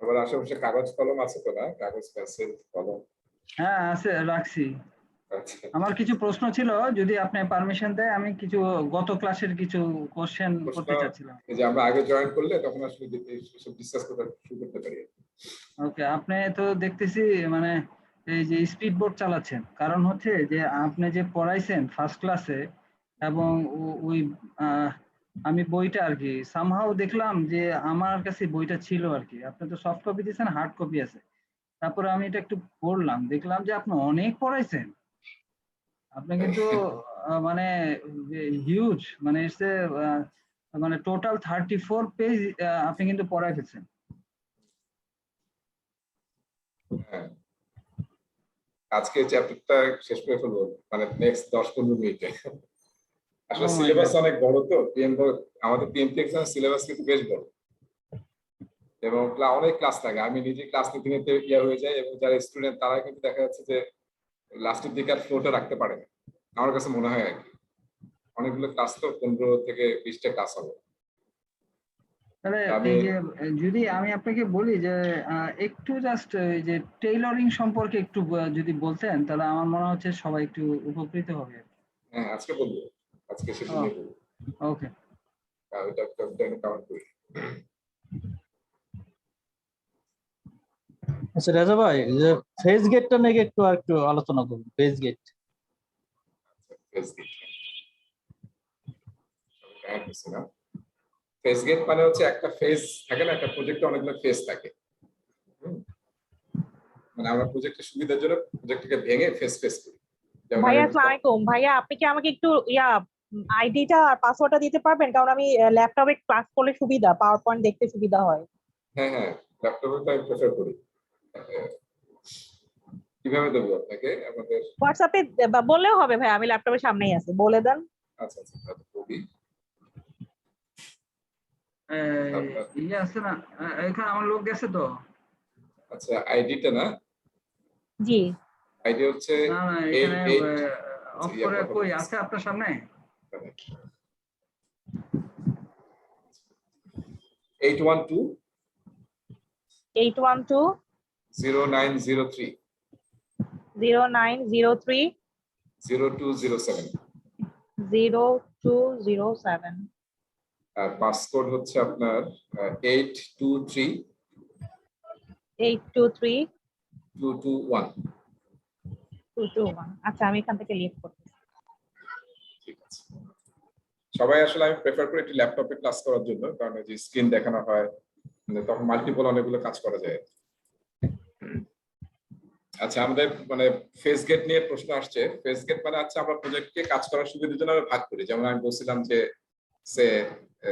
আবার আশেপাশে কাগজ কলম আছে তো, না কাগজ পেন্সিল কলম? হ্যাঁ আছে, রাখছি। আচ্ছা, আমার কিছু প্রশ্ন ছিল, যদি আপনি পারমিশন দেয় আমি কিছু গত ক্লাসের কিছু কোশ্চেন প্রশ্ন করতে চাচ্ছিলাম। এই যে আমরা আগে জয়েন করলে তখন আসলে সব ডিসকাস করতে শুরু করতে পারি। ওকে, আপনি তো দেখতেছি মানে এই যে স্পিড বোট চালাচ্ছেন, কারণ হচ্ছে যে আপনি যে পড়াইছেন ফার্স্ট ক্লাসে, এবং ওই আহ, আমি বইটা আর কি সামহাও দেখলাম যে আমার কাছে বইটা ছিল আর কি। আপনি তো সফট কপি দিয়েছেন, হার্ড কপি আছে। তারপরে আমি এটা একটু পড়লাম, দেখলাম যে আপনি অনেক পড়াইছেন। আপনি কিন্তু মানে হিউজ, মানে মানে টোটাল 34 পেজ আপনি কিন্তু পড়াই ফেলছেন। হ্যাঁ, আজকে চ্যাপ্টারটা শেষ করে ফেলবো, মানে নেক্সট 10-15 মিনিটে। আসলে Oh my সিলেবাস God! অনেক বড় তো, আমাদের পিএমটি এক্সাম সিলেবাস কিন্তু বেশ বড়, এবং অনেক ক্লাস থাকে। আমি নিজে ক্লাস নিতে নিতে ইয়ে হয়ে যায়, এবং যারা স্টুডেন্ট তারা কিন্তু দেখা যাচ্ছে যে লাস্টের দিকে আর ফ্লোটা রাখতে পারে না, আমার কাছে মনে হয় আর কি। অনেকগুলো ক্লাস তো 15 থেকে 20টা ক্লাস হবে। তাহলে আমি এই যে যদি আমি আপনাকে বলি যে একটু জাস্ট এই যে টেইলরিং সম্পর্কে একটু যদি বলতেন, তাহলে আমার মনে হচ্ছে সবাই একটু উপকৃত হবে। হ্যাঁ আজকে বলবো, আজকে সেটা নিয়ে বলবো। ওকে। ওইটা কাভার করি। আচ্ছা রাজা ভাই, যে ফেজ গেটটা নাকি একটু আর একটু আলোচনা করুন। ফেজ গেট ফেজ গেট মানে হচ্ছে একটা ফেজ থাকে না, একটা প্রজেক্টে অনেকগুলো ফেজ থাকে। মানে আমরা প্রজেক্টের সুবিধার জন্য প্রজেক্টকে ভেঙে ফেজ ফেজ করি। ভাইয়া আসসালামু আলাইকুম। ভাইয়া আপনি কি আমাকে একটু আইডিটা আর পাসওয়ার্ডটা দিতে পারবেন? কারণ আমি ল্যাপটপে ক্লাস করলে সুবিধা, পাওয়ার পয়েন্ট দেখতে সুবিধা হয়। হ্যাঁ হ্যাঁ, ল্যাপটপে তো আমি প্রেফার করি। কিভাবে দেবো আপনাকে? আমাদের হোয়াটসঅ্যাপে বললেও হবে ভাই, আমি ল্যাপটপের সামনেই আছি, বলে দেন। আচ্ছা আচ্ছা, তাহলে বলি। ইয়ে আছে না, এখানে আমার লোক গেছে তো। আচ্ছা, আইডিটা না, জি আইডি হচ্ছে না না, এখানে 88 অফ করে কই আছে আপনার সামনে? 812 812 0903 0903 0207। 0207। আর পাসকোড হচ্ছে আপনার 823 823 221। 221। আচ্ছা, আমি এখান থেকে লিভ করতেছি। ঠিক আছে, সবাই আসলে আমি প্রেফার করি একটু ল্যাপটপে ক্লাস করার জন্য, কারণ যে স্ক্রিন দেখানো হয় তখন মাল্টিপল অনেকগুলো কাজ করা যায়। আচ্ছা, আমাদের মানে ফেজ গেট নিয়ে প্রশ্ন আসছে। ফেজ গেট মানে হচ্ছে আমরা প্রজেক্টকে কাজ করার সুবিধার জন্য আমরা ভাগ করি। যেমন আমি বলছিলাম যে সে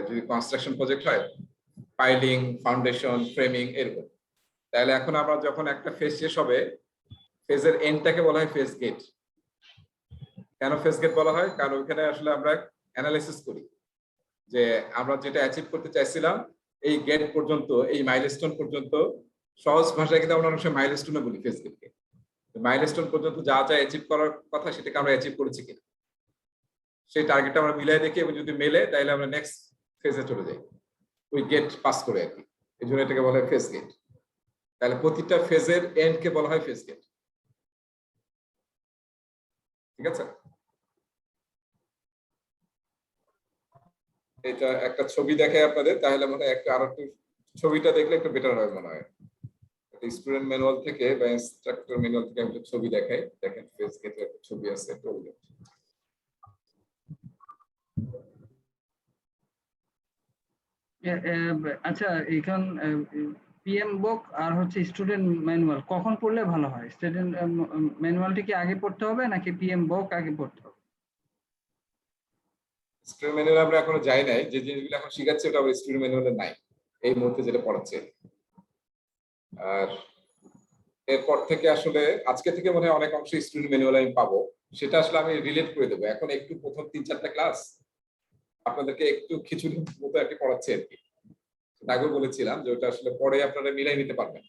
যদি কনস্ট্রাকশন প্রজেক্ট হয়, পাইলিং, ফাউন্ডেশন, ফ্রেমিং এরকম, তাহলে এখন আমরা যখন একটা ফেজ শেষ হবে, ফেজের এন্ডটাকে বলা হয় ফেজ গেট। কেন ফেজ গেট বলা হয়? কারণ ওখানে আসলে আমরা অ্যানালাইসিস করি যে আমরা যেটা অ্যাচিভ করতে চাইছিলাম এই গেট পর্যন্ত, এই মাইলস্টোন পর্যন্ত, সহজ ভাষায় কিন্তু আমরা অনেক সময় মাইলস্টোনে বলি ফেজ গেটকে। মাইলস্টোন পর্যন্ত যা যা অ্যাচিভ করার কথা সেটাকে আমরা অ্যাচিভ করেছি কিনা, সেই টার্গেটটা আমরা মিলাই দেখি, এবং যদি মেলে তাহলে আমরা নেক্সট ফেজে চলে যাই ওই গেট পাস করে আর কি। এই জন্য এটাকে বলা হয় ফেজ গেট। তাহলে প্রতিটা ফেজের এন্ডকে বলা হয় ফেজ গেট। ঠিক আছে, এটা একটা ছবি দেখায় আপনাদের, তাহলে মনে হয় একটা আর একটু ছবিটা দেখলে একটু বেটার হয় মনে হয়। স্টুডেন্ট ম্যানুয়াল থেকে বা ইনস্ট্রাক্টর ম্যানুয়াল থেকে একটা ছবি দেখাই, দেখেন ফেজ গেটের একটা ছবি আছে। আচ্ছা, এখন পিএম বুক আর হচ্ছে স্টুডেন্ট ম্যানুয়াল কখন পড়লে ভালো হয়? স্টুডেন্ট ম্যানুয়ালটি কি আগে পড়তে হবে নাকি পিএম বুক আগে পড়তে হবে? স্টুডেন্ট ম্যানুয়াল আমরা এখনো যাই নাই, যে জিনিসগুলো এখন শিখাচ্ছে ওটা আবার স্টুডেন্ট ম্যানুয়ালে নাই এই মুহূর্তে যেটা পড়াচ্ছে। আর এরপর থেকে আসলে আজকে থেকে মনে হয় অনেক অংশ স্টুডেন্ট ম্যানুয়াল আমি পাবো, সেটা আসলে আমি রিলেট করে দেবো। এখন একটু প্রথম 3-4টা ক্লাস আপনাদেরকে একটু খিচুড়ি মতো আর কি পড়াচ্ছে আর কি। আগেও বলেছিলাম যে ওটা আসলে পরে আপনারা মিলাই নিতে পারবেন।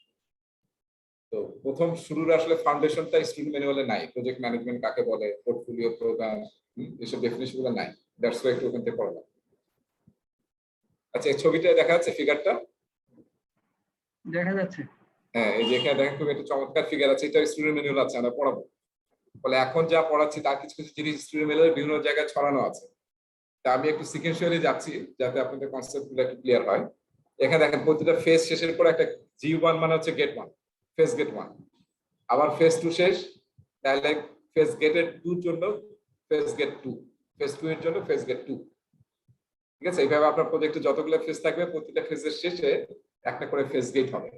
তো প্রথম শুরুর আসলে ফাউন্ডেশনটা স্টুডেন্ট ম্যানুয়ালে নাই। প্রজেক্ট ম্যানেজমেন্ট কাকে বলে, পোর্টফোলিও, প্রোগ্রাম, এসব ডেফিনিশন গুলো নাই। দ্যাটস ওয়াই একটু ওখান থেকে পড়ালাম। আচ্ছা, এই ছবিটা দেখা যাচ্ছে, ফিগারটা? দেখা যাচ্ছে। হ্যাঁ, এই যে এখানে দেখেন খুব একটা চমৎকার ফিগার আছে, এটা স্টুডেন্ট ম্যানুয়াল আছে, আমরা পড়াবো। ফলে এখন যা পড়াচ্ছি তার কিছু কিছু জিনিস স্টুডেন্ট ম্যানুয়ালে বিভিন্ন জায়গায় ছড়ানো আছে। তা আমি একটু সিকোয়েন্সিয়ালি যাচ্ছি যাতে আপনাদের কনসেপ্টগুলো একটু ক্লিয়ার হয়। এখানে দেখেন প্রতিটা ফেজ শেষের পরে একটা G1 মানে হচ্ছে গেট 1, ফেজ গেট 1। আবার ফেজ 2 শেষ, তাহলে ফেজ গেটের 2 জন্য ফেজ গেট 2, ফেজ 2 এর জন্য ফেজ গেট 2। ঠিক আছে, এইভাবে আপনার প্রজেক্টে যতগুলো ফেজ থাকবে প্রতিটা ফেজের শেষে একটা করে ফেজ গেট হবে,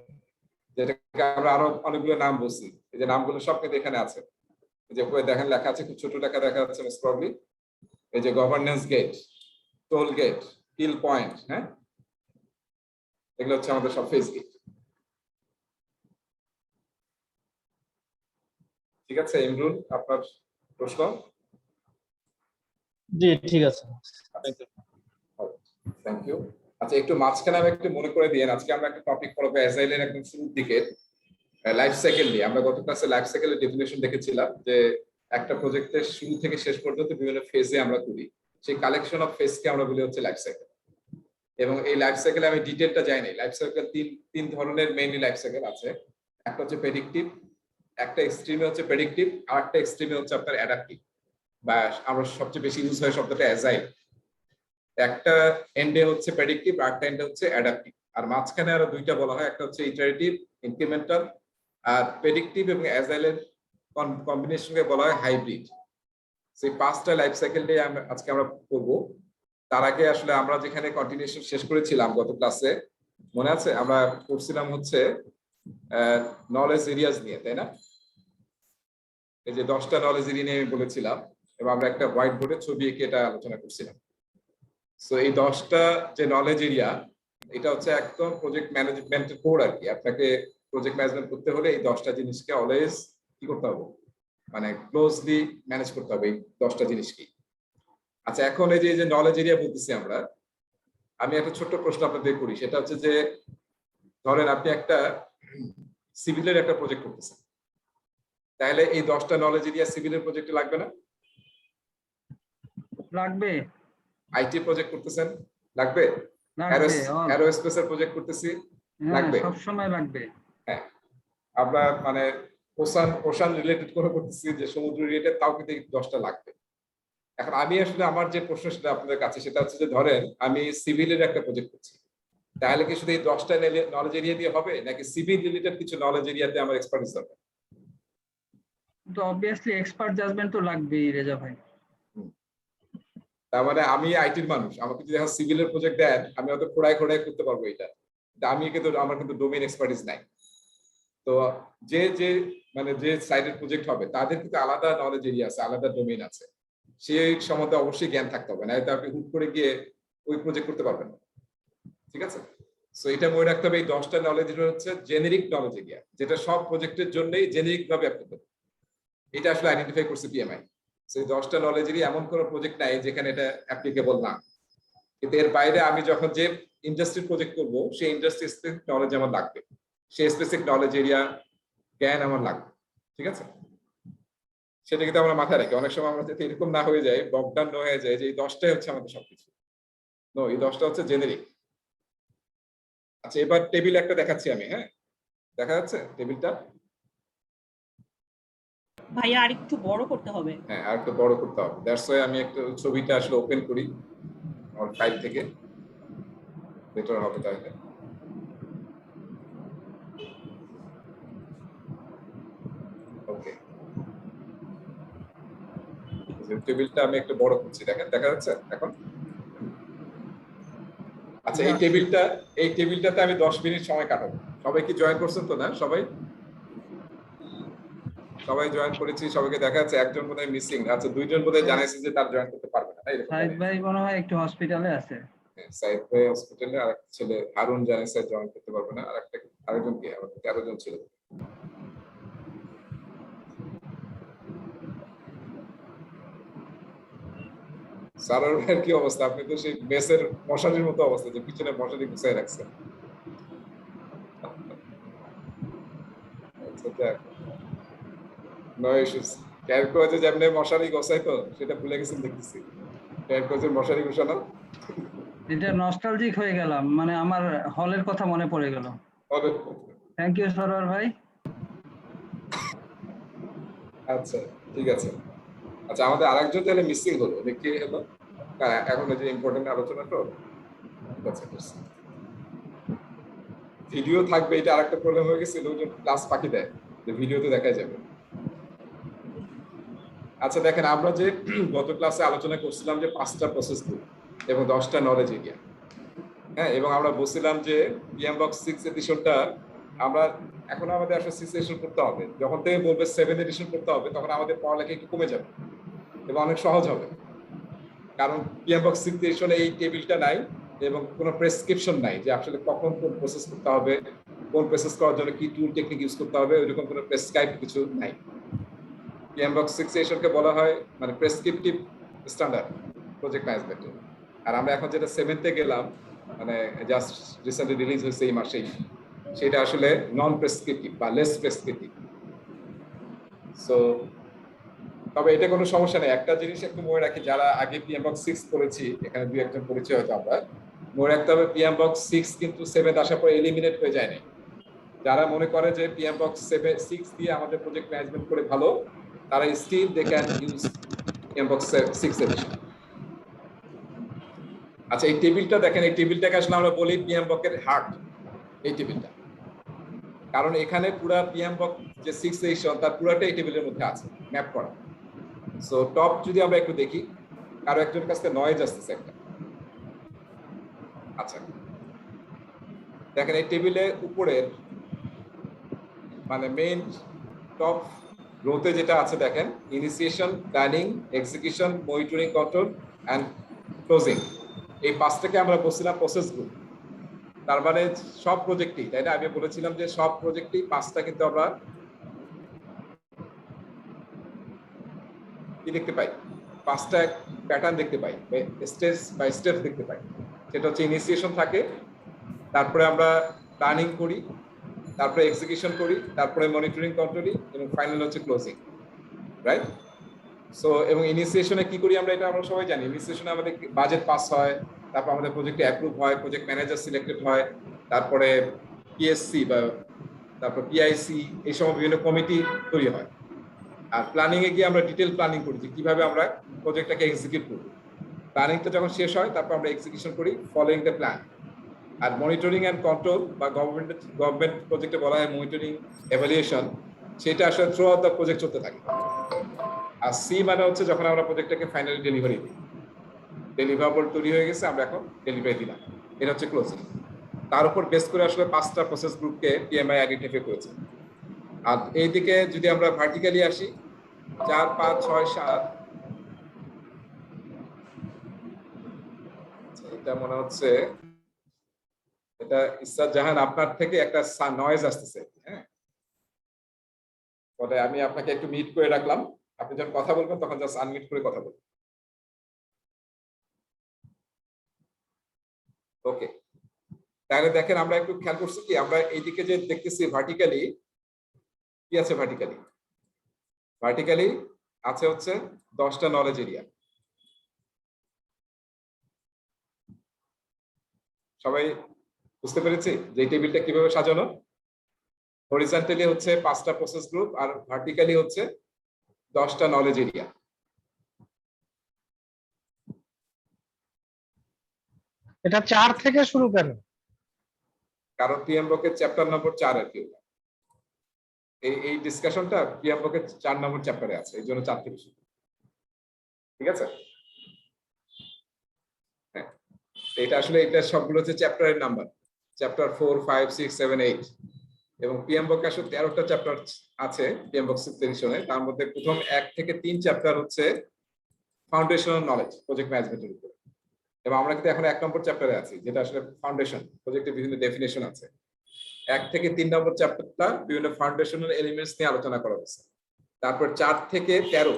যেটাকে আমরা আরো অনেকগুলো নাম বলছি। এই যে নামগুলো সব কিন্তু এখানে আছে, এই যে উপরে দেখেন লেখা আছে, খুব ছোট লেখা দেখা যাচ্ছে মোস্ট প্রবাবলি। এই যে গভর্নেন্স গেট, টোল গেট, কিল পয়েন্ট, হ্যাঁ, এগুলো হচ্ছে আমাদের সব ফেজ গেট। ঠিক আছে ইমরুল, আপনার প্রশ্ন? জি ঠিক আছে। Thank you. আচ্ছা, একটু মাঝখানে আমি একটু মনে করে দিয়েন, আজকে আমরা একটা টপিক পড়বো অ্যাজাইলের একদম শুরুর দিকে, লাইফ সাইকেল নিয়ে। আমরা গত ক্লাসে লাইফ সাইকেলের ডেফিনেশন দেখেছিলাম যে একটা প্রজেক্টের শুরু থেকে শেষ পর্যন্ত বিভিন্ন ফেজে আমরা করি, সেই কালেকশন অফ ফেজকে আমরা বলি হচ্ছে লাইফ সাইকেল। এবং এই লাইফ সাইকেলে আমি ডিটেলটা যাই নাই। লাইফ সাইকেল তিন ধরনের মেইনলি লাইফ সাইকেল আছে। একটা হচ্ছে প্রেডিক্টিভ, একটা এক্সট্রিমে হচ্ছে প্রেডিক্টিভ, আর একটা এক্সট্রিমে হচ্ছে আপনার অ্যাডাপটিভ, বা আমরা সবচেয়ে বেশি ইউজ হয় শব্দটা অ্যাজাইল। একটা এন্ডে হচ্ছে প্রেডিক্টিভ আর একটা এন্ডে হচ্ছে অ্যাডাপটিভ, আর মাঝখানে আরো দুইটা বলা হয়, একটা হচ্ছে ইটারেটিভ, ইনক্রিমেন্টাল। আর প্রেডিক্টিভ এবং অ্যাজাইলের কম্বিনেশনকে বলা হয় হাইব্রিড। সেই 5টা লাইফ সাইকেল নিয়ে আজকে আমরা পড়বো। তার আগে আসলে আমরা যেখানে কন্টিনিউশন শেষ করেছিলাম গত ক্লাসে, মনে আছে আমরা পড়ছিলাম হচ্ছে নলেজ এরিয়াজ নিয়ে, তাই না? এই যে 10টা নলেজ এরিয়া নিয়ে আমি বলেছিলাম, এবং আমরা একটা হোয়াইট বোর্ডে ছবি এঁকে এটা আলোচনা করছিলাম। সো এই 10টা যে নলেজ এরিয়া, এটা হচ্ছে একদম প্রজেক্ট ম্যানেজমেন্টের কোর আর কি। আপনাকে প্রজেক্ট ম্যানেজমেন্ট করতে হলে এই 10টা জিনিসকে অলওয়েজ কি করতে হবে, মানে ক্লোজলি ম্যানেজ করতে হবে এই 10টা জিনিসকে। আচ্ছা, এখন এই যে নলেজ এরিয়া বলতেছি আমরা, আমি একটা ছোট্ট প্রশ্ন আপনাদের করি, সেটা হচ্ছে যে ধরেন আপনি একটা সিভিলের একটা প্রজেক্ট করতেছেন, তাহলে এই 10টা নলেজ এরিয়া সিভিলের প্রজেক্টে লাগবে না? লাগবে। আইটি প্রজেক্ট করতেছেন, লাগবে। অ্যারোস্পেসের প্রজেক্ট করতেছি, লাগবে। সব সময় লাগবে। হ্যাঁ, আমরা মানে ওশান রিলেটেড করে করতেছি, যে সমুদ্র রিলেটেড, তাও কিন্তু 10টা লাগবে। এখন আমি আসলে আমার যে প্রশ্ন সেটা আপনাদের কাছে, সেটা হচ্ছে যে ধরেন আমি সিভিলের একটা প্রজেক্ট করছি, তাহলে কি শুধু এই 10টা নলেজ এরিয়া দিয়ে হবে, নাকি সিভিল রিলেটেড কিছু নলেজ এরিয়াতে আমার এক্সপার্টিস হবে? তো অবভিয়াসলি এক্সপার্ট জাজমেন্ট তো লাগবেই রেজা ভাই। তার মানে আমি আইটির মানুষ, আমাকে যদি এখন সিভিলের প্রজেক্ট দেন, আমি হয়তো খোড়ায় করতে পারবো এটা, আমি কিন্তু আমার কিন্তু ডোমেইন এক্সপার্টিস নাই। তো যে মানে যে সাইডের প্রজেক্ট হবে তাদের কিন্তু আলাদা নলেজ এরিয়া আছে, আলাদা ডোমেইন আছে, সেই সম্বন্ধে অবশ্যই জ্ঞান থাকতে হবে, না তো আপনি হুট করে গিয়ে ওই প্রজেক্ট করতে পারবেন না। ঠিক আছে, সো এটা মনে রাখতে হবে, এই 10টা নলেজ এরিয়া হচ্ছে জেনেরিক নলেজ এরিয়া, যেটা সব প্রজেক্টের জন্যই জেনেরিক ভাবে অ্যাপ্লিকেবল। এটা আসলে আইডেন্টিফাই করছে পিএমআই। সেই 10টা নলেজ এরিয়া এমন কোনো প্রজেক্ট নাই যেখানে এটা অ্যাপ্লিকেবল না। কিন্তু এর বাইরে আমি যখন যে ইন্ডাস্ট্রির প্রজেক্ট করবো, সেই ইন্ডাস্ট্রি স্পেসিফিক নলেজ আমার লাগবে, সেই স্পেসিফিক নলেজ এরিয়া জ্ঞান আমার লাগবে। ঠিক আছে, সেটা কিন্তু আমরা মাথায় রাখি। অনেক সময় আমরা যাতে এরকম না হয়ে যায়, বকডাউন হয়ে যায় যে এই 10টাই হচ্ছে আমাদের সবকিছু। নো, এই 10টা হচ্ছে জেনেরিক। আচ্ছা, এবার টেবিল একটা দেখাচ্ছি আমি। হ্যাঁ, দেখা যাচ্ছে টেবিলটা? ভাইয়া আর একটু বড় করতে হবে। হ্যাঁ, আর একটু বড় করতে হবে। দ্যাটস ওয়াই আমি একটু ছবিটা আসলে ওপেন করি আমার ফাইল থেকে, বেটার হবে তাহলে। ওকে, টেবিলটা আমি একটু বড় করছি, দেখেন দেখা যাচ্ছে এখন? আচ্ছা, এই টেবিলটাতে আমি 10 মিনিট সময় কাটাবো। সবাই কি জয়েন করছেন তো? না, সবাই জয়েন করেছি, সবাইকে দেখা যাচ্ছে। একজন বোধহয় মিসিং আছে, 2জন বোধহয় জানাইছে যে তার জয়েন করতে পারবে না। সাইদ ভাই মনে হয় একটু হসপিটালে আছে। সাইদ ভাই হসপিটালে, আর একটা ছেলে হারুন জানাইছে জয়েন করতে পারবে না, আর আরেকজন কি, 13 জন ছিল। সারার ভাইয়ের কি অবস্থা? আপনি তো সেই মেসের মশারির মতো অবস্থা, যে পিছনে মশারি গুছাই রাখছেন। ক্যারকোজে যেমনি মশারি গোছাই, তো সেটা ভুলে গেছেন দেখতেছি। ক্যারকোজের মশারি গোছানো, এটা নস্টালজিক হয়ে গেলাম, মানে আমার হলের কথা মনে পড়ে গেল। থ্যাংক ইউ সরোয়ার ভাই। আচ্ছা ঠিক আছে। আচ্ছা আমাদের আরেকজন তাহলে মিসিং হলো, কে হলো? এখন যে ইম্পর্টেন্ট আলোচনা তো ভিডিও থাকবে, এটা আরেকটা প্রবলেম হয়ে গেছে, লোকজন ক্লাস ফাঁকি দেয় যে ভিডিওতে দেখা যাবে। আচ্ছা দেখেন, আমরা যে গত ক্লাসে আলোচনা করছিলাম যে 5টা প্রসেস গ্রুপ এবং 10টা নলেজ এরিয়া, হ্যাঁ, এবং আমরা বলছিলাম যে পিএমবক্স 6 এডিশনটা আমরা এখন আমাদের আসলে 6 এডিশন করতে হবে। যখন থেকে বলবে 7 এডিশন করতে হবে তখন আমাদের পড়ালেখা একটু কমে যাবে এবং অনেক সহজ হবে, কারণ পিএমবক্স 6 এডিশনে এই টেবিলটা নাই এবং কোনো প্রেসক্রিপশন নাই যে আসলে কখন কোন প্রসেস করতে হবে, কোন প্রসেস করার জন্য কি টুল টেকনিক ইউজ করতে হবে, ওইরকম কোনো প্রেসক্রাইব কিছু নাই। পিএমবক্স 6 এডিশনকে বলা হয় মানে প্রেসক্রিপটিভ স্ট্যান্ডার্ড প্রজেক্ট ম্যানেজমেন্টের। আর আমরা এখন যেটা 7তে গেলাম, মানে জাস্ট রিসেন্টলি রিলিজ হয়েছে এই মাসেই, সেটা আসলে নন প্রেসক্রিপটিভ বা লেস প্রেসক্রিপটিভ। সো তবে এটা কোনো সমস্যা নেই, একটা জিনিস একটু মনে রাখি, যারা আগে পিএমবক্স 6 করেছি, এখানে দুই একজন করেছি হয়তো, আমরা মনে রাখতে হবে পিএমবক্স 6 কিন্তু 7 আসার পর এলিমিনেট হয়ে যায় না। যারা মনে করে যে পিএমবক্স 6 দিয়ে আমাদের প্রজেক্ট ম্যানেজমেন্ট করে ভালো, তারা still they can use PMBOK 6 edition. আচ্ছা এই টেবিলটা দেখেন, এই টেবিলটাকে আসলে আমরা বলি পিএমবক্স এর হার্ট, এই টেবিলটা, কারণ এখানে পুরা পিএমবক্স যে 6 এডিশন তার পুরাটা এই টেবিলের মধ্যে আছে ম্যাপ করা। সো টপ যদি আমরা একটু দেখি, কারো একজনের কাছে নয়েজ আসতেছে একটা। আচ্ছা দেখেন এই টেবিলের উপরের মানে মেইন টপ রোতে যেটা আছে দেখেন, initiation, planning, execution, monitoring, control and closing, এই 5টাকে আমরা বলছিলাম প্রসেস গ্রুপ। তার মানে সব প্রজেক্টই, তাই না? আমি বলেছিলাম যে সব প্রজেক্টই 5টা কিন্তু আমরা কি দেখতে পাই, 5টা প্যাটার্ন দেখতে পাই, স্টেজ বাই স্টেপ দেখতে পাই। সেটা হচ্ছে ইনিশিয়েশন থাকে, তারপরে আমরা প্ল্যানিং করি, তারপরে এক্সিকিউশন করি, তারপরে মনিটরিং, কন্ট্রোলিং এবং ফাইনাল হচ্ছে ক্লোজিং, রাইট? সো এবং ইনিশিয়েশনে কি করি আমরা, এটা আমরা সবাই জানি। ইনিশিয়েশনে আমাদের বাজেট পাস হয়, তারপর আমাদের প্রজেক্টে অ্যাপ্রুভ হয়, প্রজেক্ট ম্যানেজার সিলেক্টেড হয়, তারপরে পিএসসি বা তারপর পিআইসি, এই সময় বিভিন্ন কমিটি তৈরি হয়। আর প্ল্যানিং এ গিয়ে আমরা ডিটেল প্ল্যানিং করি যে কিভাবে আমরা প্রজেক্টটাকে এক্সিকিউট করব। প্ল্যানিংটা যখন শেষ হয় তারপর আমরা এক্সিকিউশন করি ফলোইং দ্য প্ল্যান। আর মনিটরিং এন্ড কন্ট্রোল বা গভর্নমেন্ট প্রজেক্টে বলা হয় মনিটরিং এভালুয়েশন, সেটা আসলে থ্রু আউট দ্য প্রজেক্ট চলতে থাকে। আর সি মানে হচ্ছে যখন আমরা প্রজেক্টটাকে ফাইনালি ডেলিভারি দিই, ডেলিভারেবল তৈরি হয়ে গেছে, আমরা এখন ডেলিভারি দিলাম, এটা হচ্ছে ক্লোজিং। তার উপর বেস করে আসলে 5টা প্রসেস গ্রুপকে পিএমআই আইডেন্টিফাই করেছে। আর এইদিকে যদি আমরা ভার্টিক্যালি আসি, 4, 5, 6, 7, এটা মনে হচ্ছে এটা ইসরাত জাহান, আপনার থেকে একটা নয়েজ আসতেছে, হ্যাঁ, ফলে আমি আপনাকে একটু মিউট করে রাখলাম। আপনি যখন কথা বলবেন তখন জাস্ট আনমিউট করে কথা বলবেন। ওকে, তাহলে দেখেন আমরা একটু খেয়াল করছি কি, আমরা এইদিকে যে দেখতেছি ভার্টিক্যালি কি আছে, ভার্টিক্যালি আছে হচ্ছে 10টা নলেজ এরিয়া। সবাই বুঝতে পেরেছি যে এই টেবিলটা কিভাবে সাজানো? হরিজন্টালি হচ্ছে 5টা প্রসেস গ্রুপ আর ভার্টিক্যালি হচ্ছে 10টা নলেজ এরিয়া। এটা 4 থেকে শুরু কেন? কারণ পিএমবকের চ্যাপ্টার নম্বর 4 আর কি, এই ডিসকাশনটা পিএমবকের 4 নম্বর চ্যাপ্টারে আছে, এই জন্য 4 থেকে শুরু। ঠিক আছে, হ্যাঁ, এটা আসলে এটা সবগুলো হচ্ছে চ্যাপ্টারের নাম্বার, চ্যাপ্টার 4, 5, 6, 7, 8 এবং পিএমবক আসলে 13টা চ্যাপ্টার আছে পিএমবক 6 এডিশনে। তার মধ্যে প্রথম 1 থেকে 3 চ্যাপ্টার হচ্ছে ফাউন্ডেশনাল নলেজ প্রজেক্ট ম্যানেজমেন্টের উপর, এবং আমরা কিন্তু এখন 1 নম্বর চ্যাপ্টারে আছি, যেটা আসলে ফাউন্ডেশন প্রজেক্টের বিভিন্ন ডেফিনেশন আছে। 1 থেকে 3 নম্বর চ্যাপ্টারটা বিভিন্ন ফাউন্ডেশনাল এলিমেন্টস নিয়ে আলোচনা করা হচ্ছে। তারপর 4 থেকে 13,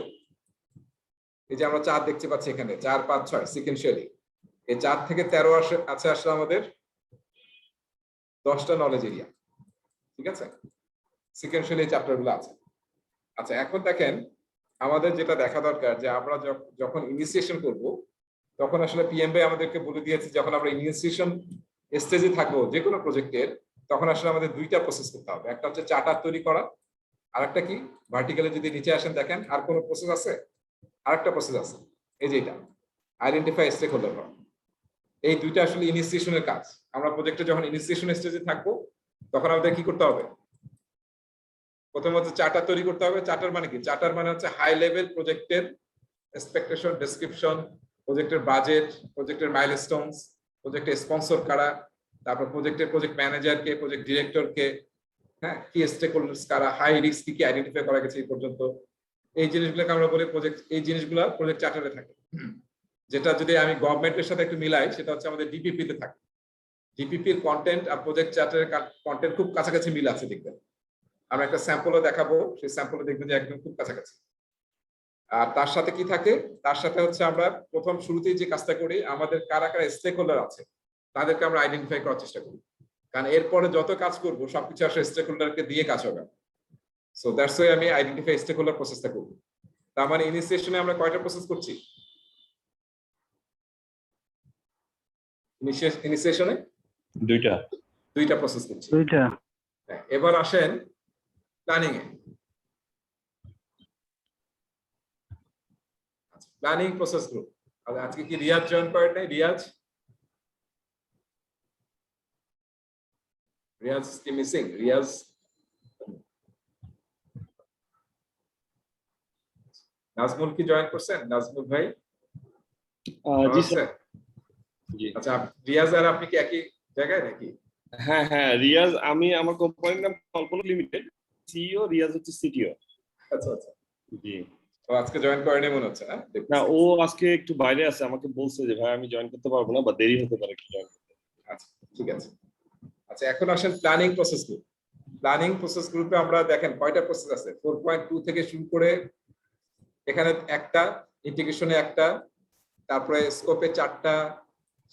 এই যে আমরা 4 দেখতে পাচ্ছি এখানে, 4, 5, 6 সিকোয়েন্সিয়ালি, এই 4 থেকে 13 আছে আসলে আমাদের 10টা নলেজ এরিয়া। ঠিক আছে, সিকোয়েন্সিয়ালি এই চ্যাপ্টারগুলো আছে। আচ্ছা এখন দেখেন, আমাদের যেটা দেখা দরকার যে আমরা যখন ইনিশিয়েশন করব তখন আসলে পিএমবি আমাদেরকে বলে দিয়েছে, যখন আমরা ইনিশিয়েশন স্টেজে থাকবো যে কোনো প্রজেক্টের, তখন আসলে আমাদের দুইটা প্রসেস করতে হবে, একটা হচ্ছে চার্টার তৈরি করা, আর একটা কি ভার্টিক্যালি যদি নিচে আসেন দেখেন আর কোনো প্রসেস আছে, আরেকটা প্রসেস আছে, এই যে এটা আইডেন্টিফাই স্টেক হোল্ডার করা। এই দুইটা আসলে ইনিশিয়েশনের কাজ। আমরা প্রজেক্টে যখন ইনিশিয়েশন স্টেজে থাকবো তখন আমাদের কি করতে হবে, প্রথমত চার্টার তৈরি করতে হবে। চার্টার মানে কি? চার্টার মানে হচ্ছে হাই লেভেল প্রজেক্টের এক্সপেকটেশন, ডেসক্রিপশন, প্রজেক্টের বাজেট, প্রজেক্টের মাইলস্টোনস, প্রজেক্টের স্পন্সর কারা, তারপর প্রজেক্ট ম্যানেজার কে, প্রজেক্ট ডিরেক্টর কে, হ্যাঁ, কি স্টেক হোল্ডার্স কারা, হাই রিস্ক কি আইডেন্টিফাই করা গেছে এই পর্যন্ত, এই জিনিসগুলোকে আমরা বলি প্রজেক্ট। এই জিনিসগুলো প্রজেক্ট চার্টারে থাকে। যেটা যদি আমি গভর্নমেন্টের সাথে একটু মিলাই সেটা হচ্ছে আমাদের ডিপিপি তে থাকে। ডিপিপির কন্টেন্ট আর প্রজেক্ট চার্টারের কন্টেন্ট খুব কাছাকাছি মিল আছে দেখবেন। আমরা একটা স্যাম্পলও দেখাবো, সেই স্যাম্পলে দেখবেন যে একদম খুব কাছাকাছি। আর তার সাথে কি থাকে, তার সাথে হচ্ছে আমরা প্রথম শুরুতেই যে কাজটা করি, আমাদের কারা কারা স্টেক হোল্ডার আছে তাদেরকে আমরা আইডেন্টিফাই করার চেষ্টা করি, কারণ এরপরে যত কাজ করবো সবকিছু আসলে স্টেক হোল্ডারকে দিয়ে কাজ হবে। সো দ্যাটস ওয়াই আমি আইডেন্টিফাই স্টেক হোল্ডার প্রসেসটা করবো। তার মানে ইনিশিয়েশনে আমরা কয়টা প্রসেস করছি? ইনিশিয়েশনে দুইটা প্রসেস করছি। দুইটা। হ্যাঁ, এবার আসেন প্ল্যানিং এ। Planning process group. আজকে কি রিয়াজ জয়েন করেন নাই? রিয়াজ কি মিসিং? রিয়াজ নাজমুল কি জয়েন করছেন? নাজমুল ভাই জি স্যার। আচ্ছা, রিয়াজ আর আপনি কি একই জায়গায় নাকি? হ্যাঁ হ্যাঁ, রিয়াজ, আমি আমার কোম্পানির নাম কল্পনা লিমিটেড, সিইও, রিয়াজ হচ্ছে সিটিও। আচ্ছা আচ্ছা, জি। তো আজকে জয়েন করেনি মনে হচ্ছে না? না, ও আজকে একটু বাইরে আছে, আমাকে বলছে যে ভাই আমি জয়েন করতে পারবো না বা দেরি হতে পারে একটু জয়েন করতে। আচ্ছা ঠিক আছে। আচ্ছা, এখন আসেন planning process group. Planning process গ্রুপে আমরা দেখেন কয়টা প্রসেস আছে। 4.2 থেকে শুরু করে এখানে একটা, ইন্টিগ্রেশনে একটা, তারপরে স্কোপে 4টা,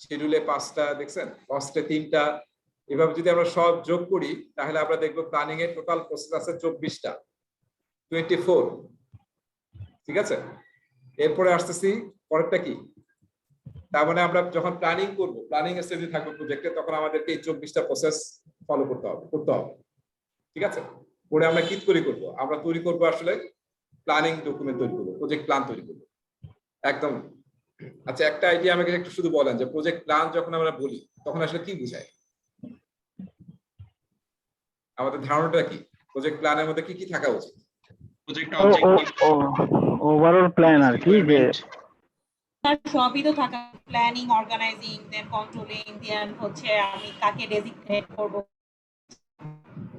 শিডিউলে 5টা, দেখছেন কস্টে 3টা। এভাবে যদি আমরা সব যোগ করি তাহলে আমরা দেখবো প্ল্যানিং এর টোটাল প্রসেস আছে 24টা, 24। ঠিক আছে, এরপরে আসতেছি পরেরটা কি, তার মানে আমরা যখন প্ল্যানিং করব, প্ল্যানিং স্টেজে থাকবো প্রজেক্টে, তখন আমাদেরকে এই 24টা প্রসেস ফলো করতে হবে। ঠিক আছে, পরে আমরা কি তৈরি করব? আমরা তৈরি করব আসলে প্ল্যানিং ডকুমেন্ট তৈরি করবো, প্রজেক্ট প্ল্যান তৈরি করবো একদম। আচ্ছা, একটা আইডিয়া আমাকে একটু শুধু বলেন যে প্রজেক্ট প্ল্যান যখন আমরা বলি তখন আসলে কি বোঝায়? আমাদের ধারণাটা কি প্রজেক্ট প্ল্যানের মধ্যে কি কি থাকা উচিত? ওভারঅল প্ল্যান আর কি, যে তার সবই তো থাকা, প্ল্যানিং, অর্গানাইজিং, দেন কন্ট্রোলিং, দেন হচ্ছে আমি কাকে ডেজিগনেট করব,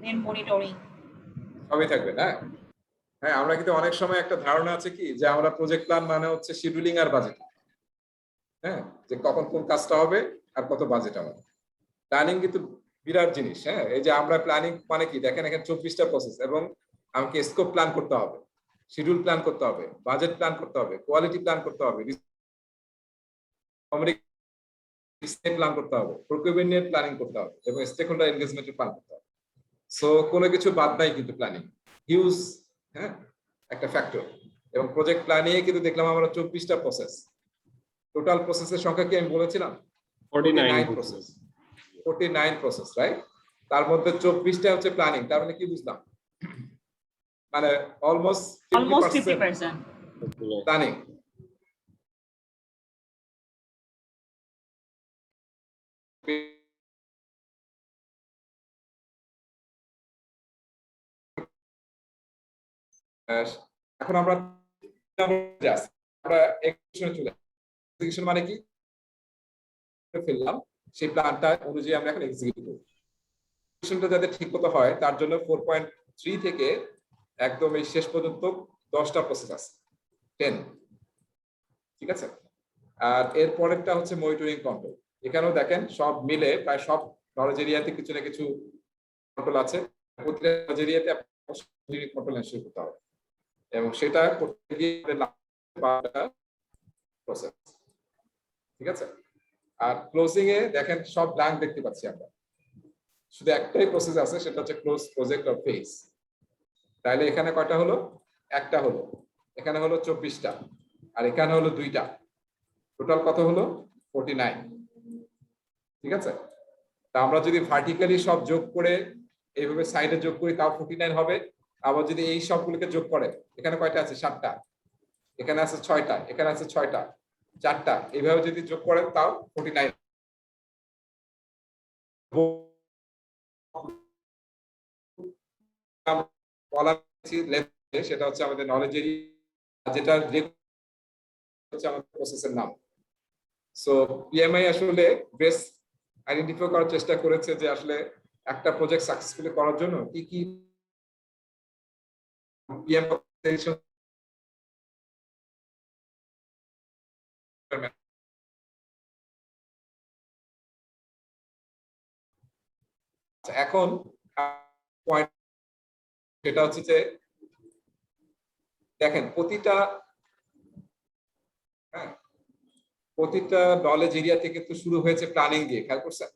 দেন মনিটরিং, সবই থাকবে না? হ্যাঁ, আমরা কিন্তু অনেক সময় একটা ধারণা আছে কি যে আমরা প্রজেক্ট প্ল্যান মানে হচ্ছে শিডিউলিং আর বাজেট। হ্যাঁ, যে কখন কোন কাজটা হবে আর কত বাজেট হবে। প্ল্যানিং কিন্তু বিরাট জিনিস। হ্যাঁ, এই যে আমরা প্ল্যানিং মানে কি দেখেন, এখানে 24টা প্রসেস, এবং আমাকে স্কোপ প্ল্যান করতে হবে, শিডিউল প্ল্যান করতে হবে, বাজেট প্ল্যান করতে হবে, কোয়ালিটি প্ল্যান করতে হবে, প্ল্যান করতে হবে, প্রকিউরমেন্ট নিয়ে প্ল্যানিং করতে হবে, এবং স্টেক হোল্ডার এনগেজমেন্টের প্ল্যান করতে হবে। সো কোনো কিছু বাদ নাই কিন্তু প্ল্যানিং হিউজ, হ্যাঁ, একটা ফ্যাক্টর। এবং প্রজেক্ট প্ল্যানিং কিন্তু দেখলাম আমরা 24টা প্রসেস। টোটাল প্রসেসের সংখ্যা কি আমি বলেছিলাম? 49 প্রসেস। 49 process, right? তার মধ্যে 24টা হচ্ছে প্ল্যানিং। তার মানে কি বুঝলাম? মানে অলমোস্ট 50% প্ল্যানিং। এখন আমরা এক্সিকিউশনে চলে আসি। এক্সিকিউশন মানে কি? ফেললাম, সেই প্ল্যানটা অনুযায়ী আমরা এখন এক্সিকিউট করব। এক্সিকিউশনটা যাতে ঠিকমতো হয় তার জন্য 4.3 থেকে একদম এই শেষ পর্যন্ত 10টা প্রসেস আছে, 10। ঠিক আছে, আর এর পরেরটা হচ্ছে মনিটরিং কন্ট্রোল। এখানেও দেখেন সব মিলে প্রায় সব নলেজ এরিয়াতে কিছু না কিছু কন্ট্রোল আছে। প্রতিটা নলেজ এরিয়াতে মনিটরিং কন্ট্রোল এনশিওর করতে হবে, এবং সেটা করতে গিয়ে প্রসেস। ঠিক আছে, আর ক্লোজিং এ দেখেন সব ব্ল্যাঙ্ক দেখতে পাচ্ছি আমরা, শুধু একটাই প্রসেস আছে, সেটা হচ্ছে ক্লোজ প্রজেক্ট অর ফেজ। তাহলে এখানে কয়টা হলো? একটা হলো, এখানে হলো 24টা, আর এখানে হলো 2টা। টোটাল কত হলো? 49। ঠিক আছে, তা আমরা যদি ভার্টিক্যালি সব যোগ করে এইভাবে সাইডে যোগ করি তাও 49 হবে। আবার যদি এই সবগুলোকে যোগ করে, এখানে কয়টা আছে? 7টা, এখানে আছে 6টা, এখানে আছে 6টা, 4টা, এইভাবে যদি যোগ করেন তাও 49 সেটা হচ্ছে আমাদের নলেজ এরিয়া, যেটা হচ্ছে আমাদের প্রসেসের নাম। সো পিএমআই আসলে বেস আইডেন্টিফাই করার চেষ্টা করেছে যে আসলে একটা প্রজেক্ট সাকসেসফুলি করার জন্য কি কি পিএম এখন পয়েন্ট সেটা হচ্ছে যে দেখেন প্রতিটা নলেজ এরিয়া থেকে তো শুরু হয়েছে প্ল্যানিং দিয়ে, খেয়াল করছেন?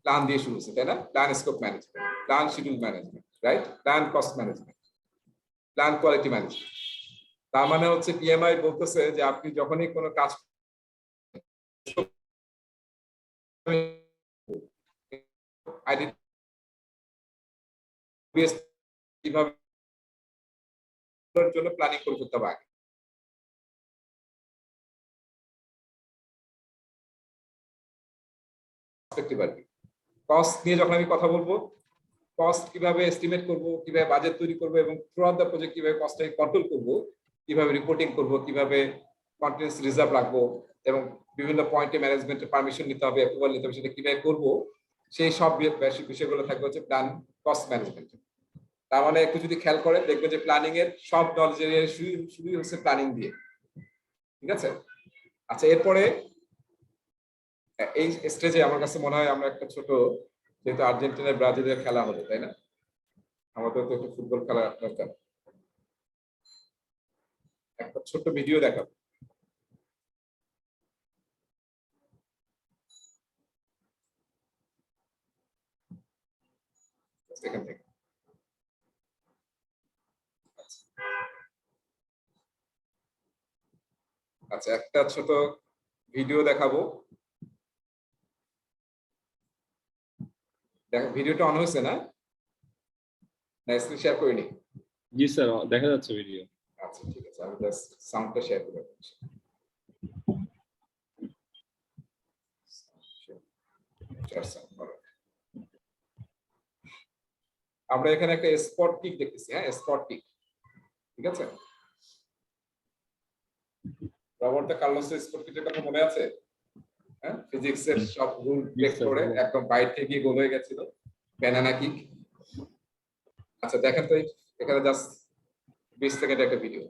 প্ল্যান দিয়ে শুরু হচ্ছে, তাই না? Plan scope management, plan schedule management, right? Plan cost management, plan quality management. তার মানে হচ্ছে পিএমআই বলতেছে যে আপনি যখনই কোনো কাজ কিভাবে জন্য প্ল্যানিং করে ফেলতে হবে আগে। কস্ট নিয়ে যখন আমি কথা বলবো, কস্ট কিভাবে এস্টিমেট করব, কিভাবে বাজেট তৈরি করব এবং থ্রু আউট দ্য প্রজেক্ট কিভাবে কস্টটাকে কন্ট্রোল করব, কিভাবে রিপোর্টিং করব, কিভাবে কন্টিনিউয়াস রিজার্ভ রাখবো এবং বিভিন্ন পয়েন্টে ম্যানেজমেন্টের পারমিশন নিতে হবে, অ্যাপ্রুভাল নিতে হবে, সেটা কিভাবে করব, সেই সব বিষয়গুলো থাকবে হচ্ছে প্ল্যান কস্ট ম্যানেজমেন্ট। তার মানে একটু যদি খেয়াল করেন দেখবেন যে প্ল্যানিং এর সব নলেজ এরিয়া শুরু হচ্ছে প্ল্যানিং দিয়ে, ঠিক আছে? আচ্ছা, এরপরে এই স্টেজে আমার কাছে মনে হয় আমরা একটা ছোট, যেহেতু আর্জেন্টিনা ব্রাজিলের খেলা হলো, তাই না? আমাদের তো একটু ফুটবল খেলা দরকার, একটা ছোট্ট ভিডিও দেখাবো এখান থেকে। আচ্ছা, একটা ছোট ভিডিও দেখাবো। ভিডিওটা অন হয়েছে না? স্ক্রিন শেয়ার করিনি? জি স্যার, দেখা যাচ্ছে ভিডিও। আচ্ছা ঠিক আছে, আমি জাস্ট সাউন্ডটা শেয়ার করে দিচ্ছি। আমরা এখানে একটা স্পট কিক দেখতেছি, হ্যাঁ স্পট কিক, ঠিক আছে? রবার্টো কার্লোসের স্পট কিকের কথা মনে আছে? হ্যাঁ, ফিজিক্সের সব রুল ব্রেক করে একদম বাইরে থেকে গোল হয়ে গেছিল, ব্যানানা কিক। আচ্ছা দেখেন তো, এখানে জাস্ট 20 সেকেন্ড একটা ভিডিও।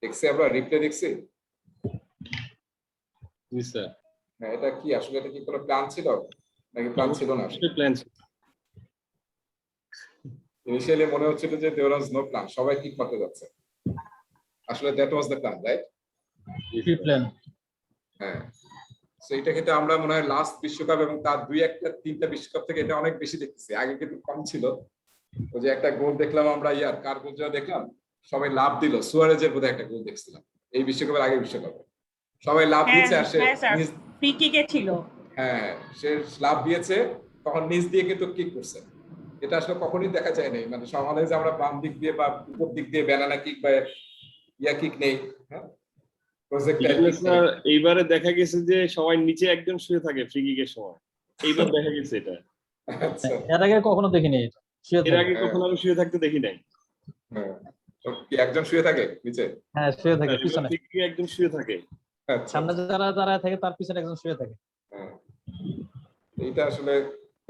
দেখছি, আমরা রিপ্লে দেখছি। জি স্যার। হ্যাঁ, এটা কি আসলে, এটা কি কোনো প্ল্যান ছিল নাকি প্ল্যান ছিল না? প্ল্যান ছিল। ইনিশিয়ালি মনে হচ্ছিল যে দেয়ার ওয়াজ নো প্ল্যান, সবাই কি করতে যাচ্ছে, আসলে that was the plan, right? Pre plan. হ্যাঁ, সো এটা কিন্তু আমরা মনে হয় লাস্ট বিশ্বকাপ এবং তার 2-1-3টা বিশ্বকাপ থেকে এটা অনেক বেশি দেখতেছি। আগে কিন্তু কম ছিল। ওই যে একটা গোল দেখলাম আমরা, কার গোল যেন দেখলাম, সবাই লাভ দিল, সুয়ারেজের বোধহয় একটা গোল দেখছিলাম এই বিশ্বকাপের আগে বিশ্বকাপে, সবাই লাভ দিয়েছে আর সে ফ্রি কিকে ছিল। হ্যাঁ, সে লাভ দিয়েছে, তখন নিচ দিয়ে কিন্তু কিক করছে। এটা আসলে কখনোই দেখা যায় নাই, মানে সমানে যে আমরা বাম দিক দিয়ে বা উপর দিক দিয়ে ব্যানানা কিক বা কিক নেই, হ্যাঁ স্যার। এইবারে দেখা গেছে যে সবাই নিচে একজন শুয়ে থাকে ফ্রি কিকের সময়, এইবার দেখা গেছে এটা। আচ্ছা, এর আগে কখনো দেখিনি এটা। এর আগে কখনো আমি শুয়ে থাকতে দেখি নাই। হ্যাঁ, তো কি একজন শুয়ে থাকে নিচে? হ্যাঁ, শুয়ে থাকে পিছনে। ফ্রি কিকে একজন শুয়ে থাকে। আচ্ছা, সামনে যারা দাঁড়ায় থাকে তার পিছনে একজন শুয়ে থাকে। হ্যাঁ, এটা আসলে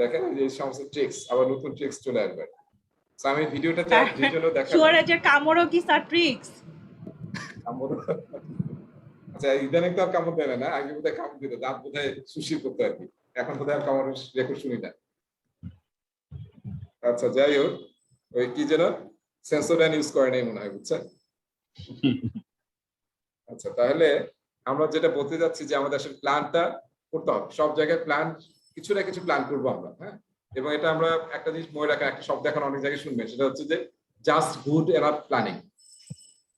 দেখেন যে এই সমস্ত ট্রিক্স, আবার নতুন ট্রিক্স চলে আসবে। আমি ভিডিওটা যে জন্য দেখালাম, সুয়ারেজের কামড়ও কি স্যার ট্রিক্স? আচ্ছা, ইদানিং তো আর কামড় দেয় না, আগে বোধহয় কামড় দিত, দাঁত বোধহয় সুশীল করতো আর কি, এখন বোধহয় আর কামড়ের রেকর্ড শুনি না। আচ্ছা, যাই হোক, ওই কি যেন সেন্সোডাইন ইউজ করে নাই মনে হয়, বুঝছেন? আচ্ছা, তাহলে আমরা যেটা বলতে যাচ্ছি যে আমাদের আসলে প্ল্যানটা করতে হবে, সব জায়গায় প্ল্যান, কিছু না কিছু প্ল্যান করবো আমরা, হ্যাঁ। এবং এটা আমরা একটা জিনিস মনে রাখা, একটা শব্দ এখন অনেক জায়গায় শুনবেন, সেটা হচ্ছে যে জাস্ট গুড এনাফ প্ল্যানিং।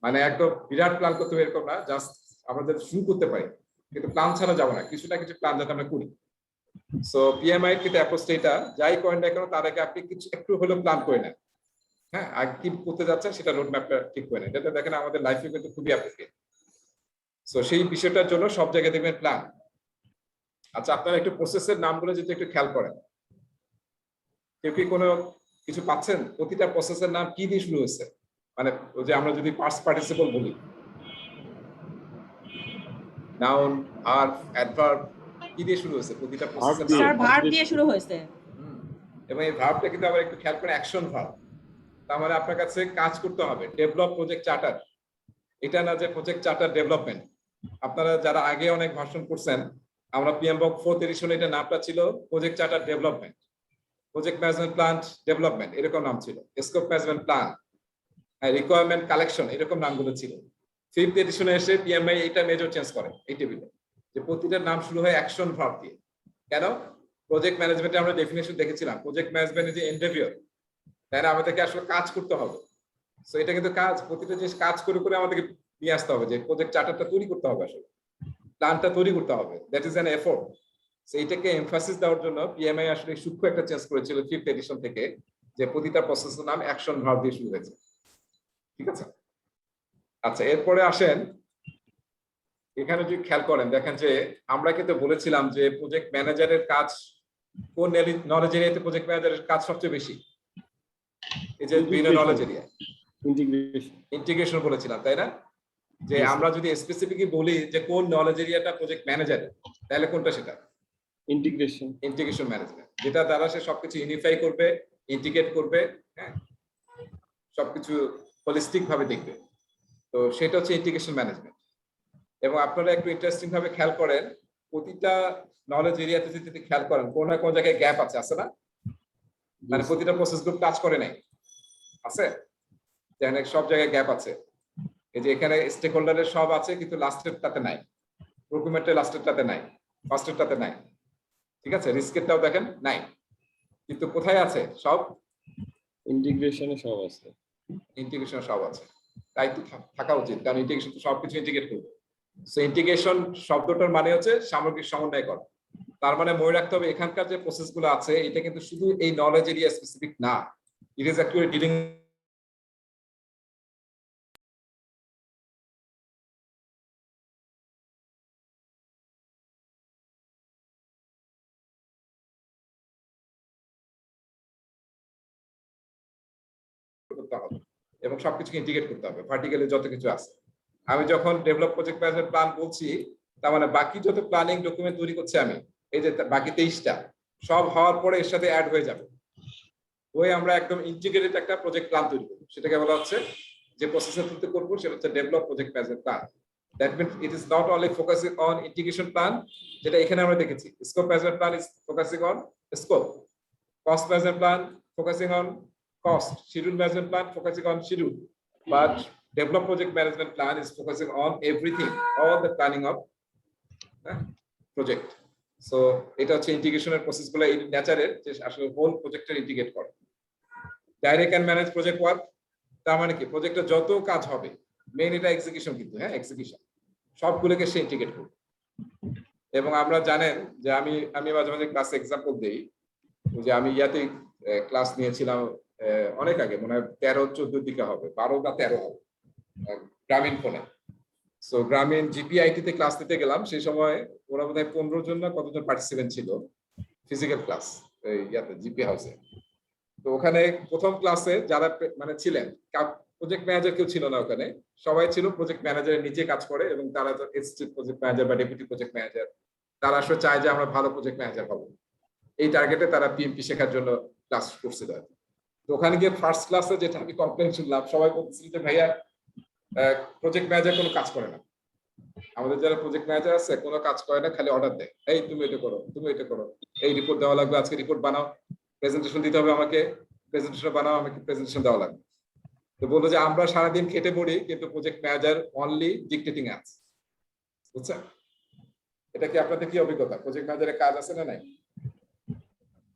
মানে একদম বিরাট প্ল্যান করতে হবে এরকম না, জাস্ট আমরা যাতে শুরু করতে পারি, কিন্তু প্ল্যান ছাড়া যাবো না, কিছু না কিছু প্ল্যান যাতে আমরা করি। সো পিএমআই এর কিন্তু অ্যাপ্রোচটা এটা, যাই করেন না কেন তার আগে আপনি কিছু একটু হলেও প্ল্যান করে নেন, হ্যাঁ। আর কি করতে যাচ্ছেন সেটা রোড ম্যাপটা ঠিক করে নেন, এটা দেখেন আমাদের লাইফে কিন্তু খুবই অ্যাপ্রোপ্রিয়েট। সো সেই বিষয়টার জন্য সব জায়গায় দেখবেন প্ল্যান। আচ্ছা, আপনারা একটু প্রসেসের নামগুলো যদি একটু খেয়াল করেন, কেউ কি কোনো কিছু পাচ্ছেন? প্রতিটা প্রসেসের নাম কি দিয়ে শুরু হয়েছে? মানে ওই যে আমরা যদি পাস্ট পার্টিসিপল বলি, নাউন, ভার্ব, অ্যাডভার্ব, কি দিয়ে শুরু হয়েছে প্রতিটা প্রসেসের দিয়ে। স্যার নাম? ভার্ব দিয়ে শুরু হয়েছে। এবং এই ভার্বটা কিন্তু আবার একটু খেয়াল করে অ্যাকশন ভার্ব। তার মানে আপনার কাছে কাজ করতে হবে, ডেভেলপ প্রজেক্ট চার্টার। এটা না যে প্রজেক্ট চার্টার ডেভেলপমেন্ট। আপনারা যারা আগে অনেক ভাষণ করছেন, আমরা পিএমবক 4th এডিশনে এটা নামটা ছিল project charter development, project management plan development, এরকম নাম ছিল, scope management plan, requirement collection, এরকম নামগুলো ছিল। 5th এডিশনে এসে পিএমআই এটা মেজর চেঞ্জ করে এই টেবিলে, যে প্রতিটার নাম শুরু হয় অ্যাকশন ভার্ব দিয়ে। কেন? প্রজেক্ট ম্যানেজমেন্টে আমরা ডেফিনেশন দেখেছিলাম, প্রজেক্ট ম্যানেজমেন্ট যে এন্ডেভিয়র, তাই না, আমাদেরকে আসলে কাজ করতে হবে। সো এটা কিন্তু কাজ, প্রতিটা জিনিস কাজ করে করে আমাদেরকে নিয়ে আসতে হবে, যে প্রজেক্ট চার্টারটা তৈরি করতে হবে, আসলে প্ল্যানটা তৈরি করতে হবে, that is an effort. So এইটাকে এমফাসিস দেওয়ার জন্য পিএমআই আসলে সূক্ষ্ম একটা চেঞ্জ করেছিল 5th এডিশন থেকে, যে প্রতিটা প্রসেসের নাম অ্যাকশন ভার্ব দিয়ে শুরু হয়েছে। ঠিক আছে? আচ্ছা, এরপরে আসেন, এখানে যদি খেয়াল করেন দেখেন যে আমরা কিন্তু বলেছিলাম যে প্রজেক্ট ম্যানেজারের কাজ, কোন নলেজ এরিয়াতে প্রজেক্ট ম্যানেজারের কাজ সবচেয়ে বেশি? এই যে বিভিন্ন নলেজ এরিয়া, ইন্টিগ্রেশন বলেছিলাম, তাই না? যে আমরা যদি স্পেসিফিকলি বলি যে কোন নলেজ এরিয়াটা প্রজেক্ট ম্যানেজার, তাহলে কোনটা সেটা? ইন্টিগ্রেশন ম্যানেজমেন্ট, যেটা দ্বারা সে সবকিছু ইউনিফাই করবে, ইন্টিগ্রেট করবে, হ্যাঁ, সবকিছু হোলিস্টিক ভাবে দেখবে। তো সেটা হচ্ছে ইন্টিগ্রেশন ম্যানেজমেন্ট। এবং আপনারা একটু ইন্টারেস্টিং ভাবে খেয়াল করেন, প্রতিটা নলেজ এরিয়াতে যদি খেয়াল করেন, কোন না কোন জায়গায় গ্যাপ আছে না? মানে প্রতিটা প্রসেস গ্রুপ টাচ করে নাই, আছে? যেখানে সব জায়গায় গ্যাপ আছে। এই যে এখানে স্টেক হোল্ডারের সব আছে, কিন্তু লাস্টেরটাতে নাই, প্রকুরমেন্টের লাস্টেরটাতে নাই, ফার্স্টেরটাতে নাই। ঠিক আছে? রিস্কেরটাও দেখেন নাই, কিন্তু কোথায় আছে? সব ইন্টিগ্রেশনে সব আছে। ইন্টিগ্রেশন সব আছে, তাই তো থাকা উচিত, কারণ ইন্টিগ্রেশন তো সবকিছু ইন্টিগ্রেট করবে। সো ইন্টিগ্রেশন শব্দটার মানে হচ্ছে সামগ্রিক সমন্বয় করা। তার মানে মনে রাখতে হবে এখানকার যে প্রসেস গুলো আছে, এটা কিন্তু শুধু এই নলেজ এরিয়া স্পেসিফিক না, ইট ইজ অ্যাকচুয়ালি ডিলিং করতে হবে এবং সবকিছুকে ইন্টিগ্রেট করতে হবে, ভার্টিক্যালি যত কিছু আছে। আমি যখন ডেভেলপ প্রজেক্ট ম্যানেজমেন্ট প্ল্যান বলছি, তার মানে বাকি যত প্ল্যানিং ডকুমেন্ট তৈরি করছি আমি, এই যে বাকি 23টা সব হওয়ার পরে এর সাথে অ্যাড হয়ে যাবে, ওই আমরা একদম ইন্টিগ্রেটেড একটা প্রজেক্ট প্ল্যান তৈরি করব। সেটাকে বলা হচ্ছে, যে প্রসেসের থ্রুতে করব সেটা হচ্ছে develop project management plan. That means it is not only focusing on integration plan, যেটা এখানে আমরা দেখেছি। Scope management plan is focusing on scope, cost management plan focusing on cost, schedule management plan focusing on schedule, but develop project management plan is focusing on everything, all the planning of project. So এটা হচ্ছে ইন্টিগ্রেশনের process গুলো এই নেচারের, যে আসলে whole প্রজেক্টের integrate করে। Direct and manage project work, তার মানে কি প্রজেক্টে যত কাজ হবে, মেইন এটা এক্সিকিউশন, কিন্তু হ্যাঁ এক্সিকিউশন সবগুলোকে সে ইন্টিগ্রেট করবে। এবং আমরা জানেন যে আমি মাঝে মাঝে ক্লাসে এক্সাম্পল দেই, যে আমি ইয়াতে ক্লাস নিয়েছিলাম অনেক আগে, মনে হয় 13-14 দিকে হবে, 12 বা 13 হবে, গ্রামীণ ফোনে। সো গ্রামীণ জিপিআইটি তে ক্লাস নিতে গেলাম, সেই সময় ওরা বোধহয় 15 জন না কতজন পার্টিসিপেন্ট ছিল ফিজিক্যাল ক্লাস ইয়াতে জিপি হাউসে। তো ওখানে প্রথম ক্লাসে যারা মানে ছিলেন, প্রজেক্ট ম্যানেজার কেউ ছিল না ওখানে, সবাই ছিল প্রজেক্ট ম্যানেজারের নিচে কাজ করে, এবং তারা অ্যাসিস্ট্যান্ট প্রজেক্ট ম্যানেজার বা ডেপুটি প্রজেক্ট ম্যানেজার, তারা আসলে চায় যে আমরা ভালো প্রজেক্ট ম্যানেজার হব, এই টার্গেটে তারা পিএমপি শেখার জন্য ক্লাস করছিল। তো ওখানে গিয়ে ফার্স্ট ক্লাসে যেটা আমি কমপ্লেন শুনলাম, সবাই বলছিল যে ভাইয়া প্রজেক্ট ম্যানেজার কোনো কাজ করে না, আমাদের যারা প্রজেক্ট ম্যানেজার আছে কোনো কাজ করে না, খালি অর্ডার দেয়, এই তুমি এটা করো, তুমি এটা করো, এই রিপোর্ট দেওয়া লাগবে, আজকে রিপোর্ট বানাও, প্রেজেন্টেশন দিতে হবে আমাকে, প্রেজেন্টেশন বানাও, আমাকে প্রেজেন্টেশন দেওয়া লাগবে। তো বললো যে আমরা সারাদিন খেটে পড়ি কিন্তু প্রজেক্ট ম্যানেজার অনলি ডিকটেটিং আছে, বুঝছেন? এটা কি আপনাদের কি অভিজ্ঞতা? প্রজেক্ট ম্যানেজারের কাজ আছে না নাই?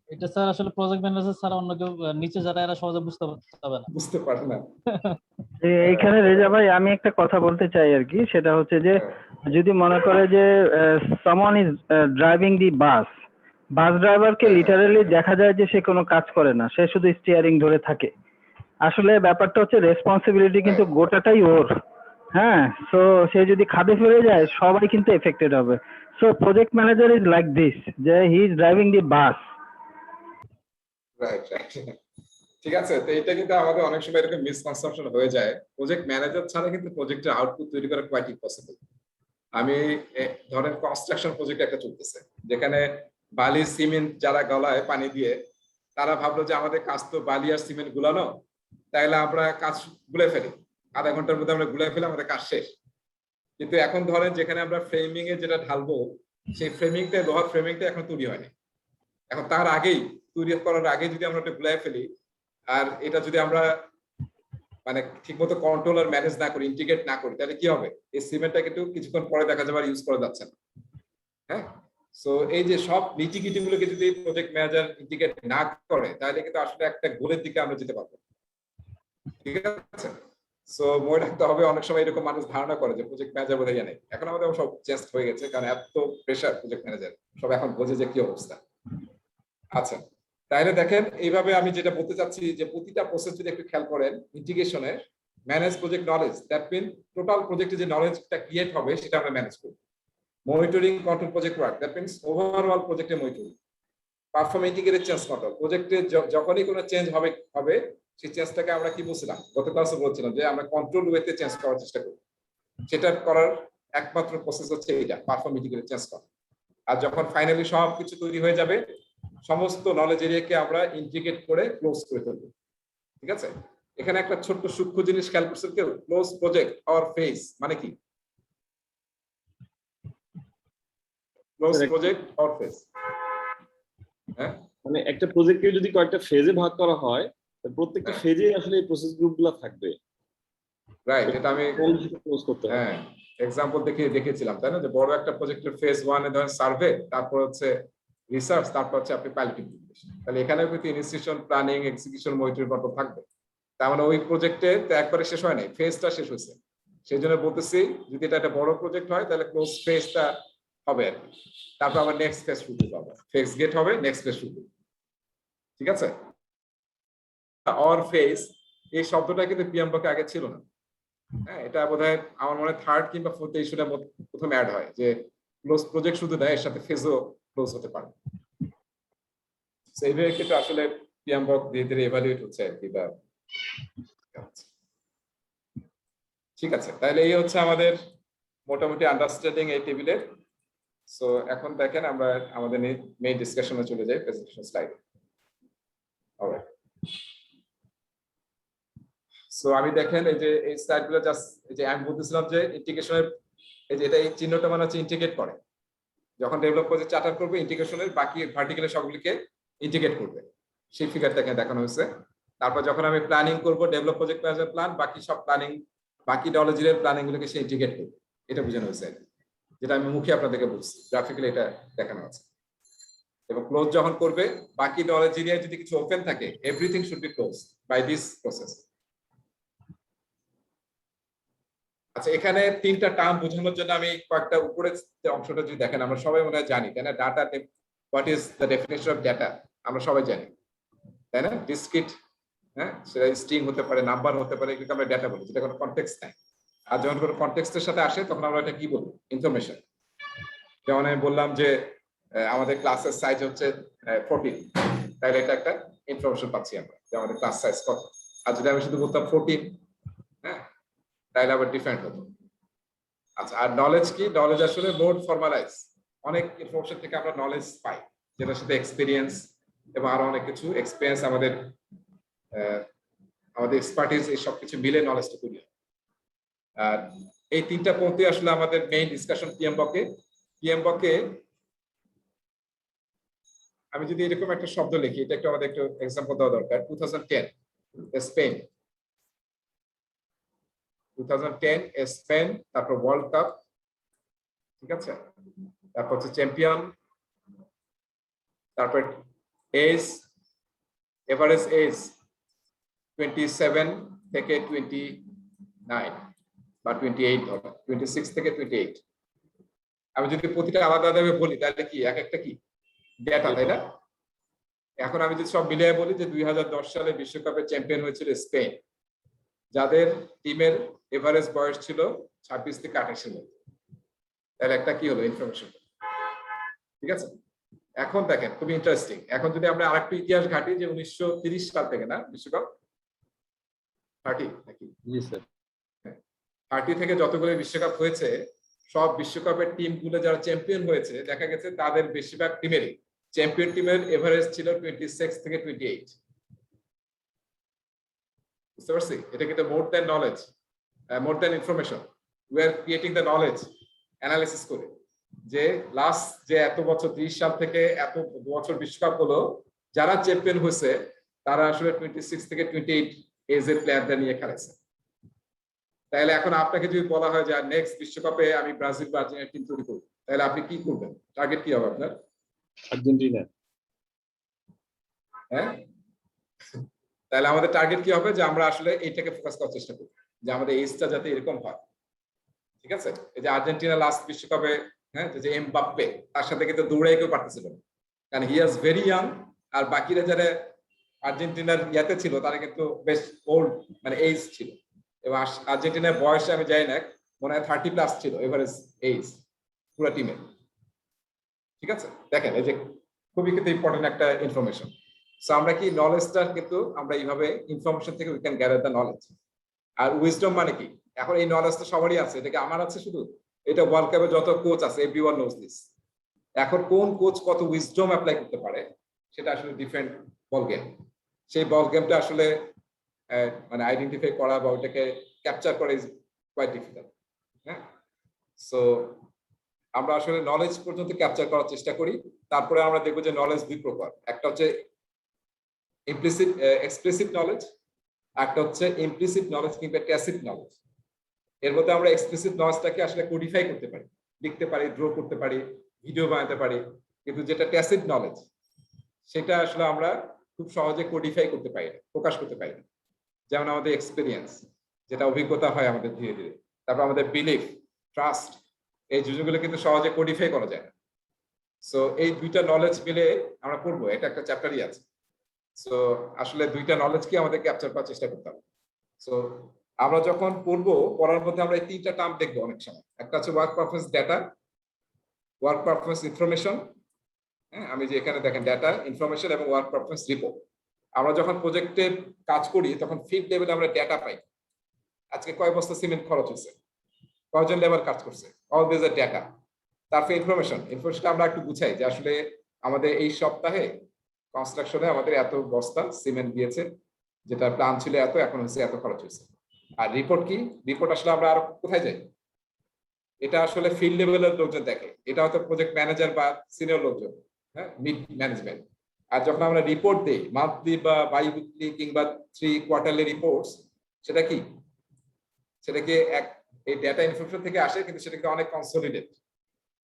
এটা স্যার আসলে প্রজেক্ট ম্যানেজার ছাড়া অন্য কেউ নিচে যারা এরা সহজে বুঝতে পারবে না। বুঝতে পারে না। এইখানে রেজা ভাই আমি একটা কথা বলতে চাই আর কি, সেটা হচ্ছে যে যদি মনে করে যে সামওয়ান ইজ ড্রাইভিং দি বাস ড্রাইভারকে লিটারালি দেখা যায় যে সে কোনো কাজ করে না, সে শুধু স্টিয়ারিং ধরে থাকে। আসলে ব্যাপারটা হচ্ছে রেসপন্সিবিলিটি কিন্তু গোটাটাই ওর। হ্যাঁ, সো সে যদি খাদে ফিরে যায় সবাই কিন্তু এফেক্টেড হবে। So project manager is like this, যে he is driving the bus. Right right, ঠিক আছে। তো এটা কিন্তু আমাদের অনেক সময় এরকম মিসকনসেপশন হয়ে যায়। প্রজেক্ট ম্যানেজার ছাড়া কিন্তু প্রজেক্টের আউটপুট তৈরি করা কোয়াইট ইম্পসিবল। আমি ধরেন কনস্ট্রাকশন প্রজেক্ট একটা চলতেছে, যেখানে বালি সিমেন্ট যারা গলায় পানি দিয়ে, তারা ভাবলো যে আমাদের কাজ তো বালি আর সিমেন্ট গুলানো, তাইলে আমরা কাজ গুলে ফেলি, আধা ঘন্টার মধ্যে আমরা গুলে ফেলে আমাদের কাজ শেষ। কিন্তু এখন ধরেন যেখানে আমরা ফ্রেমিং এ যেটা ঢালবো, সেই ফ্রেমিংটা, লোহার ফ্রেমিংটা এখন তৈরি হয়নি। এখন তার আগেই, তৈরি করার আগে যদি আমরা এটা গুলাই ফেলি, আর এটা যদি আমরা মানে ঠিকমতো কন্ট্রোল আর ম্যানেজ না করি, ইন্টিগ্রেট না করি, তাহলে কি হবে? এই সিমেন্টটা কিন্তু কিছুক্ষণ পরে দেখা যাবে আর ইউজ করা যাচ্ছে না। হ্যাঁ, সো এই যে সব নিটিগিটি গুলোকে যদি প্রজেক্ট ম্যানেজার ইন্টিগ্রেট না করে, তাহলে কিন্তু আসলে একটা গোলের দিকে আমরা যেতে পারবো। ঠিক আছে, সো মনে রাখতে হবে, অনেক সময় এরকম মানুষ ধারণা করে যে প্রজেক্ট ম্যানেজার বোধহয় জানে। এখন আমাদের সব চেঞ্জ হয়ে গেছে, কারণ এত প্রেশার প্রজেক্ট ম্যানেজার, সব এখন বোঝে যে কি অবস্থা। আচ্ছা, তাহলে দেখেন এইভাবে আমি যেটা বলতে চাচ্ছি যে প্রতিটা প্রসেস যদি একটু খেয়াল করেন, ইন্টিগ্রেশনের manage project knowledge, that mean total প্রজেক্টে যে নলেজটা ক্রিয়েট হবে সেটা আমরা ম্যানেজ করব। Monitoring control project work, that means overall প্রজেক্টে monitoring. Perform integrated change control, প্রজেক্টে যখনই কোনো চেঞ্জ হবে সেই চেঞ্জটাকে আমরা কি বলছিলাম, গত ক্লাসে বলছিলাম যে আমরা কন্ট্রোল ওয়েতে চেঞ্জ করার চেষ্টা করি। সেটা করার একমাত্র প্রসেস হচ্ছে এইটা, পারফর্ম ইন্টিগ্রেটেড চেঞ্জ করা। আর যখন ফাইনালি সব কিছু তৈরি হয়ে যাবে, সমস্ত নলেজ এরিয়াকে আমরা ইন্টিগ্রেট করে ক্লোজ করে ফেলবো। ঠিক আছে, এখানে একটা ছোট্ট সূক্ষ্ম জিনিস খেয়াল করছেন কেউ? ক্লোজ প্রজেক্ট অর ফেজ মানে কি? ক্লোজ প্রজেক্ট অর ফেজ, হ্যাঁ, মানে একটা প্রজেক্টকে যদি কয়েকটা ফেজে ভাগ করা হয়, প্রত্যেকটা ফেজে আসলে এই প্রসেস গ্রুপগুলো থাকবে। রাইট, এটা আমি ক্লোজ করতে হবে। হ্যাঁ এক্সাম্পল দেখেছিলাম, তাই না? যে বড় একটা প্রজেক্টের ফেজ 1 এ ধরেন সার্ভে, তারপর হচ্ছে রিসার্চ, তারপর হচ্ছে আপনি পাইলট ইমপ্লিমেন্টেশন। তাহলে এখানেও কিন্তু initiation, planning, execution, monitoring control থাকবে। তার মানে ওই প্রজেক্টে তো একবারে শেষ হয় নাই, ফেজটা শেষ হয়েছে। সেই জন্য বলতেছি, যদি এটা একটা বড় প্রজেক্ট হয় তাহলে ক্লোজ ফেজটা হবে আর কি। তারপর আবার নেক্সট ফেজ শুরু হবে, ফেজ গেট হবে, নেক্সট ফেজ শুরু। ঠিক আছে, অর ফেজ এই শব্দটা কিন্তু পিএমবকে আগে ছিল না। হ্যাঁ, এটা বোধহয় আমার মনে হয় থার্ড কিংবা ফোর্থ ইস্যুটা প্রথম অ্যাড হয়, যে ক্লোজ প্রজেক্ট শুধু দেয়, এর সাথে ফেজও ক্লোজ হতে পারে। এইভাবে কিন্তু আসলে পিএমবক ধীরে ধীরে এভালুয়েট হচ্ছে আর কি। ঠিক আছে, তাহলে এই হচ্ছে আমাদের মোটামুটি আন্ডারস্ট্যান্ডিং এই টেবিলের। সো এখন দেখেন আমরা আমাদের মেইন ডিসকাশনে চলে যাই, প্রেজেন্টেশন স্লাইডে। অলরাইট, সো আমি দেখেন এই যে এই স্লাইডগুলো জাস্ট, এই যে আমি বলতেছিলাম যে ইন্টিগ্রেশনের এই যে এটা, এই চিহ্নটা মানে হচ্ছে ইন্টিগ্রেট করে। যখন ডেভেলপ প্রজেক্ট চার্টার করবে, ইন্টিগ্রেশনের বাকি ভার্টিক্যালের সবগুলিকে ইন্টিগ্রেট করবে, সেই ফিগারটা এখানে দেখানো হয়েছে। তারপর যখন আমি প্ল্যানিং করব, ডেভেলপ প্রজেক্ট ম্যানেজার প্ল্যান, বাকি সব প্ল্যানিং, বাকি নলেজের প্ল্যানিং গুলোকে সে ইন্টিগ্রেট করবে। এটা বোঝানো হয়েছে, যেটা আমি মুখে আপনাদেরকে বলছি, গ্রাফিক্যালি এটা দেখানো আছে। এবং ক্লোজ যখন করবে, বাকি নলেজ এরিয়ায় যদি কিছু ওপেন থাকে, everything should be close by this process. আচ্ছা, এখানে তিনটা টার্ম বোঝানোর জন্য আমি কয়েকটা উপরের অংশটা যদি দেখেন, আমরা সবাই মনে হয় জানি, তাই না? Data, what is the definition of data, আমরা সবাই জানি, তাই না? ডিসক্রিট, হ্যাঁ, সেটা স্ট্রিং হতে পারে, নাম্বার হতে পারে, কিন্তু আমরা ডাটা বলি, যেটা কোনো কনটেক্সট নাই। আর যখন কোনো কনটেক্সটের সাথে আসে, তখন আমরা এটা কি বলবো? ইনফরমেশন। যেমন আমি বললাম যে আমাদের ক্লাসের সাইজ হচ্ছে 14, তাহলে এটা একটা ইনফরমেশন পাচ্ছি আমরা যে আমাদের ক্লাস সাইজ কত। আর যদি আমি শুধু বলতাম 14, হ্যাঁ, তাহলে আবার ডিফারেন্ট হতো। আচ্ছা, আর নলেজ কি? নলেজ আসলে মোর ফর্মালাইজ, অনেক ইনফরমেশন থেকে আমরা নলেজ পাই, যেটার সাথে এক্সপিরিয়েন্স এবং আরো অনেক কিছু, এক্সপিরিয়েন্স, আমাদের এক্সপার্টিস, এই সব কিছু মিলে নলেজটা তৈরি হয়। আর এই তিনটা পয়েন্টই আসলে আমাদের মেইন ডিসকাশন পিএমবকে। আমি যদি এরকম একটা শব্দ লিখি, এটা একটু আমাদের একটু এক্সাম্পল দেওয়া দরকার। 2010 স্পেন, 2010 স্পেন, তারপর ওয়ার্ল্ড কাপ, ঠিক আছে, তারপর হচ্ছে চ্যাম্পিয়ন, তারপর এজ, এভারেজ এজ 27 থেকে 29 বা 28 ধরো, 26 থেকে 28। আমি যদি প্রতিটা আলাদা আলাদা বলি তাহলে কি এক একটা কি ডেটা, তাই না? এখন আমি যদি সব মিলিয়ে বলি যে 2010 সালে বিশ্বকাপের চ্যাম্পিয়ন হয়েছিল স্পেন, যাদের টিমের এভারেজ বয়স ছিল 26 থেকে 28 এর মধ্যে, তাহলে একটা কি হলো ইনফরমেশন, ঠিক আছে? এখন দেখেন খুবই ইন্টারেস্টিং, এখন যদি আমরা আরেকটু ইতিহাস ঘাটি যে 1930 সাল থেকে না বিশ্বকাপ 30 নাকি? জি স্যার। 30 থেকে যতগুলো বিশ্বকাপ হয়েছে সব বিশ্বকাপের টিমগুলো যারা চ্যাম্পিয়ন হয়েছে দেখা গেছে তাদের বেশিরভাগ টিমেরই চ্যাম্পিয়ন টিমের এভারেজ ছিল 26 থেকে 28। বুঝতে পারছি? এটা কিন্তু more than knowledge, more than information, we are creating the knowledge analysis করে যে লাস্ট যে এত বছর 30 সাল থেকে এত বছর বিশ্বকাপ হলো যারা চ্যাম্পিয়ন হয়েছে তারা আসলে 26 থেকে 28 এজের প্লেয়ারদের নিয়ে খেলেছে। তাহলে এখন আপনাকে যদি বলা হয় যে নেক্সট বিশ্বকাপে আমি ব্রাজিল বা আর্জেন্টিনা টিম তৈরি করব, তাহলে আপনি কি করবেন? টার্গেট কি হবে আপনার? আর্জেন্টিনা। হ্যাঁ, তাহলে আমাদের টার্গেট কি হবে যে আমরা আসলে এইটাকে ফোকাস করার চেষ্টা করব যে আমাদের এজটা যাতে এরকম হয়, ঠিক আছে? এই যে আর্জেন্টিনা লাস্ট বিশ্বকাপে, হ্যাঁ, যে এমবাপ্পে তার সাথে কিন্তু দৌড়াই কেউ পারতেছিল না, কারণ হি ওয়াজ ভেরি ইয়াং, আর বাকিরা যারা আর্জেন্টিনার ইয়াতে ছিল তারা কিন্তু বেশ ওল্ড মানে এজ ছিল, এবং আর্জেন্টিনার বয়সে আমি যাই না, মনে হয় 30+ ছিল এভারেজ এজ পুরো টিমে, ঠিক আছে? দেখেন এই যে খুবই কিন্তু ইম্পর্টেন্ট একটা ইনফরমেশন। সো আমরা কি নলেজটা কিন্তু আমরা এইভাবে ইনফরমেশন থেকে we can gather the knowledge. আর উইজডম মানে কি? এখন এই নলেজ তো সবারই আছে, এটা কি আমার আছে শুধু? এটা ওয়ার্ল্ড কাপে যত কোচ আছে এভরিওয়ান নোজ দিস। এখন কোন কোচ কত উইজডম অ্যাপ্লাই করতে পারে সেটা আসলে ডিফারেন্ট বল গেম। সেই বল গেমটা আসলে মানে আইডেন্টিফাই করা বা ওটাকে ক্যাপচার করা ইজ কোয়াইট ডিফিকাল্ট। হ্যাঁ, সো আমরা আসলে নলেজ পর্যন্ত ক্যাপচার করার চেষ্টা করি, তারপরে আমরা দেখবো যে নলেজ দুই প্রকার, একটা হচ্ছে ইমপ্লিসিট এক্সপ্লিসিট নলেজ, একটা হচ্ছে ইমপ্লিসিট নলেজ কিংবা ট্যাসিট নলেজ। এর মধ্যে আমরা এক্সপ্লিসিট নলেজটাকে আসলে কোডিফাই করতে পারি, লিখতে পারি, ড্র করতে পারি, ভিডিও বানাতে পারি, কিন্তু যেটা ট্যাসিট নলেজ সেটা আসলে আমরা খুব সহজে কোডিফাই করতে পারি না, প্রকাশ করতে পারি না। যেমন আমাদের এক্সপিরিয়েন্স, যেটা অভিজ্ঞতা হয় আমাদের ধীরে ধীরে, তারপর আমাদের বিলিফ, ট্রাস্ট, এই জিনিসগুলো কিন্তু সহজে কোডিফাই করা যায় না। সো এই দুইটা নলেজ মিলে আমরা পড়বো, এটা একটা চ্যাপ্টারই আছে। সো আসলে দুইটা নলেজ কি আমাদের ক্যাপচার করার চেষ্টা করতে হবে। সো আমরা যখন পড়বো, পড়ার মধ্যে আমরা এই তিনটা টার্ম দেখবো অনেক সময়। একটা হচ্ছে work performance data, work performance information, হ্যাঁ, আমি যে এখানে দেখেন ডেটা, ইনফরমেশন এবং ওয়ার্ক পারফরম্যান্স রিপোর্ট। আমরা যখন প্রজেক্টে কাজ করি তখন ফিল্ড লেভেলে আমরা ডেটা পাই, আজকে কয় বস্তা সিমেন্ট খরচ হয়েছে, কয়জন লেবার কাজ করছে, অল দিস আর ডেটা। তারপরে ইনফরমেশনটা আমরা একটু বুঝাই যে আসলে আমাদের এই সপ্তাহে কনস্ট্রাকশনে আমাদের এত বস্তা সিমেন্ট দিয়েছে, যেটা প্ল্যান ছিল এত, এখন হচ্ছে এত খরচ হয়েছে। আর রিপোর্ট কি? রিপোর্ট আসলে আমরা আরো কোথায় যাই, এটা আসলে ফিল্ড লেভেলের লোকজন দেখে, এটা হয়তো প্রজেক্ট ম্যানেজার বা সিনিয়র লোকজন, হ্যাঁ, মিড ম্যানেজমেন্ট। আর যখন আমরা রিপোর্ট দিই মান্থলি বা বাই উইকলি কিংবা 3 কোয়ার্টারলি রিপোর্টস, সেটা কি? সেটাকে এই ডেটা ইনফরমেশন থেকে আসে, কিন্তু সেটাকে অনেক কনসলিডেট,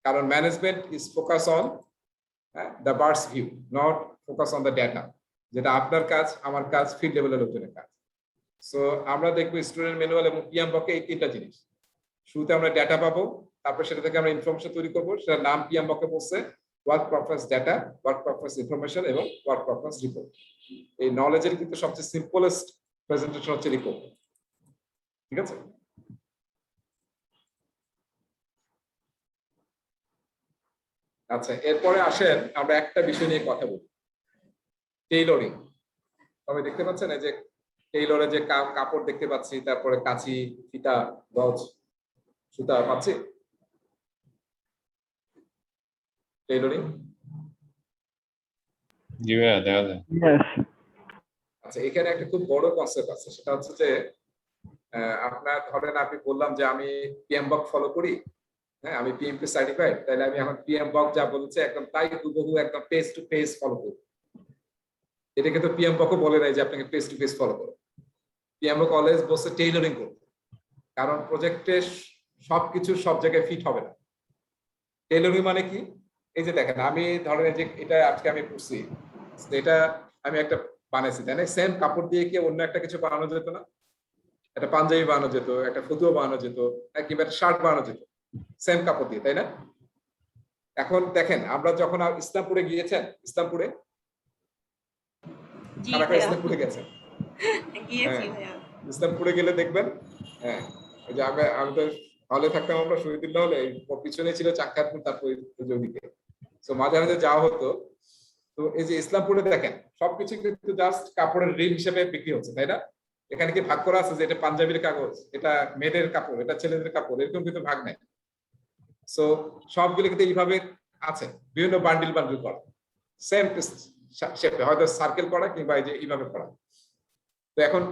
কারণ management is focus on the birds view, not focus on the data, যেটা আপনার কাজ, আমার কাজ, ফিল্ড লেভেলের লোকজনের কাজ। সো আমরা দেখবো স্টুডেন্ট ম্যানুয়াল এবং পিএমবকে এই তিনটা জিনিস, শুরুতে আমরা ডেটা পাবো, তারপর সেটা থেকে আমরা ইনফরমেশন তৈরি করবো, সেটার নাম পিএমবকে বলছে work performance data, work performance information এবং ওয়ার্ক পারফরম্যান্স রিপোর্ট। এই নলেজের কিন্তু সবচেয়ে সিম্পলেস্ট প্রেজেন্টেশন হচ্ছে রিপোর্ট, ঠিক আছে? আচ্ছা, এরপরে আসেন আমরা একটা বিষয় নিয়ে কথা বলি, টেইলরিং। তবে দেখতে পাচ্ছেন এই যে টেইলরে যে কাপড় দেখতে পাচ্ছি, তারপরে কাঁচি, ফিতা, গজ, সুতা পাচ্ছি, টেইলরিং। জি ভাইয়া, দেখা যায়। আচ্ছা, এখানে একটা খুব বড় কনসেপ্ট আছে, সেটা হচ্ছে যে আপনার ধরেন আপনি বললাম যে আমি পিএমবক ফলো করি, হ্যাঁ, আমি পিএমপি সার্টিফাইড, তাহলে আমি এখন পিএমবক যা বলছে একদম তাই হুবহু একদম পেজ টু পেজ ফলো করি। এটা কিন্তু পিএমবকও বলে নাই যে আপনাকে পেজ টু পেজ ফলো করো। পিএমবক অলওয়েজ বলছে টেইলরিং করতে, কারণ প্রজেক্টে সবকিছু সব জায়গায় ফিট হবে না। টেইলরিং মানে কি, এই যে দেখেন আমি ধরেন যে এটা আজকে আমি পড়ছি, এটা আমি একটা বানাইছি, তাই না? সেম কাপড় দিয়ে কি অন্য একটা কিছু বানানো যেত না? একটা পাঞ্জাবি বানানো যেত, একটা ফতুয়া বানানো যেত, কিংবা একটা শার্ট বানানো যেত সেম কাপড় দিয়ে, তাই না? এখন দেখেন আমরা যখন ইসলামপুরে গিয়েছেন, ইসলামপুরে জি কারা কারা ভাইয়া ইসলামপুরে গেছেন? গিয়েছি হ্যাঁ। ভাইয়া। ইসলামপুরে গেলে দেখবেন, হ্যাঁ ওই যে আমি তো হলে থাকতাম, আমরা শহীদুল্লাহ হলে পিছনে ছিল চাক্কারপুর, তারপর ওইদিকে, তো মাঝে মাঝে যাওয়া হতো। তো এই যে ইসলামপুরে দেখেন সবকিছু কিন্তু জাস্ট কাপড়ের রিল হিসেবে বিক্রি হচ্ছে, তাই না? এখানে কি ভাগ করা আছে যে এটা পাঞ্জাবির কাগজ, এটা মেয়েদের কাপড়, এটা ছেলেদের কাপড়, এরকম কিন্তু ভাগ নাই। সো সবগুলো কিন্তু এইভাবে আছে, বিভিন্ন বান্ডিল বান্ডিল করা, সেম শেপে, হয়তো সার্কেল করা কিংবা এই যে এইভাবে করা। তো এখন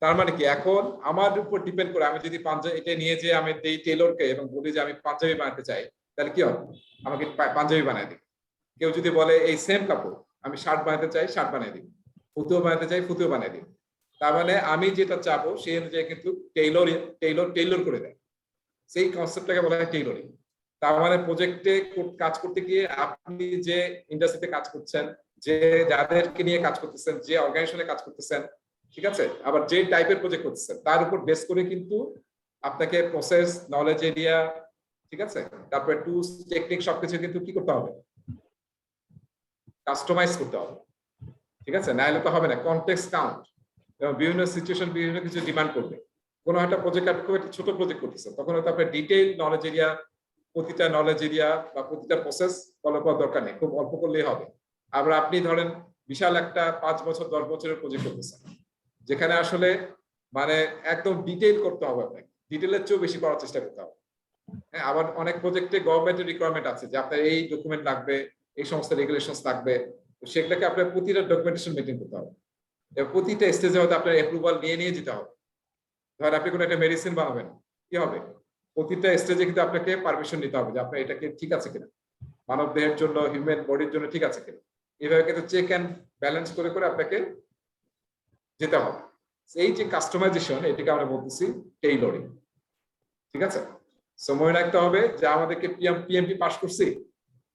তার মানে কি, এখন আমার উপর ডিপেন্ড করে, আমি যদি পাঞ্জাবি এটা নিয়ে যে আমি এই টেলরকে এবং বলি যে আমি পাঞ্জাবি বানাতে চাই, তাহলে কি হবে? আমাকে পাঞ্জাবি বানায় দিবে। কেউ যদি বলে এই সেম কাপড় আমি শার্ট বানাতে চাই, শার্ট বানিয়ে দিবে, ফুতুও বানাতে চাই, ফুতুও বানিয়ে দিবে। তার মানে আমি যেটা চাবো সেই অনুযায়ী কিন্তু টেইলর করে দেয়, সেই কনসেপ্টটাকে বলা হয় টেইলরিং। তার মানে প্রজেক্টে কাজ করতে গিয়ে আপনি যে ইন্ডাস্ট্রিতে কাজ করছেন, যে যাদেরকে নিয়ে কাজ করতেছেন, যে অর্গানাইজেশনে কাজ করতেছেন, ঠিক আছে, আবার যে টাইপের প্রজেক্ট করতেছেন তার উপর বেস করে কিন্তু আপনাকে প্রসেস, নলেজ এরিয়া, ঠিক আছে, তারপরে টুলস, টেকনিক সবকিছু কিন্তু কি করতে হবে, কাস্টমাইজ করতে হবে, ঠিক আছে, না হলে তো হবে না। কনটেক্সট কাউন্ট, এবং বিভিন্ন সিচুয়েশন বিভিন্ন কিছু ডিমান্ড করবে। কোনো একটা প্রজেক্ট আপনি খুব একটা ছোট প্রজেক্ট করতেছেন, তখন হয়তো আপনার ডিটেইল নলেজ এরিয়া, প্রতিটা নলেজ এরিয়া বা প্রতিটা প্রসেস ফলো করার দরকার নেই, খুব অল্প করলেই হবে। আবার আপনি ধরেন বিশাল একটা 5 বছর 10 বছরের প্রজেক্ট করতেছেন, যেখানে আসলে মানে একদম ডিটেইল করতে হবে, আপনাকে ডিটেইলের চেয়েও বেশি করার চেষ্টা করতে হবে। হ্যাঁ, আবার অনেক প্রজেক্টে গভর্নমেন্টের রিকোয়ারমেন্ট আছে যে আপনার এই ডকুমেন্ট লাগবে, এই সমস্ত রেগুলেশনস লাগবে, তো সেগুলোকে আপনার প্রতিটা ডকুমেন্টেশন মেনটেন করতে হবে। প্রতিটা স্টেজে হয়তো আপনার অ্যাপ্রুভাল নিয়ে যেতে হবে। ধর আপনি কোনো একটা মেডিসিন বানাবেন, কি হবে, প্রতিটা স্টেজে কিন্তু আপনাকে পারমিশন নিতে হবে যে আপনার এটাকে ঠিক আছে কিনা, মানব দেহের জন্য, হিউম্যান বডির জন্য ঠিক আছে কিনা। এইভাবে কিন্তু চেক অ্যান্ড ব্যালেন্স করে করে আপনাকে যেতে হবে। এই যে কাস্টমাইজেশন, এটাকে আমরা বলতেছি টেইলরিং, ঠিক আছে। সময় রাখতে হবে যে আমাদেরকে পিএমপি পাস করছি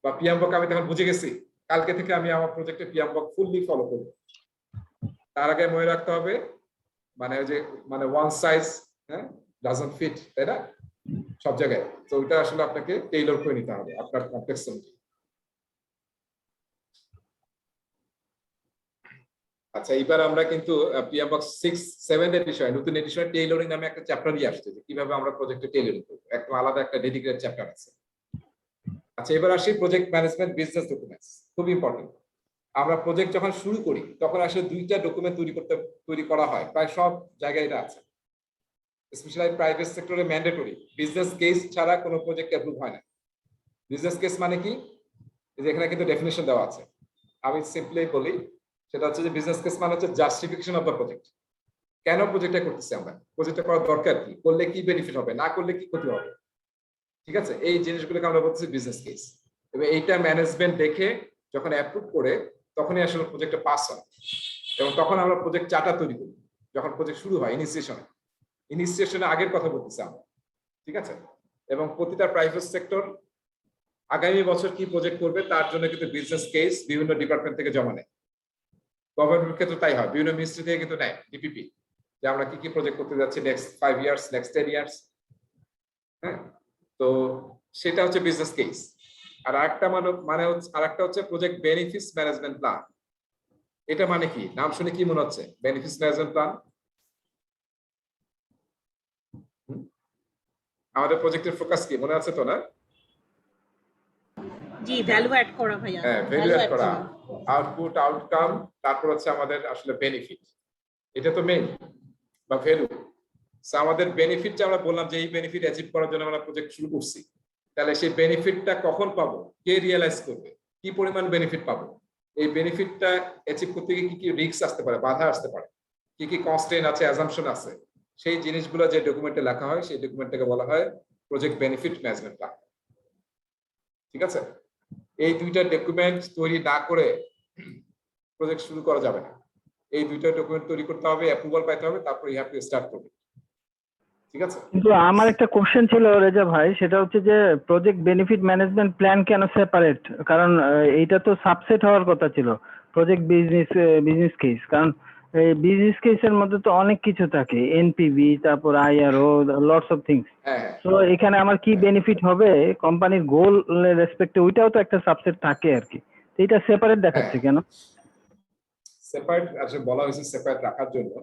বা পিএমবক আমি তখন বুঝে গেছি, কালকে থেকে আমি আমার প্রজেক্টে পিএমবক ফুললি ফলো করব। তার আগে মনে রাখতে হবে মানে ওই যে মানে ওয়ান সাইজ ডাজন্ট ফিট, তাই না, সব জায়গায়। তো ওইটা আসলে আপনাকে টেইলর করে নিতে হবে আপনার কমপ্লেক্স অনুযায়ী। আচ্ছা, এইবার আমরা কিন্তু পিএমবক 6-7 এর বিষয়, নতুন এডিশনে টেইলরিং নামে একটা চ্যাপ্টারই আসছে, যে কিভাবে আমরা প্রজেক্টে টেইলরিং করব, একদম আলাদা একটা ডেডিকেটেড চ্যাপ্টার আছে। আচ্ছা, এবার আসি প্রজেক্ট ম্যানেজমেন্ট বিজনেস ডকুমেন্টস, খুব ইম্পর্টেন্ট। আমরা প্রজেক্ট যখন শুরু করি তখন আসলে 2টা ডকুমেন্ট তৈরি করা হয়, প্রায় সব জায়গায় এটা আছে, স্পেশালি প্রাইভেট সেক্টরে ম্যান্ডেটরি। বিজনেস কেস ছাড়া কোনো প্রজেক্ট অ্যাপ্রুভ হয় না। বিজনেস কেস মানে কি, যে এখানে কিন্তু ডেফিনিশন দেওয়া আছে, আমি সিম্পলি বলি, সেটা হচ্ছে যে বিজনেস কেস মানে হচ্ছে জাস্টিফিকেশন অফ দ্য প্রজেক্ট। কেন প্রজেক্টটা করতেছি আমরা, প্রজেক্টটা করার দরকার কি, করলে কি বেনিফিট হবে, না করলে কি ক্ষতি হবে, ঠিক আছে, এই জিনিসগুলোকে আমরা বলতেছি বিজনেস কেস। এবং এইটা ম্যানেজমেন্ট দেখে যখন অ্যাপ্রুভ করে তখনই আসলে প্রজেক্টটা পাস হয়, এবং তখন আমরা প্রজেক্ট চার্টার তৈরি করি যখন প্রজেক্ট শুরু হয়, ইনিশিয়েশনে আগের কথা বলতেছি আমরা, ঠিক আছে। এবং প্রতিটা প্রাইভেট সেক্টর আগামী বছর কি প্রজেক্ট করবে তার জন্য কিন্তু বিজনেস কেস বিভিন্ন ডিপার্টমেন্ট থেকে জমা নেয়। গভর্নমেন্টের ক্ষেত্রে তাই হয়, বিভিন্ন মিনিস্ট্রি থেকে কিন্তু নেয় ডিপিপি, যে আমরা কি কি প্রজেক্ট করতে যাচ্ছি নেক্সট 5 ইয়ার্স, নেক্সট 10 ইয়ার্স। হ্যাঁ, তো সেটা হচ্ছে বিজনেস কেস। আর আরেকটা হচ্ছে প্রজেক্ট বেনিফিটস ম্যানেজমেন্ট প্ল্যান। এটা মানে কি, নাম শুনে কি মনে হচ্ছে, বেনিফিটস ম্যানেজমেন্ট প্ল্যান? আমাদের প্রজেক্টের ফোকাস কি মনে আছে তো, না? জি, ভ্যালু অ্যাড করা ভাইয়া। হ্যাঁ, ভ্যালু অ্যাড করা, আউটপুট, আউটকাম, তারপর হচ্ছে আমাদের আসলে বেনিফিট, এটা তো মেইন, বা ভ্যালু। আমাদের বেনিফিট যে আমরা বললাম যে এই বেনিফিট অ্যাচিভ করার জন্য আমরা প্রজেক্ট শুরু করছি, তাহলে সেই বেনিফিটটা কখন পাবো, কে রিয়েলাইজ করবে, কি পরিমাণ বেনিফিট পাবো, এই বেনিফিটটা অ্যাচিভ করতে গিয়ে কি কি রিস্ক আসতে পারে, বাধা আসতে পারে, কি কি কনস্ট্রেইন আছে, অ্যাজাম্পশন আছে, সেই জিনিসগুলো যে ডকুমেন্টে লেখা হয় সেই ডকুমেন্টটাকে বলা হয় প্রজেক্ট বেনিফিট ম্যানেজমেন্ট প্ল্যান, ঠিক আছে। এই 2টা ডকুমেন্ট তৈরি না করে প্রজেক্ট শুরু করা যাবে না। এই 2টা ডকুমেন্ট তৈরি করতে হবে, অ্যাপ্রুভাল পাইতে হবে, তারপর ইউ হ্যাভ টু স্টার্ট করবে, ঠিক আছে? কিন্তু আমার একটা কোশ্চেন ছিল রেজা ভাই, সেটা হচ্ছে যে প্রজেক্ট বেনিফিট ম্যানেজমেন্ট প্ল্যান কেন সেপারেট? কারণ এইটা তো সাবসেট হওয়ার কথা ছিল প্রজেক্ট বিজনেস কেস। কারণ এই বিজনেস কেসের মধ্যে তো অনেক কিছু থাকে, এনপিভি, তারপর আইআরও, লটস অফ থিংস। হ্যাঁ তো এখানে আমার কি বেনিফিট হবে কোম্পানির গোল রেসপেক্টে, ওইটাও তো একটা সাবসেট থাকে আর কি। তো এটা সেপারেট দেখাচ্ছে কেন? সেপারেট আসলে বলা হয়েছে সেপারেট রাখার জন্য,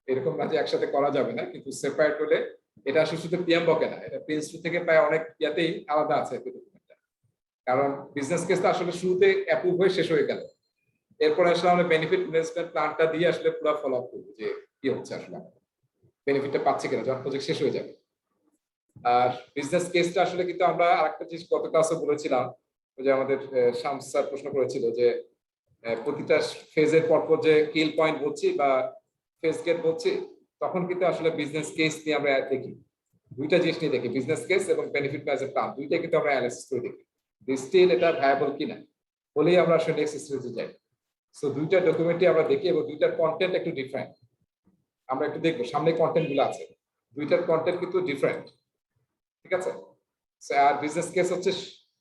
এরকম না যে একসাথে করা যাবে না, কিন্তু সেপারেট হলে এটা আসলে শুধু পিএমবকে না, এটা প্রিন্স থেকে প্রায় অনেক ইয়াতেই আলাদা আছে ডকুমেন্টটা। কারণ বিজনেস কেসটা আসলে শুরুতে অ্যাপ্রুভ হয়ে শেষ হয়ে গেল, এরপরে আসলে আমরা বেনিফিট ম্যানেজমেন্ট প্ল্যানটা দিয়ে আসলে পুরো ফলো আপ করবো যে কি হচ্ছে আসলে বেনিফিটটা পাচ্ছে কিনা যখন প্রজেক্ট শেষ হয়ে যাবে। আর বিজনেস কেসটা আসলে কিন্তু আমরা আরেকটা জিনিস গত ক্লাসে বলেছিলাম, যে আমাদের শামস স্যার প্রশ্ন করেছিল যে প্রতিটা ফেজের পরপর যে কিল পয়েন্ট বলছি বা ফেজ গেট বলছি, তখন কিন্তু আসলে বিজনেস কেস নিয়ে আমরা দেখি, দুইটা জিনিস নিয়ে দেখি, বিজনেস কেস এবং বেনিফিট ম্যানেজমেন্ট প্ল্যান, দুইটা কিন্তু আমরা অ্যানালাইসিস করে দেখি স্টিল এটা ভায়াবল কিনা, বলেই আমরা আসলে নেক্সট স্টেজে যাই। সো দুইটা ডকুমেন্টই আমরা দেখি এবং দুইটার কন্টেন্ট একটু ডিফারেন্ট। আমরা একটু দেখবো সামনে কন্টেন্ট গুলো আছে, দুইটার কন্টেন্ট কিন্তু ডিফারেন্ট, ঠিক আছে? আর বিজনেস কেস হচ্ছে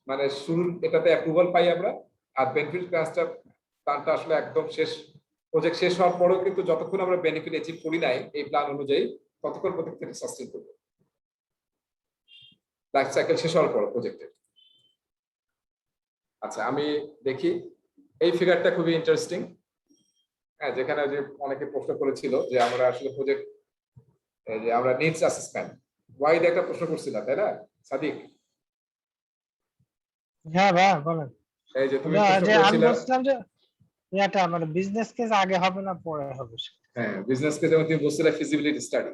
মানে শুরুর এটাতে অ্যাপ্রুভাল পাই আমরা, আর বেনিফিট প্ল্যানটা আসলে একদম শেষ, প্রজেক্ট শেষ হওয়ার পরেও কিন্তু যতক্ষণ আমরা বেনিফিট অ্যাচিভ করি নাই এই প্ল্যান অনুযায়ী, ততক্ষণ প্রজেক্টটাকে সাস্টেইন করবো লাইফ সাইকেল শেষ হওয়ার পর প্রজেক্টের। আচ্ছা আমি দেখি এই ফিগারটা খুবই ইন্টারেস্টিং। হ্যাঁ, যেখানে যে অনেকে প্রশ্ন করেছিল যে আমরা আসলে প্রজেক্ট, যে আমরা নিডস অ্যাসেসমেন্ট ওয়াইড একটা প্রশ্ন করছিলাম, তাই না সাদিক? হ্যাঁ ভাই বলেন। এই যে তুমি না, প্রশ্ন যে আমি করেছিলে, বলছিলাম যে এটা মানে বিজনেস কেস আগে হবে না পরে হবে? হ্যাঁ বিজনেস কে যেমন তুমি বলছিলে ফিজিবিলিটি স্টাডি,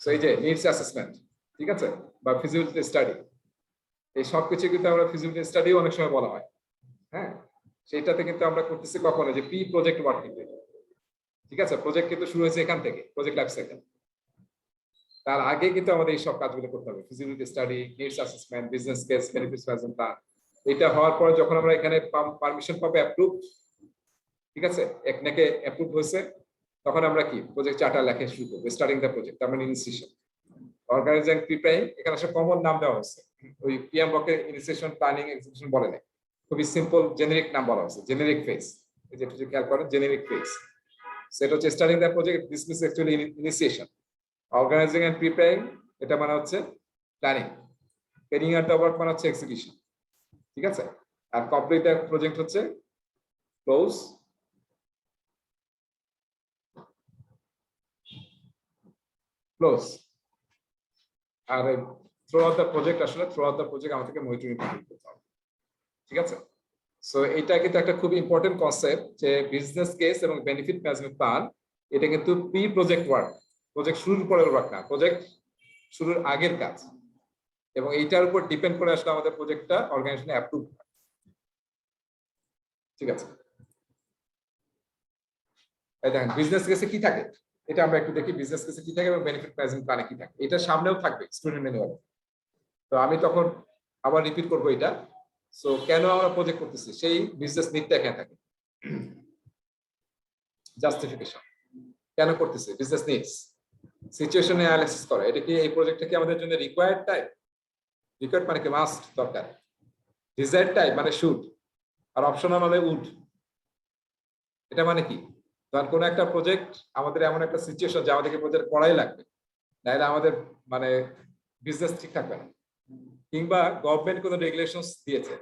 সো এই যে নিডস অ্যাসেসমেন্ট, ঠিক আছে, বা ফিজিবিলিটি স্টাডি, এই সবকিছু কিন্তু আমরা ফিজিবিলিটি স্টাডি অনেক সময় বলা হয়। হ্যাঁ, সেটাতে কিন্তু আমরা করতেছি কখনো যে প্রি প্রজেক্ট ওয়ার্ক কিন্তু, ঠিক আছে? প্রজেক্ট কিন্তু শুরু হয়েছে এখান থেকে, প্রজেক্ট লাইফ সাইকেল, তার আগে কিন্তু আমাদের এই সব কাজগুলো করতে হবে, feasibility study, needs assessment, business case, benefits management plan. এটা হওয়ার পরে যখন আমরা এখানে পারমিশন পাবো অ্যাপ্রুভ, ঠিক আছে, একনাকে অ্যাপ্রুভ হয়েছে, তখন আমরা কি প্রজেক্ট চার্টার লেখা শুরু করবো, স্টার্টিং দ্য প্রজেক্ট, তার মানে ইনিশিয়েশন, অর্গানাইজিং, প্রিপেয়ারিং, এখানে একটা কমন নাম দেওয়া হয়েছে, ওই পিএম বকের ইনিশিয়েশন, প্ল্যানিং, এক্সিকিউশন বলে নাই, খুবই সিম্পল জেনেরিক নাম বলা হয়েছে, জেনেরিক ফেজ, এই যে একটু খেয়াল করেন জেনেরিক ফেজ, সেটা হচ্ছে starting the project, this is actually initiation, organising and preparing এটা মানে হচ্ছে planning, carrying out the work মানে হচ্ছে এক্সিকিউশন, ঠিক আছে? আর কমপ্লিট দ্য প্রজেক্ট হচ্ছে ক্লোজ, ক্লোজ। আর থ্রু আউট দ্য প্রজেক্ট, আসলে থ্রু আউট দ্য প্রজেক্ট আমাদেরকে মনিটরিং করতে হবে, ঠিক আছে? সো এটা কিন্তু একটা খুব ইম্পর্টেন্ট কনসেপ্ট যে বিজনেস কেস এবং বেনিফিট ম্যানেজমেন্ট প্ল্যান, এটা কিন্তু প্রি প্রজেক্ট ওয়ার্ক, প্রজেক্ট শুরুর পরের ওয়ার্ক না, প্রজেক্ট শুরুর আগের কাজ, এবং এইটার উপর ডিপেন্ড করে আসলে আমাদের প্রজেক্টটা অর্গানাইজেশনে অ্যাপ্রুভ, ঠিক আছে? এই দেখেন বিজনেস কেসে কি থাকে, এটা আমরা একটু দেখি, বিজনেস কেসে কি থাকে এবং বেনিফিট ম্যানেজমেন্ট প্ল্যানে কি থাকে, এটা সামনেও থাকবে স্টুডেন্ট ম্যানুয়াল। তো আমি তখন আবার রিপিট করবো এটা। সো কেন আমরা প্রজেক্ট করতেছি, সেই বিজনেস নিডটা এখানে থাকে, জাস্টিফিকেশন কেন করতেছি, বিজনেস নিডস, সিচুয়েশন অ্যানালাইসিস করা, এটা কি এই প্রজেক্টটা কি আমাদের জন্য রিকোয়ার্ড টাইপ, রিকোয়ার্ড মানে কি মাস্ট দরকার, ডিজায়ার্ড টাইপ মানে শুড, আর অপশনাল মানে উড। এটা মানে কি, ধর কোনো একটা প্রজেক্ট আমাদের এমন একটা সিচুয়েশন যে আমাদেরকে প্রজেক্ট করাই লাগবে, নাহলে আমাদের মানে বিজনেস ঠিক থাকবে না, কিংবা গভর্নমেন্ট কোনো রেগুলেশনস দিয়েছে,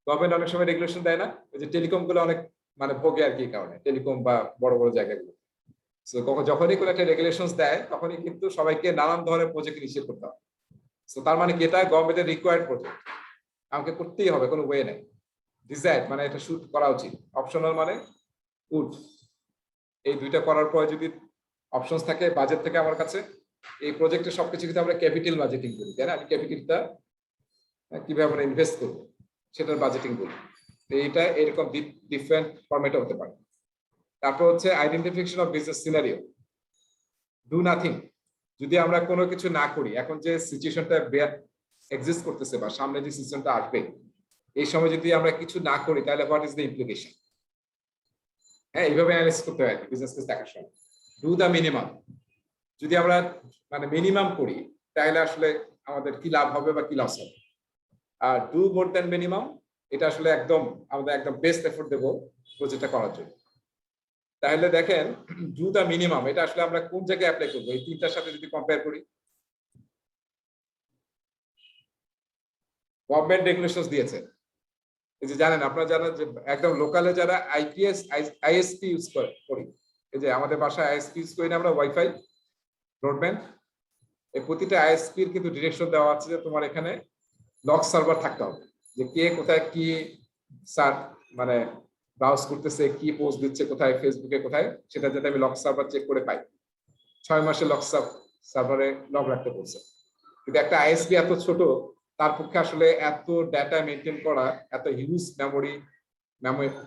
গভর্নমেন্ট অনেক সময় রেগুলেশন দেয় না, ওই যে টেলিকম গুলো অনেক মানে ভোগে আর কি, কারণে টেলিকম বা বড় বড় জায়গাগুলো, যখনই কোনো একটা রেগুলেশনস দেয় তখনই কিন্তু সবাইকে নানান ধরনের প্রজেক্ট ইনিশিয়েট করতে হবে। তো তার মানে কি এটা গভর্নমেন্টের রিকোয়ার্ড প্রজেক্ট, আমাকে করতেই হবে, কোনো ওয়ে নাই। ডিজায়ার্ড মানে এটা শুট করা উচিত, অপশনাল মানে উড। এই দুইটা করার পরে যদি অপশনস থাকে, বাজেট থেকে আমার কাছে, এই প্রজেক্টের সবকিছু কিন্তু আমরা ক্যাপিটাল বাজেটিং করি, তাই না? আমি ক্যাপিটালটা কিভাবে আমরা ইনভেস্ট করবো সেটার বাজেটিং করি। তো এইটা এরকম ডিফারেন্ট ফরম্যাটে হতে পারে। তারপর হচ্ছে identification of business scenario, do nothing, যদি আমরা কোনো কিছু না করি, এখন যে সিচুয়েশনটা এক্সিস্ট করতেছে বা সামনে যে সিচুয়েশনটা আসবে, এই সময় যদি আমরা কিছু না করি তাহলে হোয়াট ইজ দ্য ইমপ্লিকেশন। হ্যাঁ, এইভাবে অ্যানালাইসিস করতে হয় বিজনেস কেস দেখার সময়। ডু দ্য মিনিমাম, যদি আমরা মানে মিনিমাম করি তাহলে আসলে আমাদের কি লাভ হবে বা কি লস হবে। আর ডু মোর দ্যান মিনিমাম এটা আসলে একদম আমাদের একদম বেস্ট এফোর্ট দেবো প্রজেক্টটা করার জন্য। তাহলে দেখেন ডু দা মিনিমাম এটা আসলে আমরা কোন জায়গায় অ্যাপ্লাই করবো এই তিনটার সাথে যদি কম্পেয়ার করি। গভর্নমেন্ট রেগুলেশনস দিয়েছে, এই যে জানেন আপনারা জানেন যে একদম লোকালে যারা আইপিএস আইএসপি ইউজ করি, এই যে আমাদের বাসায় আইএসপি ইউজ করি না আমরা, ওয়াইফাই ব্রডব্যান্ড, এই প্রতিটা আইএসপির কিন্তু ডিরেকশন দেওয়া আছে যে তোমার এখানে লক সার্ভার থাকতে হবে, যে কে কোথায় কি মানে ব্রাউজ করতেছে, কি পোস্ট দিচ্ছে কোথায় ফেসবুকে কোথায়, সেটা যাতে আমি লক সার্ভার চেক করে পাই। 6 মাসে লক সার্ভারে লক রাখতে বলছে। কিন্তু একটা আইএসপি এত ছোট, তার পক্ষে আসলে এত ডাটা মেনটেন করা, এত হিউজ মেমোরি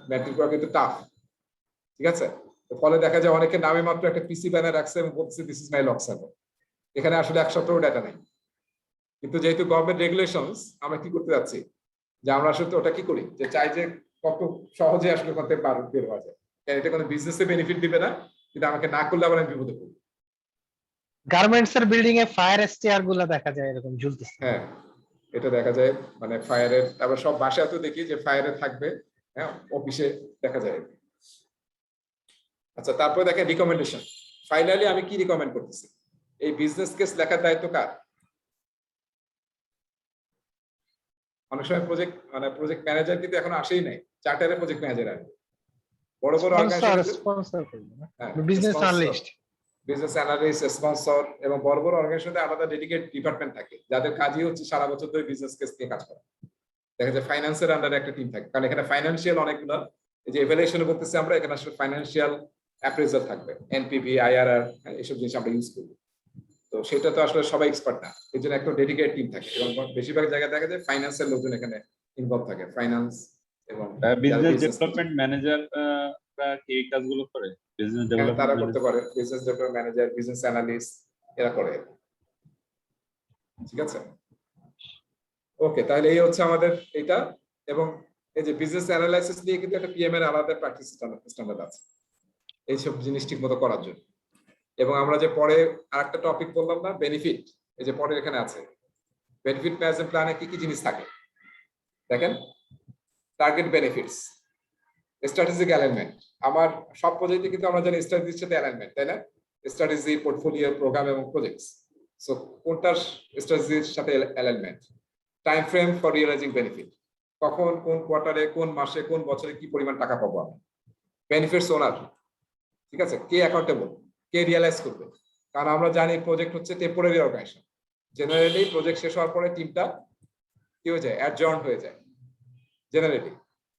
মেনটেন করা কিন্তু টাফ, ঠিক আছে। ফলে দেখা যায় অনেকে নামে মাত্র একটা পিসি ব্যানার রাখছে এবং বলছে this is my lock server, এখানে আসলে 1 সপ্তাহ ডাটা নেই। কিন্তু যেহেতু গভর্নমেন্ট রেগুলেশনস, আমরা কি করতে যাচ্ছি যে আমরা আসলে ওটা কি করি যে চাই যে কত সহজে আসলে করতে বের হওয়া যায়, কারণ এটা কোনো বিজনেসে বেনিফিট দিবে না, কিন্তু আমাকে না করলে আবার আমি বিপদে পড়ব। গার্মেন্টস এর বিল্ডিং এ ফায়ার স্টেয়ার গুলা দেখা যায় এরকম ঝুলতেছে। হ্যাঁ, এটা দেখা যায় মানে ফায়ারের, তারপর সব বাসায় তো দেখি যে ফায়ারে থাকবে, হ্যাঁ অফিসে দেখা যায়। আচ্ছা, তারপরে দেখেন রিকমেন্ডেশন। ফাইনালি আমি কি রিকমেন্ড করতেছি, এই বিজনেস কেস লেখার দায়িত্ব কার? অনেক সময় প্রজেক্ট ম্যানেজার কিন্তু এখন আসেই নাই, চার্টারে প্রজেক্ট ম্যানেজার আসবে। বড় বড় স্পন্সর করবে না, business analyst, business analyst, sponsor এবং বড় বড় অর্গানাইজেশনে আলাদা ডেডিকেট ডিপার্টমেন্ট থাকে, যাদের কাজই হচ্ছে সারা বছর ধরে বিজনেস কেস নিয়ে কাজ করা। দেখা যায় ফাইন্যান্সের আন্ডারে একটা টিম থাকে, কারণ এখানে ফাইন্যান্সিয়াল অনেকগুলো, এই যে এভালুয়েশন করতেছি আমরা, এখানে আসলে ফাইন্যান্সিয়াল অ্যাপ্রেজাল থাকবে, এনপিভি, আইআরআর, এসব জিনিস আমরা ইউজ করবো। তো সেটা তো আসলে সবাই এক্সপার্ট না, এই জন্য একটা ডেডিকেটেড টিম থাকে এবং বেশিরভাগ জায়গায় দেখা যায় ফাইন্যান্সের লোকজন এখানে ইনভলভ থাকে, ফাইন্যান্স এবং বিজনেস ডেভেলপমেন্ট ম্যানেজার কি এই কাজগুলো করে, বিজনেস ডেভেলপমেন্ট তারা করতে পারে, business development manager, business analyst এরা করে, ঠিক আছে। ওকে, তাহলে এই হচ্ছে আমাদের এটা। এবং এই যে বিজনেস অ্যানালাইসিস নিয়ে কিন্তু একটা পিএম এর আলাদা প্র্যাকটিস স্ট্যান্ডার্ড আছে এইসব জিনিস ঠিক মতো করার জন্য। এবং আমরা যে পরে আরেকটা টপিক বললাম না, বেনিফিট, এই যে পরে এখানে আছে বেনিফিট ম্যানেজমেন্ট প্ল্যানে কি কি জিনিস থাকে দেখেন। Target benefits, strategic alignment. আমার সব প্রজেক্টে কিন্তু আমরা জানি স্ট্র্যাটেজির সাথে অ্যালাইনমেন্ট, তাই না? স্ট্র্যাটেজি, পোর্টফোলিও, প্রোগ্রাম এবং প্রজেক্টস। সো কোনটার স্ট্র্যাটেজির সাথে alignment? Time frame for realising benefit, কখন, কোন কোয়ার্টারে, কোন মাসে, কোন বছরে কি পরিমাণ টাকা পাবো আমি। বেনিফিটস ওনার, ঠিক আছে, কে অ্যাকাউন্টেবল, কে রিয়েলাইজ করবে। কারণ আমরা জানি প্রজেক্ট হচ্ছে টেম্পোরারি অর্গানাইজেশন, জেনারেলি প্রজেক্ট শেষ হওয়ার পরে টিমটা কি হয়ে যায়, অ্যাডজর্ন হয়ে যায় জেনারেলি।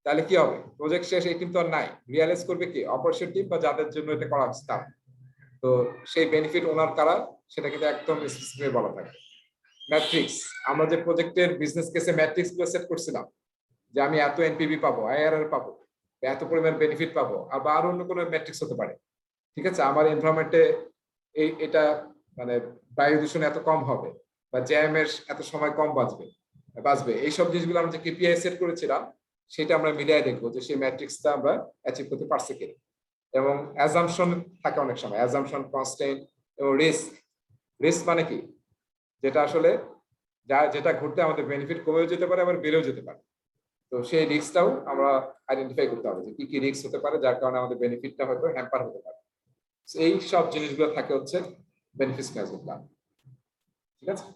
তাহলে কি হবে, প্রজেক্ট শেষ, এই টিম তো আর নাই, রিয়েলাইজ করবে কি, অপারেশন টিম বা যাদের জন্য এটা করা হচ্ছে তারা। তো সেই বেনিফিট ওনার কারা, সেটা কিন্তু একদম স্পেসিফিক বলা থাকে। ম্যাট্রিক্স, আমরা যে প্রজেক্টের বিজনেস কেসে ম্যাট্রিক্স গুলো সেট করছিলাম যে আমি এত এনপিভি পাবো, আইআরআর পাবো, এত পরিমাণ বেনিফিট পাবো, আর বা আরো অন্য কোনো ম্যাট্রিক্স হতে পারে, ঠিক আছে। আমার এনভায়রনমেন্টে এটা মানে বায়ু দূষণ এত কম হবে, বা জ্যাম এর এত সময় কম বাঁচবে, এইসব জিনিসগুলো আমরা যে কেপিআই সেট করেছিলাম সেটা আমরা মিলিয়ে দেখবো যে সেই ম্যাট্রিক্সটা আমরা অ্যাচিভ করতে পারছি কিনা। এবং অ্যাজাম্পশন থাকে অনেক সময়, অ্যাজাম্পশন, কনস্ট্যান্ট এবং রিস্ক মানে কি, যেটা আসলে যেটা ঘটতে আমাদের বেনিফিট কমেও যেতে পারে, আবার বেড়েও যেতে পারে। তো সেই রিস্কটাও আমরা আইডেন্টিফাই করতে হবে যে কি কি রিস্ক হতে পারে, যার কারণে আমাদের বেনিফিটটা হয়তো হ্যাম্পার হতে পারে। এই সব জিনিসগুলো থাকে হচ্ছে বেনিফিটস ম্যানেজমেন্ট প্ল্যান, ঠিক আছে।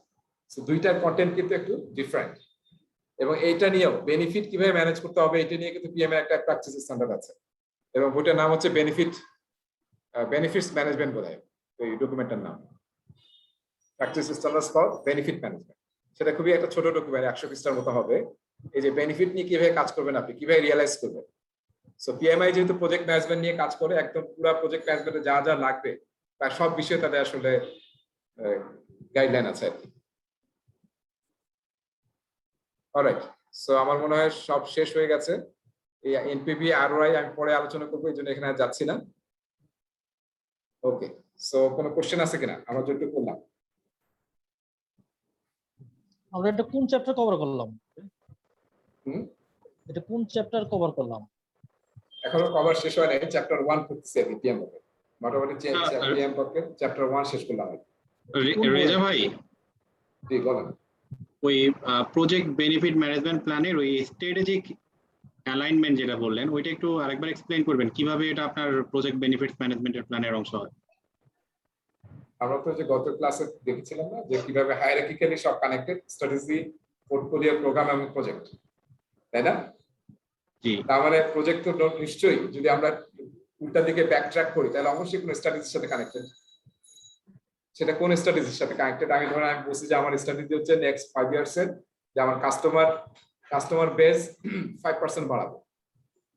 তো দুইটার কন্টেন্ট কিন্তু একটু ডিফারেন্ট, এবং এইটা নিয়েও বেনিফিট কিভাবে ম্যানেজ করতে হবে এটা নিয়ে কিন্তু পিএম এর একটা প্র্যাকটিস স্ট্যান্ডার্ড আছে, এবং বইটার নাম হচ্ছে বেনিফিটস ম্যানেজমেন্ট বলে এই ডকুমেন্টের নাম, practice standards for benefit management. সেটা খুবই একটা ছোট ডকুমেন্ট, 100 পৃষ্ঠার মতো হবে। এই যে বেনিফিট নিয়ে কিভাবে কাজ করবেন আপনি, কিভাবে রিয়েলাইজ করবেন। সো পিএমআই যেহেতু প্রজেক্ট ম্যানেজমেন্ট নিয়ে কাজ করে, একদম পুরো প্রজেক্ট ম্যানেজমেন্টে যা যা লাগবে তার সব বিষয়ে তাদের আসলে গাইডলাইন আছে আর কি। অলরাইট, সো আমার মনে হয় সব শেষ হয়ে গেছে। এই এনপিভি আরওআই আমি পরে আলোচনা করবো, এই জন্য এখানে আর যাচ্ছি না। ওকে, সো কোনো কোশ্চেন আছে কিনা আমরা যেটা করলাম? আমরা এটা কোন চ্যাপ্টার কভার করলাম? এটা কোন চ্যাপ্টার কভার করলাম? এখনো কভার শেষ হয় নাই, চ্যাপ্টার 1 করতেছি আমি পিএম এর। মোটামুটি চ্যাপ্টার 1 শেষ করলাম। রেজা ভাই, জি বলেন। ওই প্রজেক্ট বেনিফিট ম্যানেজমেন্ট প্ল্যানের ওই স্ট্র্যাটেজিক অ্যালাইনমেন্ট যেটা বললেন, ওইটা একটু আরেকবার এক্সপ্লেইন করবেন কিভাবে এটা আপনার প্রজেক্ট বেনিফিট ম্যানেজমেন্টের প্ল্যানের অংশ হয়? আমরা তো যে গত ক্লাসে দেখেছিলাম না যে কিভাবে হায়ারার্কিক্যালি সব কানেক্টেড, স্ট্র্যাটেজি, পোর্টফোলিও, প্রোগ্রাম এবং প্রজেক্ট, তাই না? জি। তার মানে প্রজেক্ট তো নিশ্চয়ই যদি আমরা উল্টা দিকে ব্যাক ট্র্যাক করি তাহলে অবশ্যই কোনো স্ট্র্যাটেজির সাথে কানেক্টেড। সেটা কোন স্ট্র্যাটেজির সাথে কানেক্টেড? আমি ধরেন আমি বলছি যে আমার স্ট্র্যাটেজি হচ্ছে নেক্সট 5 ইয়ার্স এর যে আমার কাস্টমার বেস 5% বাড়াবো।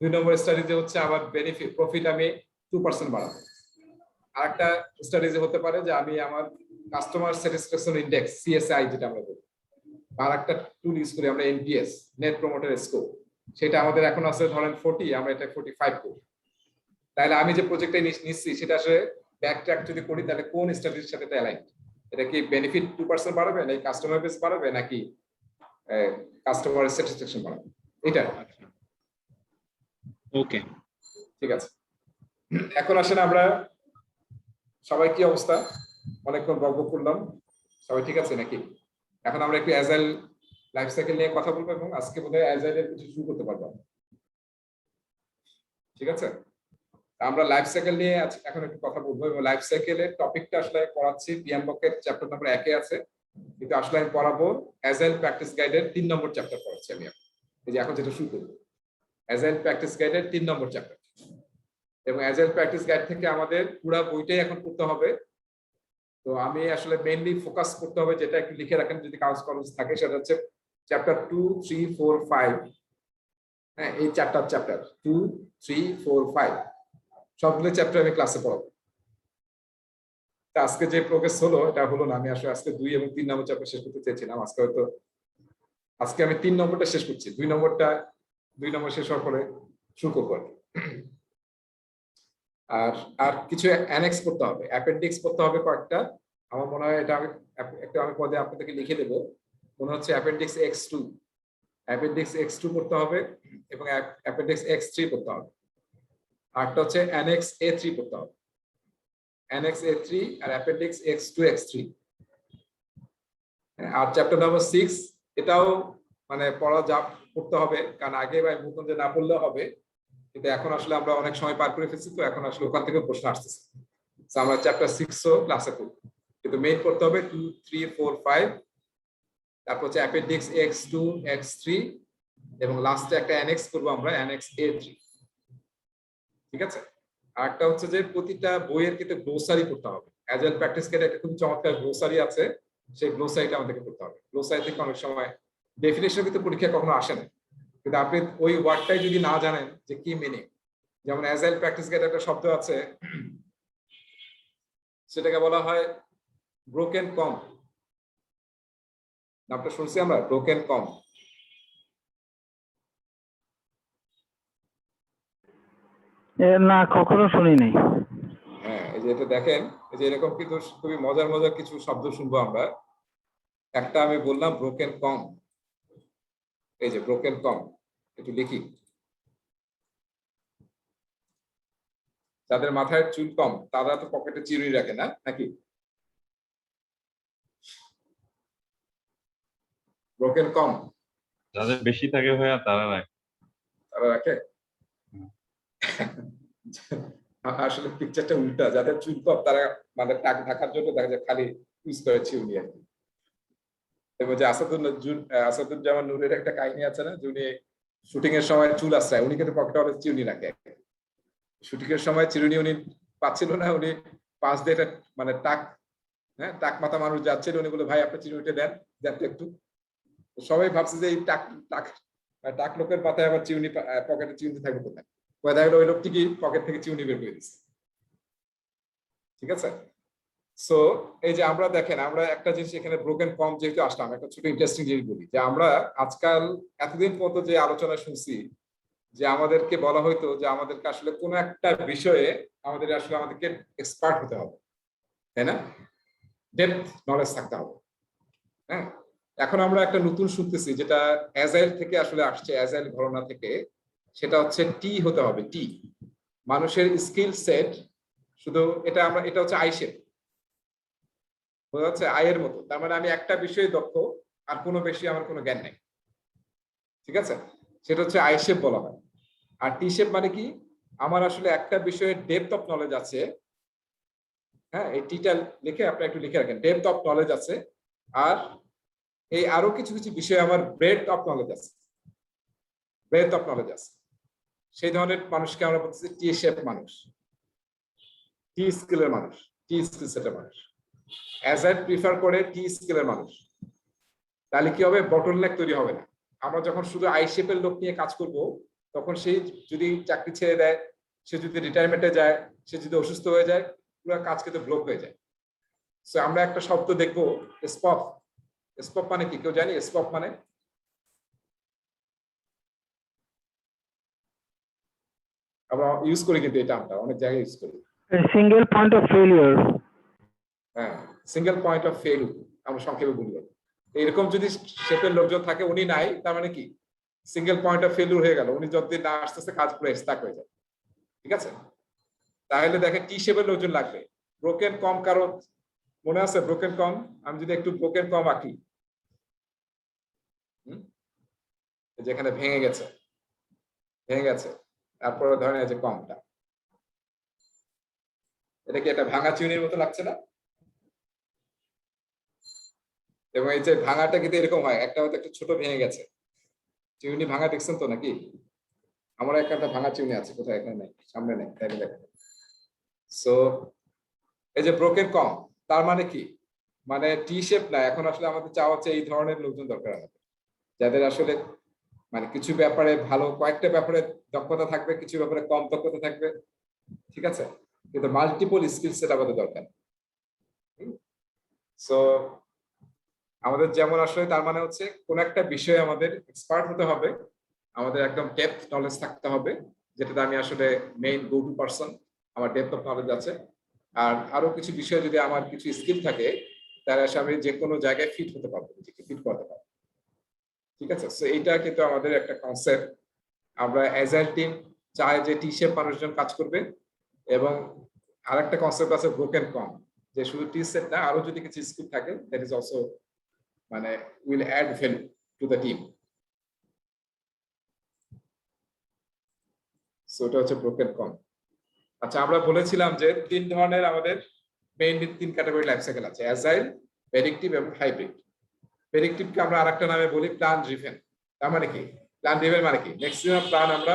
2 নম্বর স্ট্র্যাটেজি হচ্ছে আমার বেনিফিট প্রফিট আমি 2% বাড়াবো। আরেকটা স্ট্র্যাটেজি হতে পারে যে আমি আমার কাস্টমার স্যাটিসফ্যাকশন ইনডেক্স CSI যেটা আমরা বলি, আর একটা টুল ইউজ করি আমরা NPS, নেট প্রমোটার স্কোর, সেটা আমাদের এখন আছে ধরেন 40, আমরা এটা 45 করি। তাহলে আমি যে প্রজেক্টটা নিচ্ছি সেটা আসলে ব্যাক ট্র্যাক যদি করি তাহলে কোন স্ট্র্যাটেজির সাথে এটা অ্যালাইন? এটা কি বেনিফিট 2% বাড়াবে, নাকি কাস্টমার বেস বাড়াবে, নাকি কাস্টমার স্যাটিসফ্যাকশন বাড়াবে? এটা ওকে, ঠিক আছে। এখন আসেন আমরা সবাই কি অবস্থা? অনেকক্ষণ গল্প করলাম, সবাই ঠিক আছে নাকি? এখন আমরা একটু অ্যাজাইল লাইফ সাইকেল নিয়ে কথা বলবো এবং আজকে বোধহয় অ্যাজাইলের কিছু শুরু করতে পারবো, ঠিক আছে? আমরা লাইফ সাইকেল নিয়ে এখন একটু কথা বলবো এবং লাইফ সাইকেলের টপিকটা আসলে পড়াচ্ছি পিএমবকের চ্যাপ্টার নাম্বার 1 এ আছে, কিন্তু আসলে আমি পড়াবো অ্যাজাইল প্র্যাকটিস গাইডের 3 নম্বর চ্যাপ্টার পড়াচ্ছি আমি এখন। এই যে এখন যেটা শুরু করবো অ্যাজাইল প্র্যাকটিস গাইডের 3 নম্বর চ্যাপ্টার, এবং অ্যাজাইল প্র্যাকটিস গাইড থেকে আমাদের পুরো বইটাই এখন পড়তে হবে। তো আমি আসলে মেইনলি ফোকাস করতে হবে, যেটা একটু লিখে রাখেন যদি কাগজ কলম থাকে, সেটা হচ্ছে চ্যাপ্টার 2, 3, 4, 5। হ্যাঁ, এই চ্যাপ্টার 2, 3, 4, 5 সবগুলো চ্যাপ্টার আমি ক্লাসে পড়াবো। আজকে যে প্রোগ্রেস হলো এটা হলো না, আমি আসলে আজকে 2 এবং 3 নম্বর চ্যাপ্টার শেষ করতে চেয়েছিলাম। আজকে আমি 3 নম্বরটা শেষ করছি, 2 নম্বর শেষ হওয়ার পরে শুরু করবো। আর কিছু অ্যানেক্স করতে হবে, অ্যাপেন্ডিক্স করতে হবে কয়েকটা। আমার মনে হয় এটা আমি পদে আপনাদেরকে লিখে দেবো। মনে হচ্ছে অ্যাপেন্ডিক্স X2 করতে হবে এবং অ্যাপেন্ডিক্স X3 করতে হবে। আরটা হচ্ছে অ্যানেক্স A3 করতে হবে, অ্যানেক্স A3 আর অ্যাপেন্ডিক্স X2, X3। আর চ্যাপ্টার নাম্বার 6 এটাও মানে পড়তে হবে, কারণ আগে বা নতুন যে না পড়লেও হবে, কিন্তু এখন আসলে আমরা অনেক সময় পার করে ফেলছি, তো এখন আসলে ওখান থেকে প্রশ্ন আসতেছে। আমরা চ্যাপ্টার 6ও ক্লাসে করব, কিন্তু মেইন করতে হবে 2, 3, 4, 5, তারপর হচ্ছে অ্যাপেন্ডিক্স X2, X3 এবং লাস্টে একটা অ্যানেক্স করবো আমরা, অ্যানেক্স A3, ঠিক আছে? আর একটা হচ্ছে যে প্রতিটা বইয়ের কিন্তু গ্লোসারি করতে হবে। অ্যাজাইল প্র্যাকটিস গাইডে একটা খুব চমৎকার গ্লোসারি আছে, সেই গ্লোসারিটা আমাদেরকে করতে হবে। গ্লোসারি থেকে অনেক সময় ডেফিনেশন কিন্তু পরীক্ষা কখনো আসে না, কিন্তু আপনি ওই ওয়ার্ডটাই যদি না জানেন যে কি মিনিং, যেমন অ্যাজাইল প্র্যাকটিস গাইডে একটা শব্দ আছে, সেটাকে বলা হয় ব্রোকেন কম। নামটা শুনছি আমরা, ব্রোকেন কম। না, কখনো শুনিনি। হ্যাঁ, এই যে এটা দেখেন, এই যে এরকম কিন্তু খুবই মজার কিছু শব্দ শুনবো আমরা। একটা আমি বললাম ব্রোকেন কম, এই যে ব্রোকেন কম, একটু লিখি। যাদের মাথায় চুল কম তারা তো পকেটে চিরুনি রাখে না, নাকি? ব্রোকেন কম যাদের বেশি থাকে ভাইয়া তারা রাখে। আসলে পিকচারটা উল্টা, যাদের চুল কম তারা মানে টাক ঢাকার জন্য দেখা যায় খালি ইউজ করে চিরুনি আর কি। এবং যে আসাদুজ্জামান নূরের একটা কাহিনী আছে না, যে উনি শুটিং এর সময় চুল আশ্রয়, উনি কিন্তু পকেটে অনেক চিরুনি রাখে। শুটিং এর সময় চিরুনি উনি পাচ্ছিল না, উনি পাশ দিয়ে মানে টাক মাথা মানুষ যাচ্ছিল, উনি বলে ভাই আপনি চিরুনিটা দেন তো একটু। সবাই ভাবছে যে এই টাক লোকের পাতায় আবার চিরুনি, পকেটে চিরুনি থাকবে কোথায়? দেখা গেল ওই লোকটি কি পকেট থেকে চিরুনি বের করে দিচ্ছে, ঠিক আছে? সো এই যে আমরা দেখেন, আমরা একটা জিনিস এখানে ব্রোকেন কম যেহেতু আসলাম, একটা ছোট ইন্টারেস্টিং জিনিস বলি, যে আমরা আজকাল এতদিন পর্যন্ত যে আলোচনা শুনছি, যে আমাদেরকে বলা হয়তো যে আমাদেরকে আসলে কোনো একটা বিষয়ে আমাদেরকে এক্সপার্ট হতে হবে, তাই না? ডেপথ নলেজ থাকতে হবে। হ্যাঁ, এখন আমরা একটা নতুন শুনতেছি যেটা অ্যাজাইল থেকে আসলে আসছে, অ্যাজাইল ঘরানা থেকে, সেটা হচ্ছে টি হতে হবে। টি মানুষের স্কিল সেট শুধু এটা হচ্ছে আই শেপ, বোঝা যাচ্ছে, আয়ের মতো। তার মানে আমি একটা বিষয়ে দক্ষ, আর কোনো বিষয়ে আমার কোনো জ্ঞান নেই, ঠিক আছে, সেটা হচ্ছে আই শেপ বলা হয়। আর টি শেপ মানে কি, আমার আসলে একটা বিষয়ে ডেপথ অফ নলেজ আছে, হ্যাঁ, এই টিটা লিখে আপনি একটু লিখে রাখেন, ডেপথ অফ নলেজ আছে, আর এই আরো কিছু কিছু বিষয়ে আমার ব্রেডথ অফ নলেজ আছে, ব্রেডথ অফ নলেজ আছে। সেই ধরনের মানুষকে আমরা বলতেছি টি শেপ মানুষ, টি স্কিলের মানুষ, টি স্কিল সেটের মানুষ। অ্যাজাইল প্রিফার করে টি স্কিলের মানুষ। তাহলে কি হবে, বটলনেক তৈরি হবে না। আমরা যখন শুধু আই শেপের লোক নিয়ে কাজ করব, তখন সেই যদি চাকরি ছেড়ে দেয়, সে যদি রিটায়ারমেন্টে যায়, সে যদি অসুস্থ হয়ে যায়, পুরো কাজ কিন্তু ব্লক হয়ে যায়। সো আমরা একটা শব্দ দেখবো, স্পপ। স্পপ মানে কি, কেউ জানি স্পপ মানে? আমরা ইউজ করি, কিন্তু এটা আমরা অনেক জায়গায় ইউজ করি। Single point of failure. হ্যাঁ, সিঙ্গেল পয়েন্ট অফ ফেল আমরা সংক্ষেপে বলি। এরকম যদি শেপের লোকজন থাকে, উনি নাই, তার মানে কি সিঙ্গেল পয়েন্ট অফ ফেলিওর হয়ে গেল, উনি যতদিন না আস্তে আস্তে কাজ করে স্টাক হয়ে যায়, ঠিক আছে। তাহলে দেখেন টি শেপের লোকজন লাগবে। ব্রোকেন কম কারো মনে আছে? ব্রোকেন কম, আমি যদি একটু ব্রোকেন কম আঁকি, যেখানে ভেঙে গেছে, তারপরে ধরেন এই যে কমটা, এটা কি একটা ভাঙা চিউনির মতো লাগছে না? এবং এই যে ভাঙাটা কিন্তু এরকম হয়, একটা হয়তো একটু ছোট ভেঙে গেছে। চিউনি ভাঙা দেখছেন তো নাকি? আমার একটা ভাঙা চিউনি আছে, কোথায়? এখানে নেই, সামনে নেই, তাই দেখেন। সো এই যে ব্রোকেন কম, তার মানে কি, মানে টি শেপ না। এখন আসলে আমাদের চাওয়া হচ্ছে এই ধরনের লোকজন দরকার আমাদের, যাদের আসলে মানে কিছু ব্যাপারে ভালো, কয়েকটা ব্যাপারে দক্ষতা থাকবে, কিছু ব্যাপারে কম দক্ষতা থাকবে, ঠিক আছে, কিন্তু মাল্টিপল স্কিল সেট আমাদের দরকার। সো আমাদের যেমন আসলে তার মানে হচ্ছে কোন একটা বিষয়ে আমাদের এক্সপার্ট হতে হবে, আমাদের একদম ডেপথ নলেজ থাকতে হবে, যেটাতে আমি আসলে মেইন গো টু পারসন, আমার ডেপথ অফ নলেজ আছে। আর আরো কিছু বিষয়ে যদি আমার কিছু স্কিল থাকে, তাহলে আমি যে কোনো জায়গায় ফিট হতে পারবো, নিজেকে ফিট করতে পারবো, ঠিক আছে। সো এইটা কিন্তু আমাদের একটা কনসেপ্ট। আমরা অ্যাজাইল টিম চাই যে টি শেপ মানুষজন কাজ করবে, এবং আরেকটা কনসেপ্ট আছে ব্রোকেন কম, যে শুধু টি সেট না, আরো যদি কিছু স্কিল থাকে, দ্যাট ইজ অলসো মানে will add value to the team. So এটা হচ্ছে ব্রোকেন কম। আচ্ছা, আমরা বলেছিলাম যে তিন ধরনের আমাদের মেইনলি তিন ক্যাটাগরি লাইফ সাইকেল আছে, অ্যাজাইল, প্রেডিক্টিভ এবং হাইব্রিড। প্রেডিক্টিভকে আমরা আরেকটা নামে বলি প্ল্যান ড্রিভেন। তার মানে কি, প্ল্যান ড্রিভেন মানে কি, ম্যাক্সিমাম প্ল্যান আমরা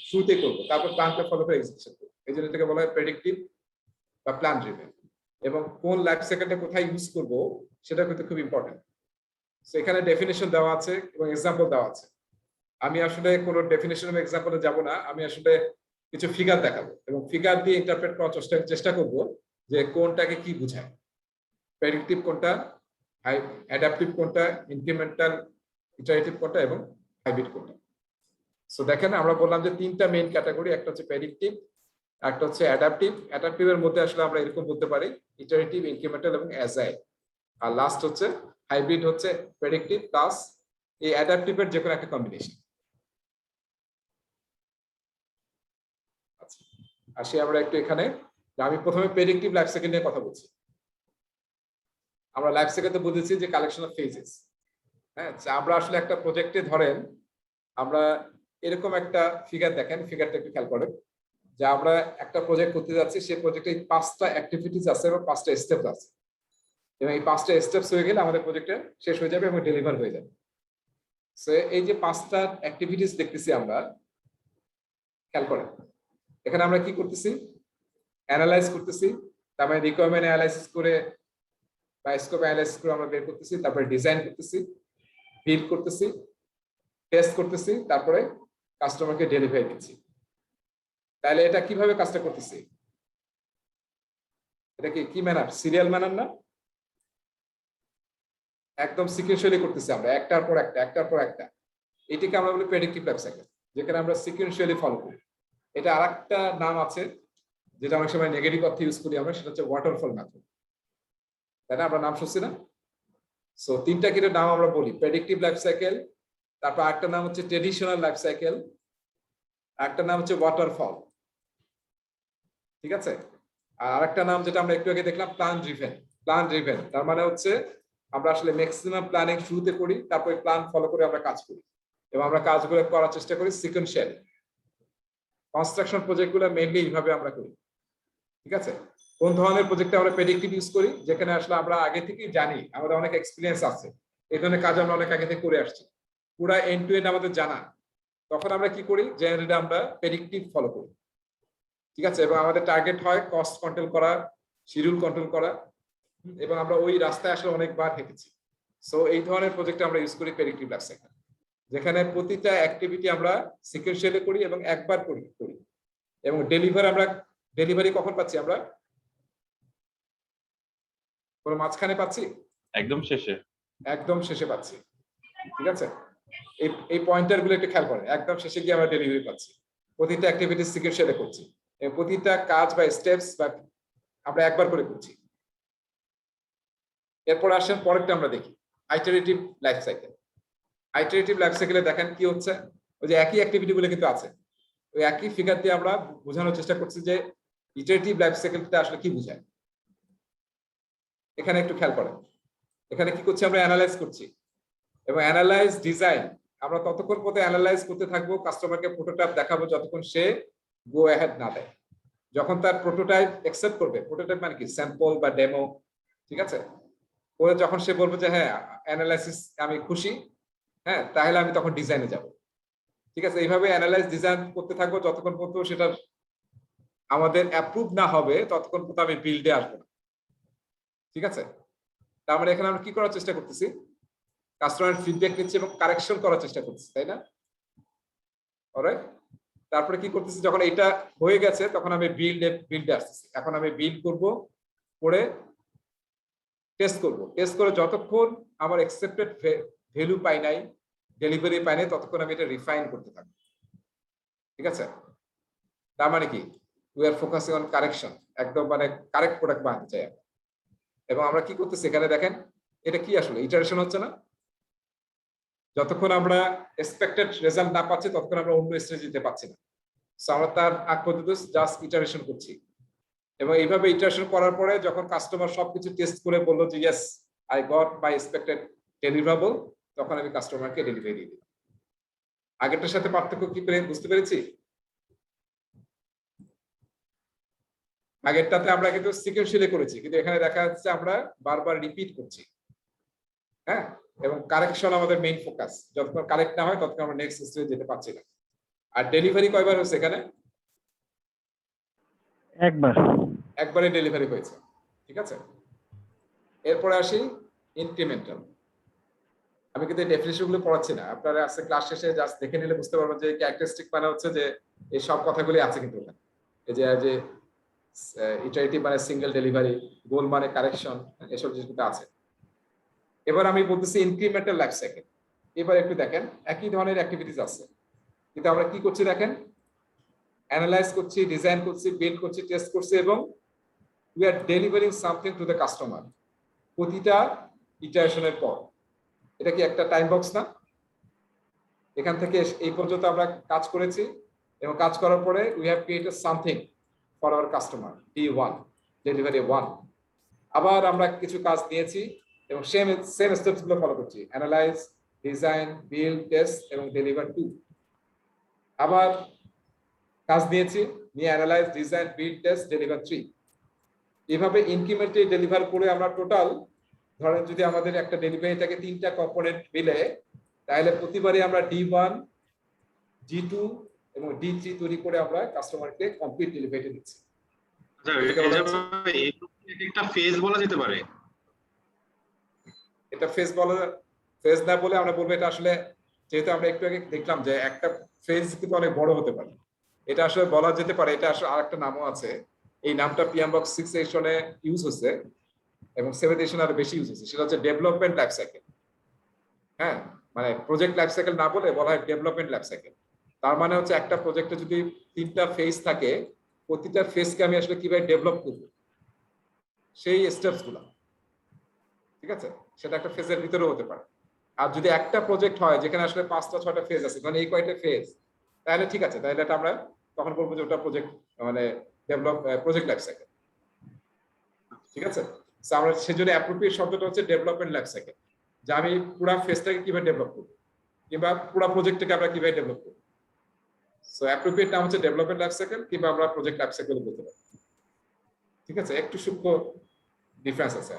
শুরুতে করবো, তারপর প্ল্যানটা ফলো করে এক্সিকিউশন করবো, এই জন্য এটাকে বলা হয় প্রেডিক্টিভ বা প্ল্যান ড্রিভেন। এবং কোন লাইফ সাইকেলটা কোথায় ইউজ করবো সেটা কিন্তু খুব ইম্পর্টেন্ট। সো এখানে ডেফিনেশন দেওয়া আছে এবং এক্সাম্পল দেওয়া আছে। আমি আসলে কোনো ডেফিনেশন এবং এক্সাম্পলে যাব না, আমি আসলে কিছু ফিগার দেখাবো এবং ফিগার দিয়ে ইন্টারপ্রেট করার চেষ্টা করব যে কোনটাকে কি বোঝায়, প্রেডিক্টিভ কোনটা, অ্যাডাপটিভ কোনটা, ইনক্রিমেন্টাল ইটারেটিভ কোনটা এবং হাইব্রিড কোনটা। সো দেখেন, আমরা বললাম যে তিনটা মেইন ক্যাটাগরি, একটা হচ্ছে প্রেডিক্টিভ, একটা হচ্ছে অ্যাডাপটিভ। অ্যাডাপটিভের মধ্যে আসলে আমরা এরকম বলতে পারি ইটারেটিভ, ইনক্রিমেন্টাল এবং অ্যাজাইল। আর লাস্ট হচ্ছে হাইব্রিড, হচ্ছে প্রেডিক্টিভ প্লাস এই অ্যাডাপটিভের যে কোনো একটা কম্বিনেশন। আচ্ছা, আসি আমরা একটু এখানে। আমি প্রথমে প্রেডিক্টিভ লাইফ সাইকেল নিয়ে কথা বলছি। আমরা লাইফ সাইকেল তো বুঝেছি যে কালেকশন অফ ফেজেস। হ্যাঁ, আমরা আসলে একটা প্রজেক্টে ধরেন আমরা এরকম একটা ফিগার দেখেন, ফিগারটা একটু খেয়াল করেন, যে আমরা একটা প্রজেক্ট করতে যাচ্ছি, সেই প্রজেক্টে 5টা অ্যাক্টিভিটিস আছে এবং 5টা স্টেপ আছে, এবং এই 5টা স্টেপস হয়ে গেলে আমাদের প্রজেক্টে শেষ হয়ে যাবে এবং ডেলিভার হয়ে যাবে। সো এই যে 5টা অ্যাক্টিভিটিস দেখতেছি আমরা, খেয়াল করেন এখানে আমরা কি করতেছি, অ্যানালাইজ করতেছি, তারপরে রিকোয়ারমেন্ট অ্যানালাইসিস করে বা স্কোপ অ্যানালাইসিস করে আমরা বের করতেছি, তারপরে ডিজাইন করতেছি, বিল্ড করতেছি, টেস্ট করতেছি, তারপরে কাস্টমারকে ডেলিভারি দিচ্ছি। তাহলে এটা কিভাবে কাজটা করতেছি, এটা কি ম্যানার, সিরিয়াল ম্যানার না? একদম সিকুয়েন্সিয়ালি করতেছি আমরা, একটার পর একটা, একটার পর একটা। এটাকে আমরা বলি প্রেডিক্টিভ লাইফ সাইকেল, যেখানে আমরা সিকুয়েন্সিয়ালি ফলো করি। এটা আরেকটা নাম আছে যেটা অনেক সময় নেগেটিভ অর্থে ইউজ করি আমরা, সেটা হচ্ছে ওয়াটারফল মেথড, তাই না? আমরা নাম শুনছি না? সো তিনটা কিন্তু নাম আমরা বলি, প্রেডিক্টিভ লাইফ সাইকেল, তারপর একটা নাম হচ্ছে ট্রেডিশনাল লাইফ সাইকেল, একটা নাম হচ্ছে ওয়াটারফল, ঠিক আছে? আর আরেকটা নাম যেটা আমরা একটু আগে দেখলাম প্ল্যান ড্রিভেন। তার মানে হচ্ছে আমরা আসলে ম্যাক্সিমাম প্ল্যানিং শুরুতে করি, তারপরে প্ল্যান ফলো করে আমরা কাজ করি এবং আমরা কাজগুলো করার চেষ্টা করি সিকোয়েন্সিয়ালি। কনস্ট্রাকশন প্রজেক্টগুলো মেইনলি এইভাবে আমরা করি, ঠিক আছে? কোন ধরনের প্রজেক্টে আমরা প্রেডিক্টিভ ইউজ করি, যেখানে আসলে আমরা আগে থেকেই জানি, আমাদের অনেক এক্সপিরিয়েন্স আছে, এই ধরনের কাজ আমরা অনেক আগে থেকে করে আসছি, পুরো এন্ড টু এন্ড আমাদের জানা। তখন আমরা কি করি, জেনারেলি আমরা প্রেডিক্টিভ ফলো করি, ঠিক আছে? এবং আমাদের টার্গেট হয় কস্ট কন্ট্রোল করা, শিডিউল কন্ট্রোল করা, এবং আমরা ওই রাস্তায় আসলে অনেকবার হেঁটেছি। সো এই ধরনের প্রজেক্টে আমরা ইউজ করি প্রেডিক্টিভ লাইফ সাইকেল, যেখানে প্রতিটা অ্যাক্টিভিটি আমরা সিকোয়েন্সিয়ালি করি এবং একবার করি এবং ডেলিভারি কখন পাচ্ছি আমরা? কোনো মাঝখানে পাচ্ছি? একদম শেষে পাচ্ছি, ঠিক আছে? এই পয়েন্টার গুলো একটু খেয়াল করেন, একদম শেষে গিয়ে আমরা ডেলিভারি পাচ্ছি। প্রতিটা অ্যাক্টিভিটি সিকোয়েন্সিয়ালি করছি এবং প্রতিটা কাজ বা স্টেপস বা আমরা একবার করে করছি। এরপর আসেন পরেরটা আমরা দেখি, আইটারেটিভ লাইফ সাইকেল। আইটারেটিভ লাইফ সাইকেলে দেখেন কি হচ্ছে, ওই যে একই অ্যাক্টিভিটি গুলো কিন্তু আছে, ওই একই ফিগার দিয়ে আমরা বোঝানোর চেষ্টা করছি যে ইটারেটিভ লাইফ সাইকেলটা আসলে কি বোঝায়। এখানে একটু খেয়াল করেন, এখানে কি করছি, আমরা অ্যানালাইজ করছি এবং অ্যানালাইজ ডিজাইন আমরা ততক্ষণ পর্যন্ত অ্যানালাইজ করতে থাকবো, কাস্টমারকে প্রোটোটাইপ দেখাবো যতক্ষণ সে গো অ্যাহেড না দেয়। যখন তার প্রোটোটাইপ অ্যাকসেপ্ট করবে, প্রোটোটাইপ মানে কি, স্যাম্পল বা ডেমো, ঠিক আছে, পরে যখন সে বলবে যে হ্যাঁ অ্যানালাইসিস আমি খুশি, হ্যাঁ, তাহলে আমি তখন ডিজাইনে যাব, ঠিক আছে? এইভাবে অ্যানালাইজ ডিজাইন করতে থাকবো যতক্ষণ পর্যন্ত সেটা আমাদের অ্যাপ্রুভ না হবে, ততক্ষণ পর্যন্ত আমি বিল্ডে আসবো না, ঠিক আছে? তার মানে এখানে আমরা কি করার চেষ্টা করতেছি, কাস্টমার ফিডব্যাক নিচ্ছি এবং কারেকশন করার চেষ্টা করতেছি, তাই না? অলরাইট, তারপরে কি করতেছি, যখন এটা হয়ে গেছে তখন আমি বিল্ডে আসতেছি। এখন আমি বিল্ড করব, করে টেস্ট করে যতক্ষণ আমার অ্যাকসেপ্টেড ভ্যালু পাই নাই, ডেলিভারি পাই নাই, ততক্ষণ আমি এটা রিফাইন করতে থাকবো, ঠিক আছে? তার মানে কি, we are focusing on correction, একদম মানে কারেক্ট প্রোডাক্ট বানাতে চাই আমরা। এবং আমরা কি করতেছি, এখানে দেখেন এটা কি আসলে ইটারেশন হচ্ছে না? যতক্ষণ আমরা এক্সপেক্টেড রেজাল্ট না পাচ্ছি ততক্ষণ আমরা অন্য স্টেজে যেতে পারছি না। সো আমরা তার আগ পর্যন্ত জাস্ট ইটারেশন করছি এবং এইভাবে ইটারেশন করার পরে যখন কাস্টমার সবকিছু টেস্ট করে বললো যে yes I got my expected deliverable, তখন আমি কাস্টমারকে ডেলিভারি দিই। আগেরটার সাথে পার্থক্য কি বুঝতে পেরেছি? আগেরটাতে আমরা কিন্তু সিকোয়েন্সিয়ালি করেছি, কিন্তু এখানে দেখা যাচ্ছে আমরা বারবার রিপিট করছি, হ্যাঁ, এবং কারেকশন আমাদের মেইন ফোকাস। যতক্ষণ কারেক্ট না হয় ততক্ষণ আমরা নেক্সট স্টেজে যেতে পারছি না। আর ডেলিভারি কয়বার হচ্ছে এখানে? একবারে ডেলিভারি হয়েছে, ঠিক আছে? এরপরে আসি ইনক্রিমেন্টাল। আমি কিন্তু ডেফিনিশন গুলো পড়াচ্ছি না, আপনারা আজকে ক্লাস শেষে জাস্ট দেখে নিলে বুঝতে পারবেন যে ক্যারেক্টারিস্টিক মানে হচ্ছে যে এই সব কথাগুলি আছে কিন্তু এখানে। এই যে ইটারেটিভ মানে সিঙ্গেল ডেলিভারি, গোল মানে কারেকশন, এসব জিনিসগুলো আছে। এবার আমি বলতেছি ইনক্রিমেন্টাল লাইফ সাইকেল। এবার একটু দেখেন, একই ধরনের অ্যাক্টিভিটিস আছে, কিন্তু আমরা কি করছি দেখেন, অ্যানালাইজ করছি, ডিজাইন করছি, বিল্ড করছি, টেস্ট করছি এবং we are delivering something to the customer প্রতিটা ইটারেশনের পর। এটা কি একটা টাইম বক্স না? এখান থেকে এই পর্যন্ত আমরা কাজ করেছি এবং কাজ করার পরে we have created something for our customer, D1, delivery 1। আবার আমরা কিছু কাজ নিয়েছি এবং সেম স্টেপস গুলো ফলো করছি, অ্যানালাইজ, ডিজাইন, বিল্ড, টেস্ট এবং ডেলিভার 2। আবার কাজ নিয়েছি, নিয়ে analyse, design, build, test, deliver 3। এইভাবে ইনক্রিমেন্টালি ডেলিভার করে আমরা টোটাল ধরেন যদি আমাদের একটা ডেলিভারিটাকে 3টা কম্পোনেন্ট মিলে, তাহলে প্রতিবারই আমরা D1, D2 এবং D3 তৈরি করে আমরা কাস্টমারকে কমপ্লিট ডেলিভারি দিচ্ছি। একটা ফেজ বলা যেতে পারে। এটা ফেজ না বলে আমরা বলবো এটা আসলে, যেহেতু আমরা একটু আগে দেখলাম যে একটা ফেজ কিন্তু অনেক বড় হতে পারে, এটা আসলে বলা যেতে পারে, এটা আসলে আরেকটা নামও আছে। এই নামটা PMBOK 6 এডিশনে ইউজ হচ্ছে এবং 7th এডিশনে আরো বেশি ইউজ হচ্ছে, সেটা হচ্ছে ডেভেলপমেন্ট লাইফ সাইকেল। হ্যাঁ, মানে প্রজেক্ট লাইফ সাইকেল না বলে বলা হয় ডেভেলপমেন্ট লাইফ সাইকেল। তার মানে হচ্ছে একটা প্রজেক্টে যদি 3টা ফেজ থাকে, প্রতিটা ফেজকে আমি আসলে কিভাবে ডেভেলপ করবো সেই স্টেপস গুলা, ঠিক আছে? সেটা একটা ফেজের ভিতরে হতে পারে। আর যদি একটা প্রজেক্ট হয় যেখানে আসলে 5টা 6টা ফেজ আছে, মানে এই কয়টা ফেজ, তাহলে ঠিক আছে, তাহলে এটা আমরা তখন বলবো যে ওটা প্রজেক্ট মানে প্রজেক্ট লাইফ সাইকেল। ঠিক আছে? So আমরা সেজন্য অ্যাপ্রোপ্রিয়েট শব্দটা হচ্ছে ডেভেলপমেন্ট লাইফ সাইকেল, যে আমি পুরো ফেজটাকে কিভাবে ডেভেলপ করব কিংবা পুরো প্রজেক্টটাকে আমরা কিভাবে ডেভেলপ করব। সো অ্যাপ্রোপ্রিয়েট নাম হচ্ছে ডেভেলপমেন্ট লাইফ সাইকেল কিংবা আমরা প্রজেক্ট লাইফ সাইকেল বলতে পারি। ঠিক আছে, একটু সূক্ষ্ম ডিফারেন্স আছে।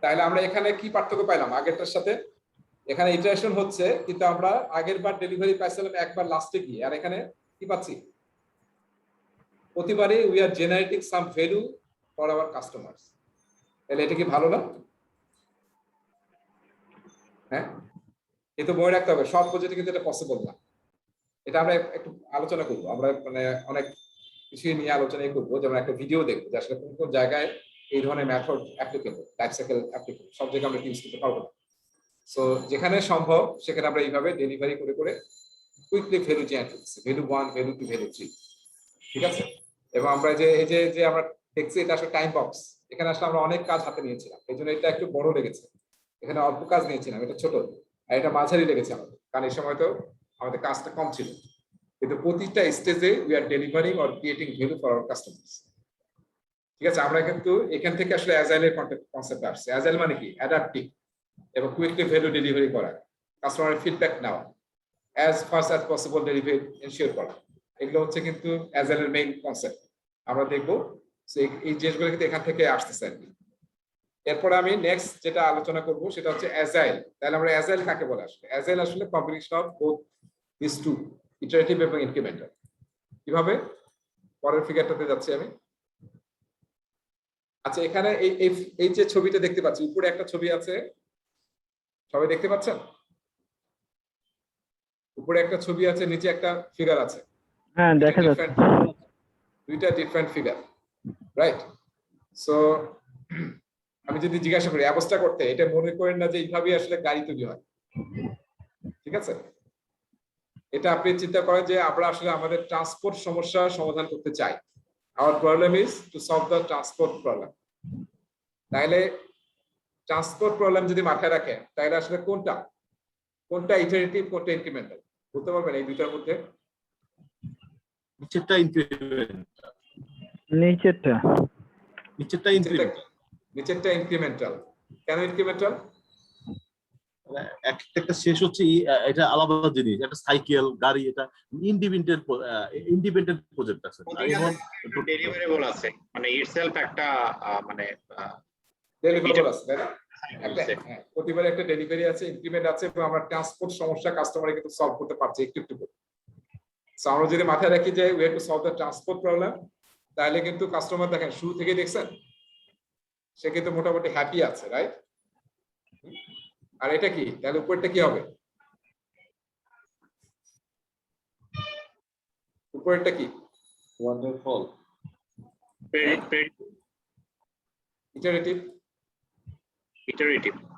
তাহলে আমরা এখানে কি পার্থক্য পাইলাম আগেরটার সাথে? এখানে ইটারেশন হচ্ছে, কিন্তু আমরা আগের বার ডেলিভারি পাইছিলাম একবার লাস্টে গিয়ে, আর এখানে কি পাচ্ছি? প্রতিবারই we are generating some value for our customers. তাহলে এটা কি ভালো না? হ্যাঁ, কিন্তু মনে রাখতে হবে সব প্রজেক্টে কিন্তু এটা পসিবল না। এটা আমরা একটু আলোচনা করবো, আমরা মানে অনেক কিছু নিয়ে আলোচনাই করবো, যেমন একটা ভিডিও দেখবো যে আসলে কোন কোন জায়গায় এই ধরনের method applicable, life cycle applicable, সব জায়গায় আমরা ইউজ করতে পারবো না। সো যেখানে সম্ভব সেখানে আমরা এইভাবে ডেলিভারি করে করে কুইকলি ভ্যালু জেনারেট করছি, ভ্যালু 1, ভ্যালু 2, ভ্যালু 3। ঠিক আছে, এবং আমরা যে এই যে আমরা দেখছি এটা আসলে টাইম বক্স, এখানে আসলে আমরা অনেক কাজ হাতে নিয়েছিলাম, এই জন্য এটা একটু বড় লেগেছে। এখানে অল্প কাজ নিয়েছিলাম, এটা ছোট, আর এটা মাঝারি লেগেছে আমাদের, কারণ এই সময় তো আমাদের কাজটা কম ছিল। কিন্তু প্রতিটা স্টেজে we are delivering or creating value for our customers. ঠিক আছে, আমরা কিন্তু এখান থেকে আসলে অ্যাজাইলের কনসেপ্ট আসছে। অ্যাজাইল মানে কি? অ্যাডাপ্টিভ এবং কুইকলি ভ্যালু ডেলিভারি করা, কাস্টমারের ফিডব্যাক নেওয়া, as fast as possible delivery ensure করা, এগুলো হচ্ছে কিন্তু অ্যাজাইলের মেইন কনসেপ্ট। আমরা দেখবো এই জিনিসগুলো কিন্তু এখান থেকে আসতেছে আর কি। এরপরে আমি নেক্সট যেটা আলোচনা করব সেটা হচ্ছে অ্যাজাইল। তাহলে আমরা অ্যাজাইল কাকে বলে? আসলে অ্যাজাইল আসলে combination of both this two, iterative এবং ইনক্রিমেন্টাল। কিভাবে? পরের ফিগারটাতে যাচ্ছি আমি। আচ্ছা, এখানে এই যে ছবিটা দেখতে পাচ্ছি, উপরে একটা ছবি আছে, সবাই দেখতে পাচ্ছেন? উপরে একটা ছবি আছে, নিচে একটা ফিগার আছে। হ্যাঁ, দেখা যাচ্ছে। দুইটা ডিফারেন্ট ফিগার, রাইট? সো আমি যদি জিজ্ঞাসা করি অবস্থা করতে, এটা মনে করেন না যে এইভাবে আসলে গাড়ি তৈরি হয়। ঠিক আছে, এটা আপনি চিন্তা করেন যে আমরা আসলে আমাদের ট্রান্সপোর্ট সমস্যার সমাধান করতে চাই। Hour problem is to solve the transport problem. তাহলে ট্রান্সপোর্ট প্রবলেম যদি মাথায় রাখেন, তাহলে আসলে কোনটা ইটারেটিভ, কোনটা ইনক্রিমেন্টাল বলতে পারবেন এই দুইটার মধ্যে? নিচেরটা ইনক্রিমেন্টাল। নিচেরটা নিচেরটা ইনক্রিমেন্টাল। কেন ইনক্রিমেন্টাল? একটা শেষ হচ্ছে এটা আলাদা জিনিস, একটা সাইকেল, গাড়ি, এটা ইন্ডিপেন্ডেন্ট প্রজেক্ট আছে, ডেলিভারেবল আছে, মানে ইটসেলফ একটা মানে ডেলিভারেবল আছে, তাই না? প্রতিবারে একটা ডেলিভারি আছে, ইনক্রিমেন্ট আছে, এবং আমরা ট্রান্সপোর্ট সমস্যা কাস্টমারে কিন্তু সলভ করতে পারছি একটু একটু করে। সো আমরা যদি মাথায় রাখি যে we have to solve the transport problem, তাহলে কিন্তু কাস্টমার দেখেন শুরু থেকে দেখছেন সে কিন্তু মোটামুটি হ্যাপি আছে, রাইট? আর এটা কি? তাহলে উপরটা কি হবে? উপরেরটা কি? ওয়ান্ডারফুল। ইটারেটিভ।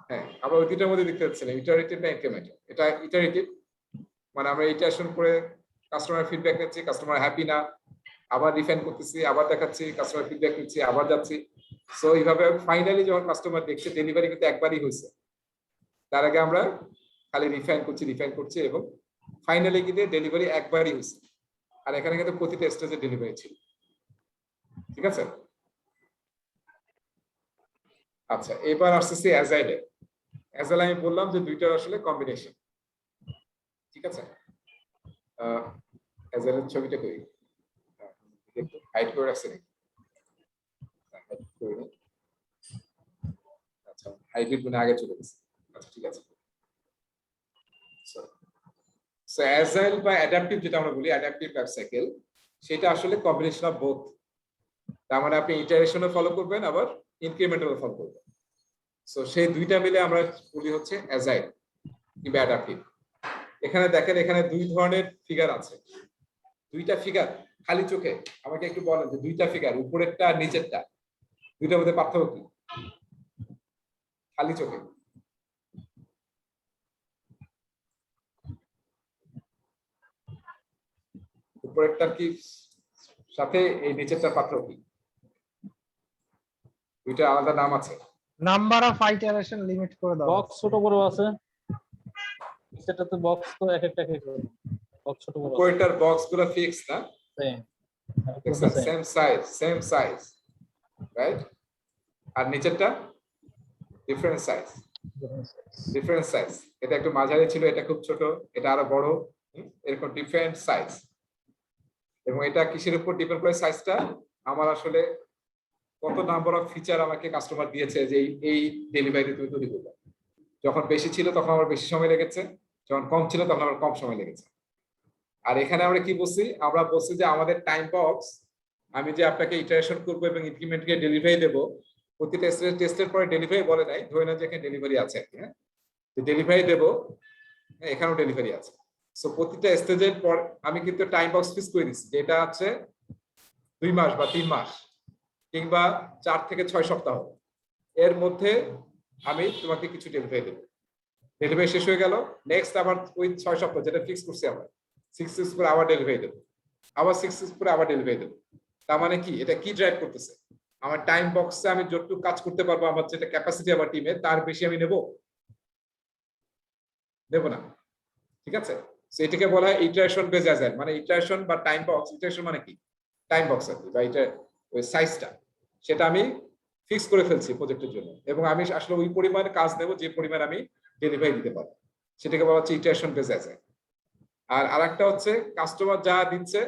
হ্যাঁ, আমরা ওই দুইটার মধ্যে দেখতে পাচ্ছি না, ইটারেটিভ না ইনক্রিমেন্টাল। এটা ইটারেটিভ, মানে আমরা ইটারেশন করে কাস্টমার ফিডব্যাক নিচ্ছি, কাস্টমার হ্যাপি না, আবার রিফাইন করতেছি, আবার দেখাচ্ছি, কাস্টমার ফিডব্যাক নিচ্ছি, আবার যাচ্ছি। সো এইভাবে ফাইনালি যখন কাস্টমার দেখছে ডেলিভারি কিন্তু একবারই হয়েছে, তার আগে আমরা খালি রিফাইন করছি এবং ফাইনালি কিন্তু ডেলিভারি একবারই হয়েছে। আর এখানে কিন্তু প্রতিটা স্টেজে ডেলিভারি ছিল। ঠিক আছে, আচ্ছা এবার আসতেছি অ্যাজাইলে। অ্যাজাইল আমি বললাম যে দুইটার আসলে কম্বিনেশন। ঠিক আছে, অ্যাজাইলের ছবিটা কই? একটু হাইড করে রাখছি নাকি? আচ্ছা, হাইব্রিড মানে আগে চলে গেছে। আচ্ছা ঠিক আছে। সো অ্যাজাইল বা অ্যাডাপটিভ যেটা আমরা বলি, অ্যাডাপটিভ লাইফ সাইকেল, সেটা আসলে কম্বিনেশন অফ বোথ। তার মানে আপনি ইটারেশনও ফলো করবেন, আবার ইনক্রিমেন্টালও ফলো করবেন। সো সেই দুইটা মিলে আমরা বলি হচ্ছে অ্যাজাইল কিংবা অ্যাডাপটিভ। এখানে দেখেন, এখানে দুই ধরনের ফিগার আছে। দুইটা ফিগার খালি চোখে আমাকে একটু বলেন যে দুইটা ফিগার, উপরেরটা আর নিচেরটা, দুইটার মধ্যে পার্থক্য কি খালি চোখে? উপরেরটার কি সাথে এই নিচেরটার পার্থক্য কি? দুইটা আলাদা নাম আছে। নাম্বার অফ আইটারেশন লিমিট করে দাও। বক্স ছোট বড় আছে, সেটাতে বক্স তো এক একটা বক্স ছোট বড়। উপরেরটার বক্স গুলো ফিক্স না? সেম সাইজ রাইট, আর নিচেরটা ডিফারেন্ট সাইজ, এটা একটু মাঝারি ছিল, এটা খুব ছোট, এটা আরো বড়, এরকম ডিফারেন্ট সাইজ। এবং এটা কিসের উপর ডিপেন্ড করে সাইজটা? আমার আসলে কত নাম্বার অফ ফিচার আমাকে কাস্টমার দিয়েছে যে এই ডেলিভারি তুমি তৈরি করবে। যখন বেশি ছিল তখন আমার বেশি সময় লেগেছে, যখন কম ছিল তখন আমার কম সময় লেগেছে। আর এখানে আমরা কি বলছি? আমরা বলছি যে আমাদের টাইম বক্স, আমি যে আপনাকে ইটারেশন করবো এবং ইনক্রিমেন্টকে ডেলিভারি দেবো, প্রতিটা টেস্টের পরে ডেলিভারি বলে নাই, ধরে না যে এখানে ডেলিভারি আছে, হ্যাঁ ডেলিভারি দেবো, এখানেও ডেলিভারি আছে। সো প্রতিটা স্টেজের পর আমি কিন্তু টাইম বক্স ফিক্স করে দিচ্ছি, যেটা আছে 2 মাস বা 3 মাস কিংবা 4 থেকে 6 সপ্তাহ, এর মধ্যে আমি তোমাকে কিছু ডেলিভারি দেবো। ডেলিভারি শেষ হয়ে গেল, নেক্সট আবার ওই 6 সপ্তাহ যেটা ফিক্স করছি আমরা, 6 উইকস পরে আবার ডেলিভারি দেবো, আবার 6 উইকস পরে আবার ডেলিভারি দেবো। তার মানে কি, এটা কি ড্রাইভ করতেছে? আমার টাইম বক্সে আমি যতটুকু কাজ করতে পারবো, আমার যেটা ক্যাপাসিটি আমার টিমে, তার বেশি আমি নেব না, ঠিক আছে? এটাকে বলা হয় ইটারেশন বেস অ্যাজাইল। মানে ইটারেশন বা টাইম বক্স, ইটারেশন মানে কি, টাইম বক্স আর কি, বা এটা ওই সাইজটা সেটা আমি ফিক্স করে ফেলছি প্রজেক্টের জন্য, এবং আমি আসলে ওই পরিমাণে কাজ নেব যে পরিমাণ আমি ডেলিভারি দিতে পারবো, সেটাকে বলা হচ্ছে ইটারেশন বেস অ্যাজাইল। আর আরেকটা হচ্ছে কাস্টমার যা দিচ্ছে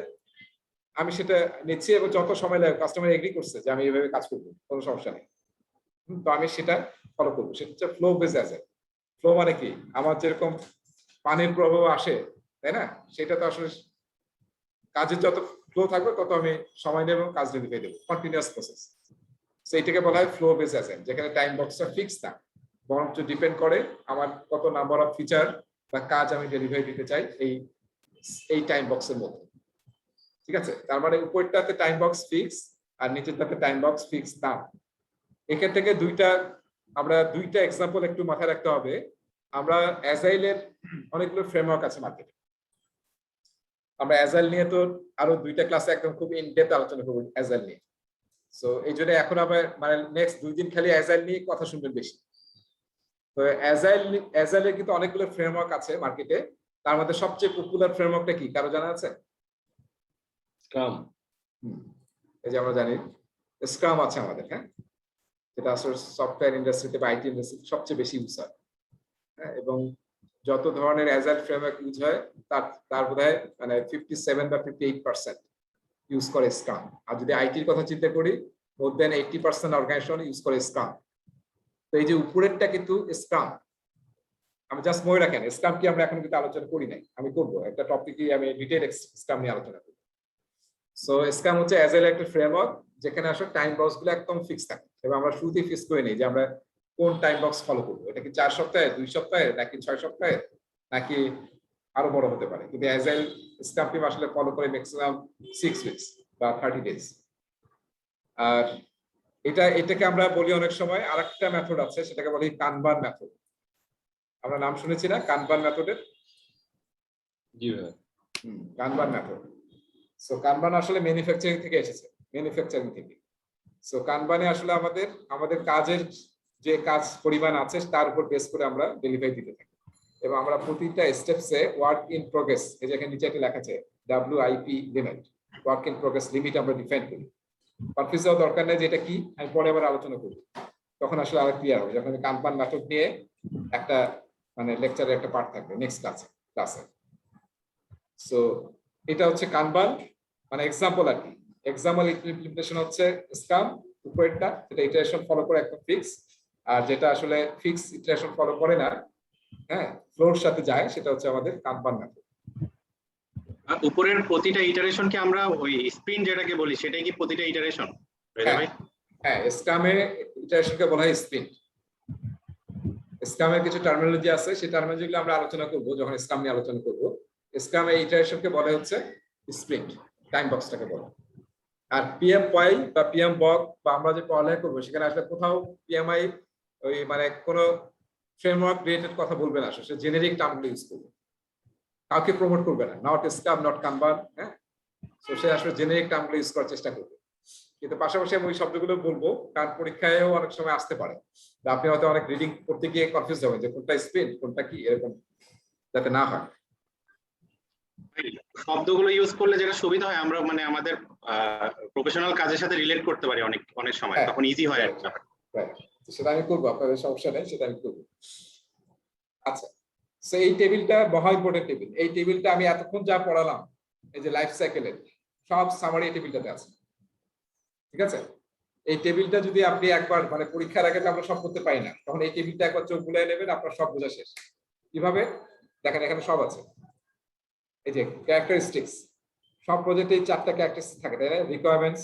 আমি সেটা নিচ্ছি, এবং যত সময় লাগে কাস্টমার এগ্রি করছে যে আমি এইভাবে কাজ করবো, কোনো সমস্যা নেই, তো আমি সেটা ফলো করবো। সেটা হচ্ছে ফ্লো বেস অ্যাজাইল। ফ্লো মানে কি, আমার যেরকম পানির প্রবাহ আসে, তাই না, সেটা তো আসলে কাজের যত ফ্লো থাকবে তত আমি সময় নেব, কাজ ডেলিভারি দেবো, কন্টিনিউয়াস প্রসেস। সেইটাকে বলা হয় ফ্লো বেস অ্যাজাইল, যেখানে টাইম বক্সটা ফিক্স না, বরঞ্চ ডিপেন্ড করে আমার কত নাম্বার অফ ফিচার বা কাজ আমি ডেলিভারি দিতে চাই এই টাইম বক্সের মধ্যে, ঠিক আছে? তার মানে উপরটাতে টাইম বক্স ফিক্স আর নিচেরটাতে টাইম বক্স ফিক্স না। এখান থেকে আমরা দুইটা এক্সাম্পল একটু মাথায় রাখতে হবে। আমরা অ্যাজাইলের অনেকগুলো ফ্রেমওয়ার্ক আছে মার্কেটে, আমরা অ্যাজাইল নিয়ে তো আরো 2টা ক্লাসে একদম খুব ইন ডেপথ আলোচনা করব অ্যাজাইল নিয়ে। সো এই জন্য এখন আমরা মানে নেক্সট 2 দিন খালি অ্যাজাইল নিয়ে কথা শুনবেন বেশি। তো অ্যাজাইলের কিন্তু অনেকগুলো ফ্রেমওয়ার্ক আছে মার্কেটে, তার মধ্যে সবচেয়ে পপুলার ফ্রেমওয়ার্কটা কি কারো জানা আছে? স্ক্রাম। এই যে আমরা জানি স্ক্রাম আছে আমাদের, হ্যাঁ, যেটা আসলে সফটওয়্যার ইন্ডাস্ট্রিতে বা আইটি ইন্ডাস্ট্রিতে সবচেয়ে বেশি ইউজ হয়, হ্যাঁ, এবং যত ধরনের অ্যাজাইল ফ্রেমওয়ার্ক ইউজ হয় তার বোধহয় মানে 57 বা 58% ইউজ করে স্ক্রাম। আর যদি আইটির কথা চিন্তা করি, মোর দেন 80% অর্গানাইজেশন ইউজ করে স্ক্রাম। তো এই যে উপরেরটা কিন্তু স্ক্রাম, আমি জাস্ট মনে রাখেন স্ক্রাম কি আমরা এখন কিন্তু আলোচনা করি নাই, আমি করবো একটা টপিকে, আমি ডিটেইল স্ক্রাম নিয়ে আলোচনা করব। সো স্ক্রাম হচ্ছে অ্যাজাইল একটা ফ্রেমওয়ার্ক যেখানে আসলে টাইম বক্স গুলো একদম ফিক্স থাকে, এবং আমরা শুরুতেই ফিক্স করে নিই যে আমরা কোন টাইম বক্স ফলো করবো, এটা কি 4 সপ্তাহে, 2 সপ্তাহে, নাকি 6 সপ্তাহে, নাকি আরো বড় হতে পারে। কিন্তু অ্যাজাইল স্ক্রাম টিম আসলে ফলো করে ম্যাক্সিমাম 6 উইকস বা 30 ডেজ। আর এটাকে আমরা বলি অনেক সময় আরেকটা মেথড আছে, সেটাকে বলি কানবান মেথড। আমরা নাম শুনেছি না কানবান মেথডের? জি ভাই, কানবান মেথড। সো কানবান আসলে ম্যানুফ্যাকচারিং থেকে এসেছে, ম্যানুফ্যাকচারিং থেকে। সো কানবানে আসলে আমাদের কাজের যে কাজ পরিমাণ আছে তার উপর বেস করে আমরা ডেলিভারি দিতে থাকি, এবং আমরা প্রতিটা স্টেপসে ওয়ার্ক ইন প্রোগ্রেস, এই যে এখানে নিচে একটা লেখা আছে WIP limit, work in progress limit আমরা ডিফাইন করি। কনফিউজ হওয়ার দরকার নেই যে এটা কি, আমি পরে আবার আলোচনা করব, তখন আসলে আরো ক্লিয়ার হবে যখন কানবান মেথড নিয়ে একটা মানে লেকচারের একটা পার্ট থাকবে নেক্সট ক্লাসে। সো এটা হচ্ছে কানবান, মানে এক্সাম্পল আর কি। এক্সাম্পল ইমপ্লিমেন্টেশন হচ্ছে স্ক্রাম, উপরেরটা যেটা ইটারেশন ফলো করে একদম ফিক্স, আর যেটা আসলে ফিক্স ইটারেশন ফলো করে না, হ্যাঁ, ফ্লোর সাথে যায়, সেটা হচ্ছে আমাদের কানবান মেথড। উপরের প্রতিটা ইটারেশনকে আমরা ওই স্প্রিন্ট যেটাকে বলি, সেটাই কি প্রতিটা ইটারেশন? হ্যাঁ, স্ক্রামে ইটারেশনকে বলা হয় স্প্রিন্ট। স্ক্রামের কিছু টার্মিনোলজি আছে, সেই টার্মিনোলজিগুলো আমরা আলোচনা করব যখন স্ক্রাম নিয়ে আলোচনা করব। স্ক্রামে ইটারেশনকে বলা হচ্ছে স্প্রিন্ট, টাইম বক্সটাকে বলে। আর PMY বা PM বক বা আমরা যে পড়ালেখা করবো সেখানে আসলে কোথাও PMI ওই মানে কোনো ফ্রেমওয়ার্ক রিলেটেড কথা বলবে না, সে জেনেরিক টার্মগুলো ইউজ করবে, কাউকে প্রমোট করবে না, নট স্ক্রাম নট কানবান, হ্যাঁ। সো সে আসলে জেনেরিক টার্মগুলো ইউজ করার চেষ্টা করবে, কিন্তু পাশাপাশি আমি ওই শব্দগুলো বলবো কারণ পরীক্ষায়ও অনেক সময় আসতে পারে। আপনি হয়তো অনেক রিডিং করতে গিয়ে কনফিউজ হবেন যে কোনটা স্প্রিন্ট কোনটা কি, এরকম যাতে না হয়। শব্দগুলো ইউজ করলে যেটা সুবিধা হয়, আমরা মানে আমাদের প্রফেশনাল কাজের সাথে রিলেট করতে পারি অনেক অনেক সময়, হ্যাঁ, তখন ইজি হয় আর কি। right. তো সেটা আমি করবো, আপনাদের সমস্যা নেই, সেটা আমি করবো। আচ্ছা, সো এই টেবিলটা মহা ইম্পর্টেন্ট টেবিল। এই টেবিলটা আমি এতক্ষণ যা পড়ালাম, এই যে লাইফ সাইকেলের সব সামারি এই টেবিলটাতে আছে, ঠিক আছে? এই টেবিলটা যদি আপনি একবার মানে পরীক্ষার আগে তো আমরা সব করতে পারি না, তখন এই টেবিলটা একবার চোখ বুলিয়ে নেবেন, আপনার সব বোঝা শেষ। কিভাবে? দেখেন এখানে সব আছে, এই যে ক্যারেক্টারিস্টিক্স, সব প্রজেক্টে 4টা ক্যারেক্টারিস্টিক্স থাকে, তাই না? রিকোয়ারমেন্টস,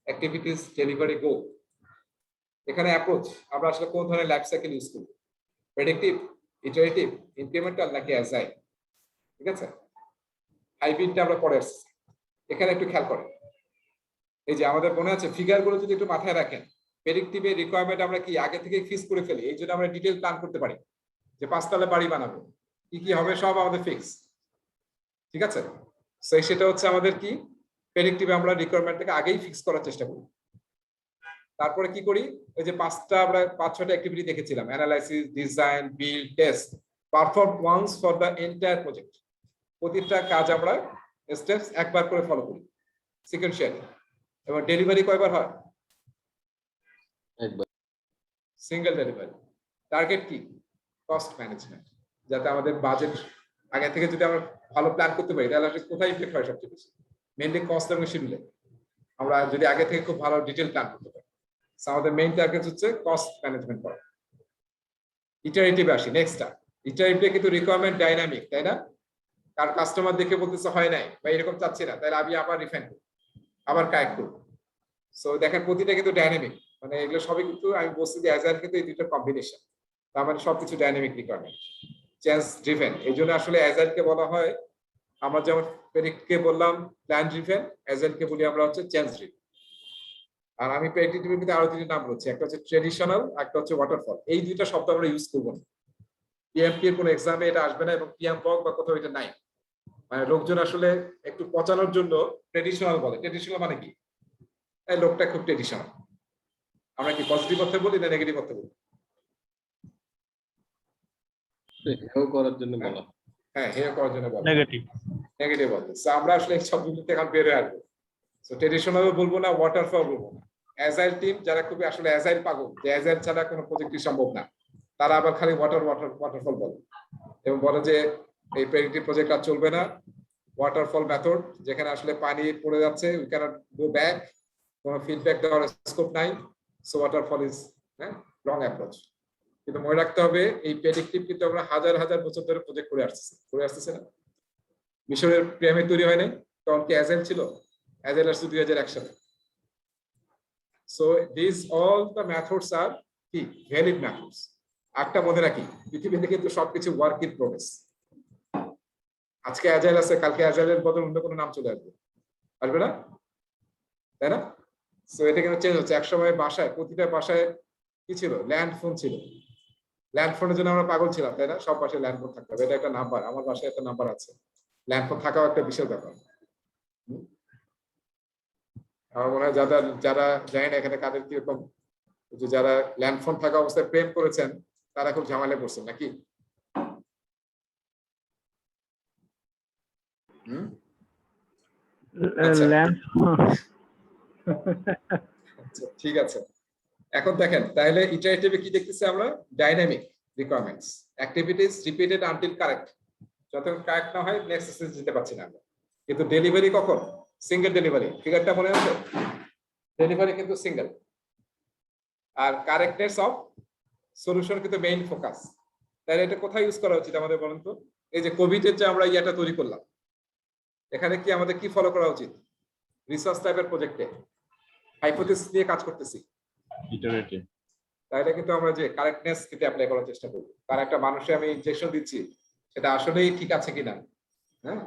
অ্যাক্টিভিটিস, ডেলিভারি, গোল। এখানে অ্যাপ্রোচ আমরা আসলে কোন ধরনের লাইফ সাইকেল ইউজ করব, প্রেডিক্টিভ, ইটারেটিভ, ইনক্রিমেন্টাল নাকি অ্যাজাইল, ঠিক আছে? হাইব্রিডটা আমরা পরে আসছি। এখানে একটু খেয়াল করেন, এই যে আমাদের মনে আছে ফিগারগুলো যদি একটু মাথায় রাখেন, প্রেডিক্টিভে রিকোয়ারমেন্ট আমরা কি আগে থেকে ফিক্স করে ফেলি, এই জন্য আমরা ডিটেইল প্ল্যান করতে পারি যে 5 তলা বাড়ি বানাবো, কি কি হবে সব আমাদের ফিক্স, ঠিক আছে? সো সেটা হচ্ছে আমাদের কি প্রেডিক্টিভে আমরা রিকোয়ারমেন্টটাকে আগেই ফিক্স করার চেষ্টা করি। তারপরে কি করি, ওই যে 5-6টা অ্যাক্টিভিটি দেখেছিলাম, analysis, design, build, test, perform once for the entire project. প্রতিটা কাজ আমরা স্টেপস একবার করে ফলো করি সিকোয়েন্সিয়ালি। এবং ডেলিভারি কয়বার হয়? একবার। Single delivery. টার্গেট কি? কস্ট ম্যানেজমেন্ট, যাতে আমাদের বাজেট আগে থেকে যদি আমরা ভালো প্ল্যান করতে পারি, তাহলে আসলে কোথায় ইফেক্ট হয় সবচেয়ে বেশি? মেইনলি কস্ট এবং শিডিউলে। আমরা যদি আগে থেকে খুব ভালো ডিটেইল প্ল্যান করতে পারি, আমাদের মেইন টার্গেট হচ্ছে কস্ট ম্যানেজমেন্ট করা। ইটারেটিভ আসি নেক্সটটা। ইটারেটিভে কিন্তু রিকোয়ারমেন্ট ডাইনামিক, তাই না? কার কাস্টমার দেখে বলতেছে হয় নাই বা এরকম চাচ্ছি না, তাহলে আমি আবার রিফাইন করব, আবার কারেক্ট করব। সো দেখেন প্রতিটা কিন্তু ডাইনামিক, মানে এগুলো সবই কিন্তু আমি বলছি যে অ্যাজাইল কিন্তু এই দুটো কম্বিনেশন, তার মানে সবকিছু ডাইনামিক রিকোয়ারমেন্ট, চেঞ্জ ড্রিভেন। এই জন্য আসলে অ্যাজাইলকে বলা হয়, আমরা যেমন প্রেডিক্টকে বললাম প্ল্যান ড্রিভেন, অ্যাজাইলকে বলি আমরা হচ্ছে চেঞ্জ ড্রিভেন। আর আমি প্রেডিক্টিভের মধ্যে আরো 2টি নাম বলছি, একটা হচ্ছে ট্রেডিশনাল, একটা হচ্ছে ওয়াটারফল। এই 2টা শব্দ আমরা ইউজ করব না, পিএমপি এর কোনো এক্সামে এটা আসবে না, এবং পিএম বক বা কোথাও এটা নাই। মানে লোকজন আসলে একটু পচানোর জন্য ট্রেডিশনাল বলে। ট্রেডিশনাল মানে কি? এই লোকটা খুব ট্রেডিশনাল। আমরা কি পজিটিভ অর্থে বলি না নেগেটিভ অর্থে বলি? হেও করার জন্য বলা। হ্যাঁ, হেয় করার জন্য বলা, নেগেটিভ নেগেটিভ অর্থে। সো আমরা আসলে এই শব্দগুলোতে এখন বের হয়ে আসবো। সো ট্রেডিশনালও বলবো না, ওয়াটারফল বলবো না। অ্যাজাইল টিম যারা খুব আসলে অ্যাজাইল পাগল, যে অ্যাজাইল ছাড়া কোনো প্রজেক্টই সম্ভব না, তারা আবার খালি ওয়াটারফল বলে এবং বলে যে এই প্রেডিক্টিভ প্রজেক্ট আর চলবে না, ওয়াটারফল মেথড, যেখানে আসলে পানি পড়ে যাচ্ছে, উই ক্যানট গো ব্যাক, কোনো ফিডব্যাক দেওয়ার স্কোপ নাই। So waterfall is wrong approach. কিন্তু মনে রাখতে হবে এই প্রেডিক্টিভ কিন্তু আমরা হাজার হাজার বছর ধরে প্রজেক্ট করে আসতেছে না। মিশরের পিরামিড তৈরি হয় নাই, তখন কি অ্যাজাইল ছিল? অ্যাজাইল আসছে 2001 সালে। So this all the methods আর কি ভ্যালিড মেথডস। একটা মনে রাখি, পৃথিবীতে কিন্তু সবকিছু ওয়ার্ক ইন প্রোগ্রেস। আজকে অ্যাজাইল আছে, কালকে অ্যাজাইলের বদলে অন্য কোনো নাম চলে আসবে না, তাই না? সো এটা কিন্তু চেঞ্জ হচ্ছে। একসময় বাসায়, প্রতিটা বাসায় কি ছিল? ল্যান্ড ফোন ছিল। ল্যান্ড ফোনের জন্য আমরা পাগল ছিলাম, তাই না? সব বাসায় ল্যান্ড ফোন থাকতে হবে, এটা একটা নাম্বার। আমার বাসায় একটা নাম্বার আছে, ল্যান্ড ফোন থাকাও একটা বিশাল ব্যাপার। আমার মনে হয় যারা জানেন এখানে কাদের কিরকম, যারা ল্যান্ড ফোন থাকা অবস্থায় প্রেম করেছেন তারা খুব ঝামেলায় পড়ছেন নাকি? ঠিক আছে, এখন দেখেন তাহলে ইটারেটিভে কি দেখতেছি আমরা? Dynamic requirements, activities repeated until correct. যতক্ষণ কারেক্ট না হয় নেক্সট স্টেজ যেতে পারছি না আমরা। কিন্তু ডেলিভারি কখন? Single delivery. ফিগারটা মনে আছে? ডেলিভারি কিন্তু সিঙ্গেল। আর কারেক্টনেস অফ সলিউশন কিন্তু মেইন ফোকাস। তাহলে এটা কোথায় ইউজ করা উচিত আমাদের বলেন তো? এই যে কোভিড এর যে আমরা ইয়াটা তৈরি করলাম, এখানে কি আমাদের কি ফলো করা উচিত? রিসার্চ টাইপের প্রজেক্টে হাইপোথিসিস নিয়ে কাজ করতেছি, ইটারেটিভ। তাহলে কিন্তু আমরা যে কারেক্টনেস কিন্তু অ্যাপ্লাই করার চেষ্টা করব। তার একটা মানুষে আমি ইনজেকশন দিচ্ছি, সেটা আসলেই ঠিক আছে কিনা। হ্যাঁ,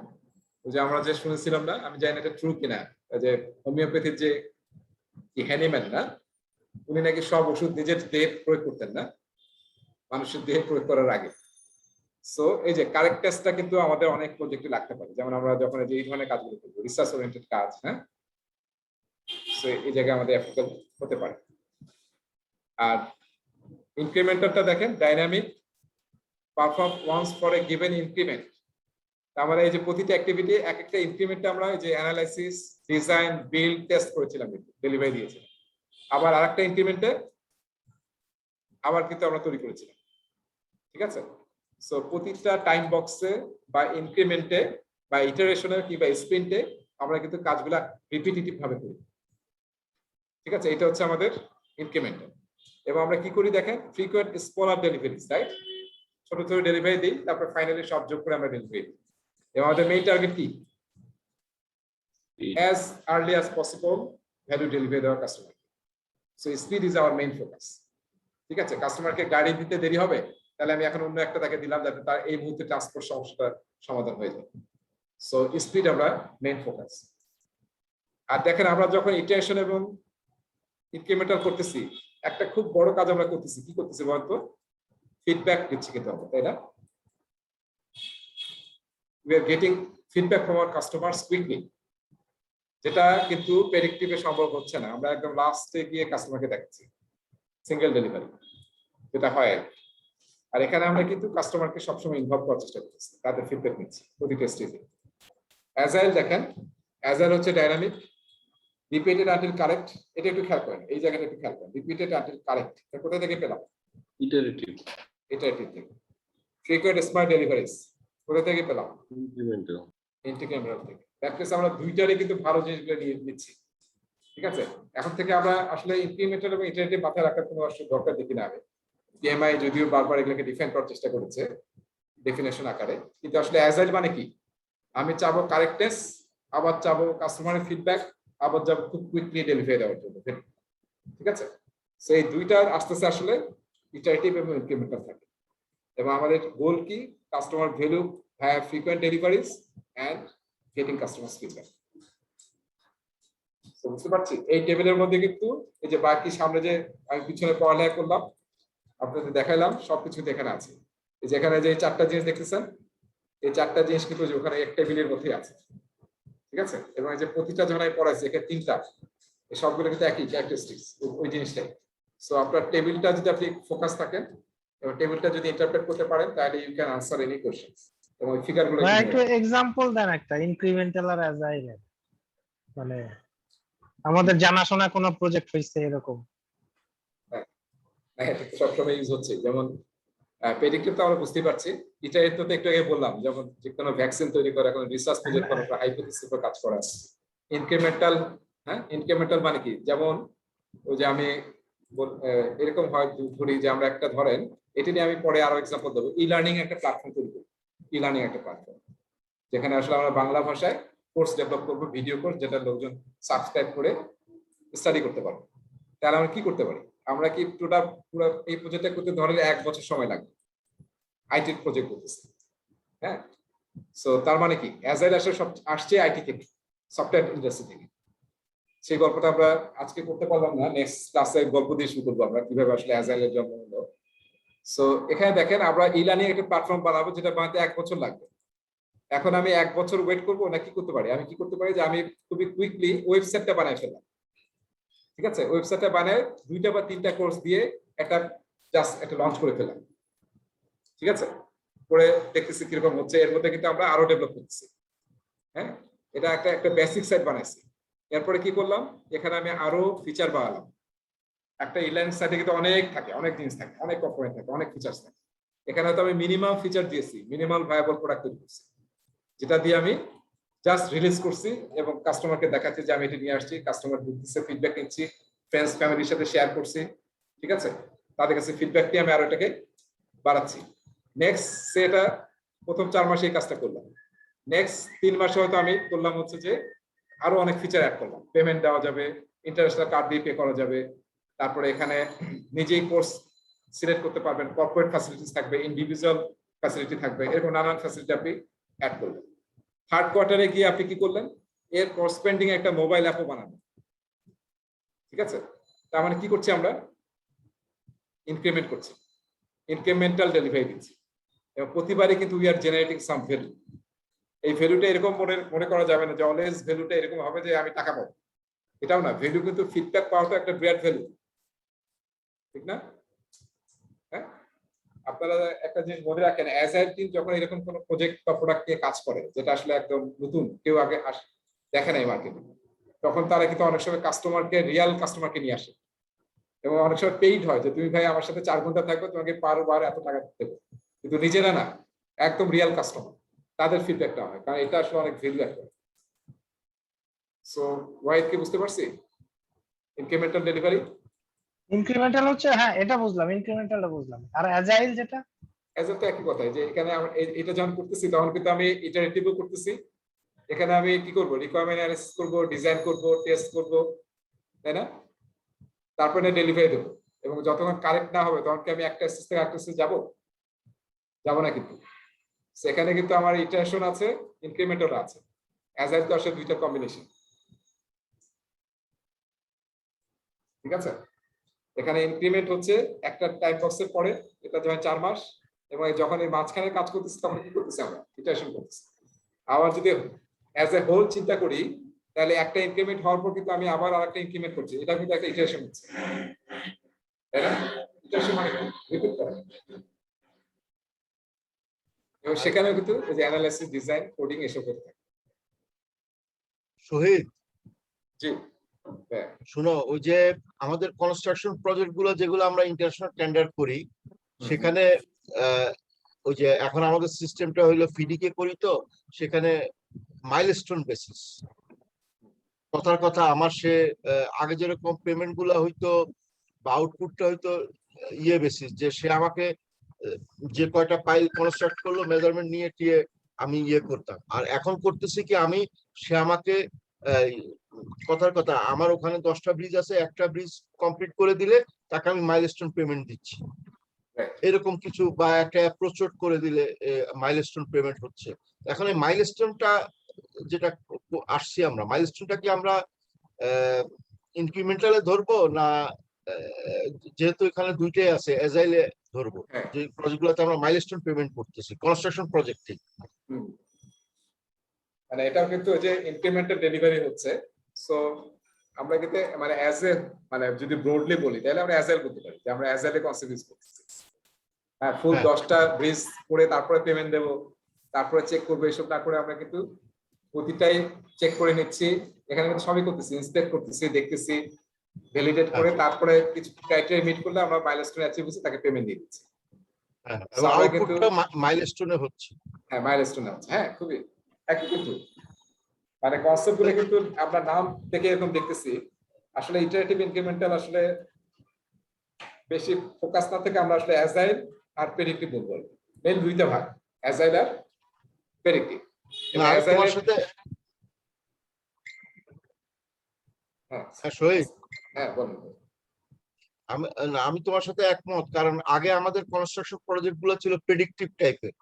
ওই যে আমরা যে শুনেছিলাম না, আমি জানি না এটা ট্রু কিনা, যে হোমিওপ্যাথির যে হ্যানিম্যান না, উনি নাকি সব ওষুধ নিজের দেহে প্রয়োগ করতেন না, মানুষের দেহে প্রয়োগ করার আগে। সো এই যে কারেক্টনেসটা কিন্তু আমাদের অনেক প্রজেক্টে লাগতে পারে, যেমন আমরা যখন এই ধরনের কাজগুলো করবো, রিসার্চ ওরিয়েন্টেড কাজ। হ্যাঁ, সো এই জায়গায় আমাদের অ্যাপ্লিকেবল হতে পারে। আর ইনক্রিমেন্টারটা দেখেন, dynamic, perform once for a given increment, তার মানে এই যে প্রতিটা অ্যাক্টিভিটি এক একটা ইনক্রিমেন্টে আমরা যে অ্যানালাইসিস, ডিজাইন, বিল্ড, টেস্ট করেছিলাম, ডেলিভারি দিয়েছিলাম। আবার আরেকটা ইনক্রিমেন্টে আবার কিন্তু আমরা তৈরি করেছিলাম। ঠিক আছে, সো প্রতিটা টাইম বক্সে বা ইনক্রিমেন্টে বা ইটারেশনে কিংবা স্প্রিন্টে আমরা কিন্তু কাজগুলা রিপিটিটিভ ভাবে করি। ঠিক আছে, এটা হচ্ছে আমাদের ইনক্রিমেন্টাল। এবং আমরা কি করি দেখেন, ফ্রিকোয়েন্ট স্মলার ডেলিভারিজ, রাইট? ছোট ছোট ডেলিভারি দিই, তারপর ফাইনালি সব যোগ করে আমরা ডেলিভারি দিই। এবং আমাদের মেইন টার্গেট কি? as early as possible value delivery দেওয়ার customer. So speed is our main focus. ঠিক আছে, কাস্টমারকে গাড়ি দিতে দেরি হবে, তাহলে আমি এখন অন্য একটা তাকে দিলাম যাতে তার এই মুহূর্তে ট্রান্সপোর্ট সমস্যাটা সমাধান হয়ে যায়। সো স্পিড আমরা মেইন ফোকাস। আর দেখেন আমরা যখন ইটারেশন এবং ইনক্রিমেন্টাল করতেছি, একটা খুব বড় কাজ আমরা করতেছি। কি করতেছি বলতো? ফিডব্যাক দিচ্ছি কিন্তু আমরা, তাই না? we are getting feedback from our customers quickly, যেটা কিন্তু প্রেডিক্টিভে সম্ভব হচ্ছে না। আমরা একদম লাস্টে গিয়ে কাস্টমারকে দেখাচ্ছি সিঙ্গেল ডেলিভারি, যেটা হয়। আর এখানে আমরা কিন্তু কাস্টমারকে সবসময় ইনভলভ করার চেষ্টা করতেছি, তাদের ফিডব্যাক নিচ্ছি প্রতিটা স্টেজে। অ্যাজাইল দেখেন, অ্যাজাইল হচ্ছে ডাইনামিক, রিপিটেড আনটিল কারেক্ট। এটা একটু খেয়াল করেন, এই জায়গাটা একটু খেয়াল করেন, রিপিটেড আনটিল কারেক্ট। এটা কোথা থেকে পেলাম? ইটারেটিভ। ইটারেটিভ থেকে। ফ্রিকোয়েন্ট স্মার্ট ডেলিভারিজ কোথা থেকে পেলাম? ইনক্রিমেন্টাল। ইন্টিগ্রেশন থেকে। দ্যাট মিন্স আমরা দুইটারে কিন্তু ভালো জিনিসগুলো নিয়ে নিচ্ছি। ঠিক আছে, এখন থেকে আমরা আসলে ইনক্রিমেন্টাল এবং ইটারেটিভ মাথায় রাখার কোনো দরকার দেখি না। আমি পিএমআই যদিও বারবার এগুলোকে ডিফাইন করার চেষ্টা করেছে ডেফিনেশন আকারে, কিন্তু আসলে অ্যাজাইল মানে কি? আমি চাবো কারেক্টনেস, আবার চাবো কাস্টমারের ফিডব্যাক, আবার যাবো খুব কুইকলি ডেলিভারি দেওয়ার জন্য। ঠিক আছে, সেই দুইটার আস্তে আস্তে আসলে ইটারেটিভ এবং ইনক্রিমেন্টাল থাকে। এবং আমাদের গোল কি? Customer value via frequent deliveries and getting customer feedback. বুঝতে পারছি? এই টেবিলের মধ্যে কিন্তু এই যে বাকি সামনে যে আমি পিছনে পড়ালেখা করলাম, আপনাদের দেখাইলাম, সবকিছু এখানে আছে। এই যেখানে যে চারটা জিনিস দেখতেছেন, এই চারটা জিনিস কিন্তু ওখানে এক টেবিলের মধ্যেই আছে। ঠিক আছে, এবং এই যে প্রতিটা জনায় পড়াইছে এখানে তিনটা, এই সবগুলো কিন্তু একই ক্যারেক্টারিস্টিক্স, ওই জিনিসটাই। সো আপনার টেবিলটা যদি আপনি ফোকাস থাকেন এবং টেবিলটা যদি ইন্টারপ্রেট করতে পারেন, তাহলে you can answer any questions. এবং এই ফিগারগুলো একটু এক্সাম্পল দেন একটা ইনক্রিমেন্টাল আর অ্যাজাইল, মানে আমাদের জানাশোনা কোনো প্রজেক্ট হইছে এরকম? হ্যাঁ, সবসময় ইউজ হচ্ছে। যেমন প্রেডিক্টিভ তো আমরা বুঝতে পারছি, ইটারেটিভ তো একটু আগে বললাম, যেমন যে কোনো ভ্যাকসিন তৈরি করা, কোনো রিসার্চ প্রজেক্ট করা, হাইপোথিসিস উপর কাজ করা। ইনক্রিমেন্টাল, হ্যাঁ, ইনক্রিমেন্টাল মানে কি? যেমন ওই যে আমি এরকম হয় ধরি যে আমরা একটা ধরেন, এটি নিয়ে আমি পরে আরো এক্সাম্পল দেবো। ই লার্নিং একটা প্ল্যাটফর্ম তৈরি করি, ই লার্নিং একটা প্ল্যাটফর্ম, যেখানে আসলে আমরা বাংলা ভাষায় কোর্স ডেভেলপ করবো, ভিডিও কোর্স, যেটা লোকজন সাবস্ক্রাইব করে স্টাডি করতে পারবে। তাহলে আমরা কি করতে পারি? আমরা কি পুরো এই প্রজেক্টটা করতে ধরেন 1 বছর সময় লাগবে, আইটি প্রজেক্ট করতেছি। হ্যাঁ, সো তার মানে কি? অ্যাজাইল আসছে আইটি থেকে, সফটওয়্যার ইন্ডাস্ট্রি থেকে। সেই গল্পটা আমরা আজকে করতে পারলাম না, নেক্সট ক্লাসে গল্প দিয়ে শুরু করবো আমরা কিভাবে আসলে অ্যাজাইলের জন্ম হলো। সো এখানে দেখেন আমরা ই লার্নিং একটা প্ল্যাটফর্ম বানাবো, যেটা বানাতে 1 বছর লাগবে। এখন আমি 1 বছর ওয়েট করবো না, কি করতে পারি? আমি কি করতে পারি যে আমি খুবই কুইকলি ওয়েবসাইটটা বানাই ফেললাম। ঠিক আছে, ওয়েবসাইটটা বানায় 2টা বা 3টা কোর্স দিয়ে একটা জাস্ট একটা লঞ্চ করে ফেললাম। ঠিক আছে, করে দেখতেছি কিরকম হচ্ছে। এর মধ্যে কিন্তু আমরা আরো ডেভেলপ করতেছি। হ্যাঁ, এটা একটা বেসিক সাইট বানাইছি। এরপরে কি করলাম? এখানে আমি আরো ফিচার বানালাম। একটা ইনলাইন সাইটে কিন্তু অনেক থাকে, অনেক জিনিস থাকে, অনেক কম্পোনেন্ট থাকে, অনেক ফিচার্স থাকে। এখানে তো আমি মিনিমাম ফিচার দিয়েছি, মিনিমাল ভায়াবল প্রোডাক্ট তৈরি করছি, যেটা দিয়ে আমি জাস্ট রিলিজ করছি এবং কাস্টমারকে দেখাচ্ছি যে আমি এটা নিয়ে আসছি। কাস্টমার দিচ্ছে, ফিডব্যাক নিচ্ছি, ফ্রেন্ডস ফ্যামিলির সাথে শেয়ার করছি। ঠিক আছে, তাদের কাছে ফিডব্যাক নিয়ে আমি আরো এটাকে বাড়াচ্ছি। নেক্সট সেটা প্রথম 4 মাসে এই কাজটা করলাম। নেক্সট 3 মাসে হয়তো আমি করলাম হচ্ছে যে আরো অনেক ফিচার অ্যাড করলাম। পেমেন্ট দেওয়া যাবে, ইন্টারন্যাশনাল কার্ড দিয়ে পে করা যাবে। তারপরে এখানে নিজেই কোর্স সিলেক্ট করতে পারবেন, কর্পোরেট ফ্যাসিলিটিস থাকবে, ইন্ডিভিজুয়াল ফ্যাসিলিটি থাকবে, এরকম নানান ফ্যাসিলিটি আপনি অ্যাড করবেন। 3rd কোয়ার্টারে গিয়ে আপনি কি করলেন? এর করেসপন্ডিং একটা মোবাইল অ্যাপও বানাবেন। ঠিক আছে, তার মানে কি করছি? আমরা ইনক্রিমেন্ট করছি, ইনক্রিমেন্টাল ডেলিভারি দিচ্ছি, এবং প্রতিবারই কিন্তু we are generating some value. এই ভ্যালুটা এরকম মনে করা যাবে না যে অলওয়েজ ভ্যালুটা এরকম হবে যে আমি টাকা পাবো, এটাও না। ভ্যালু কিন্তু ফিডব্যাক পাওয়াটা একটা বিরাট ভ্যালু, ঠিক না? হ্যাঁ, আপনারা একটা জিনিস মনে রাখেন, অ্যাজাইল টিম যখন এরকম কোনো প্রজেক্ট বা প্রোডাক্ট নিয়ে কাজ করে যেটা আসলে একদম নতুন, কেউ আগে দেখে নাই মার্কেটে, তখন তারা কিন্তু অনেক সময় কাস্টমারকে, রিয়াল কাস্টমারকে নিয়ে আসে এবং অনেক সময় পেইড হয় যে তুমি ভাই আমার সাথে 4 ঘন্টা থাকবে, তোমাকে বার এত টাকা দিতে হবে, কিন্তু নিজেরা না, একদম রিয়াল কাস্টমার, তাদের ফিডব্যাকটা হয়, কারণ এটা আসলে অনেক ভ্যালু অ্যাড করে। সো ওয়াইড কি বুঝতে পারছি? ইনক্রিমেন্টাল ডেলিভারি, ইনক্রিমেন্টাল হচ্ছে, হ্যাঁ এটা বুঝলাম, ইনক্রিমেন্টালটা বুঝলাম। আর অ্যাজাইল যেটা, অ্যাজাইল তো একই কথাই, যে এখানে এটা যখন করতেছি তখন কিন্তু আমি ইটারেটিভও করতেছি। এখানে আমি কি করব, রিকোয়ারমেন্ট অ্যানালাইসিস করব, ডিজাইন করব, টেস্ট করব, তাই না? তারপরে ডেলিভারি দেবো, এবং যতক্ষণ কারেক্ট না হবে তখন কি আমি একটা স্টেজ থেকে আরেকটা স্টেজ যাবো না, কিন্তু সেখানে কিন্তু আমার ইটারেশন আছে, ইনক্রিমেন্টাল আছে। অ্যাজাইল তো আসলে দুইটা কম্বিনেশন, ঠিক আছে? এখানে ইনক্রিমেন্ট হচ্ছে একটা টাইম বক্সের পরে, এটা যখন 4 মাস, এবং যখন এই মাঝখানে কাজ করতেছি তখন কি করতেছি, আমরা ইটারেশন করতেছি। আবার যদি অ্যাজ এ হোল চিন্তা করি, তাহলে একটা ইনক্রিমেন্ট হওয়ার পর কিন্তু আমি আবার আরেকটা ইনক্রিমেন্ট করছি, এটা কিন্তু একটা ইটারেশন হচ্ছে, তাই না? ইটারেশন মানে রিপিট করা। এবং সেখানে কিন্তু এই যে অ্যানালাইসিস, ডিজাইন, কোডিং এসব করতে থাকে। শহীদ, জি হ্যাঁ, শুনো, ওই যে আমাদের কনস্ট্রাকশন প্রজেক্ট গুলো যেগুলো আমরা ইন্টারন্যাশনাল টেন্ডার করি, সেখানে ওই যে এখন আমাদের সিস্টেমটা হইলো ফিডিকে করি, তো সেখানে মাইলস্টোন বেসিস। কথার কথা, আমার সে আগে যেরকম পেমেন্ট গুলো হইতো বা আউটপুটটা হইতো বেসিস, যে সে আমাকে যে কয়টা পাইল কনস্ট্রাক্ট করলো মেজারমেন্ট নিয়ে টিয়ে আমি করতাম। আর এখন করতেছি কি, সে আমাকে কথার কথা, আমার ওখানে 10টা ব্রিজ আছে, একটা ব্রিজ কমপ্লিট করে দিলে তাকে আমি মাইলস্টোন পেমেন্ট দিচ্ছি, এরকম কিছু, বা একটা অ্যাপ্রোচ করে দিলে মাইলস্টোন পেমেন্ট হচ্ছে। এখন এই মাইলস্টোনটা যেটা আসছি আমরা, মাইলস্টোনটা কি আমরা ইনক্রিমেন্টালে ধরবো না, যেহেতু এখানে দুইটাই আছে, এজাইলে ধরবো, যে প্রজেক্টগুলোতে আমরা মাইলস্টোন পেমেন্ট করতেছি কনস্ট্রাকশন প্রজেক্টে? মানে এটাও কিন্তু যে ইনক্রিমেন্টাল ডেলিভারি হচ্ছে। সো আমরা কিন্তু মানে অ্যাজ এ, মানে যদি ব্রডলি বলি তাহলে আমরা অ্যাজাইল করতে পারি, যে আমরা অ্যাজাইলে কনসেপ্ট ইউজ করতেছি। হ্যাঁ, ফুল 10টা ব্রিজ করে তারপরে পেমেন্ট দেবো, তারপরে চেক করবো, এসব না করে আমরা কিন্তু প্রতিটাই চেক করে নিচ্ছি। এখানে কিন্তু সবই করতেছি, ইন্সপেক্ট করতেছি, দেখতেছি, ভ্যালিডেট করে তারপরে কিছু ক্রাইটেরিয়া মিট করলে আমরা মাইলস্টোন অ্যাচিভ হচ্ছে, তাকে পেমেন্ট দিয়ে দিচ্ছি। মাইলস্টোনে হচ্ছে, হ্যাঁ মাইলস্টোনে হচ্ছে, হ্যাঁ খুবই একই। কিন্তু মানে কনসেপ্ট গুলো কিন্তু আমরা নাম থেকে এরকম দেখতেছি, আসলে ইটারেটিভ ইনক্রিমেন্টাল আসলে বেশি ফোকাস না থেকে আমরা আসলে অ্যাজাইল আর প্রেডিক্টিভ বলবো। মেইন দুইটা ভাগ, অ্যাজাইল আর প্রেডিক্টিভ। তোমার সাথে হ্যাঁ বলুন। আমি তোমার সাথে একমত, কারণ আগে আমাদের কনস্ট্রাকশন প্রজেক্ট গুলো ছিল প্রেডিক্টিভ টাইপের।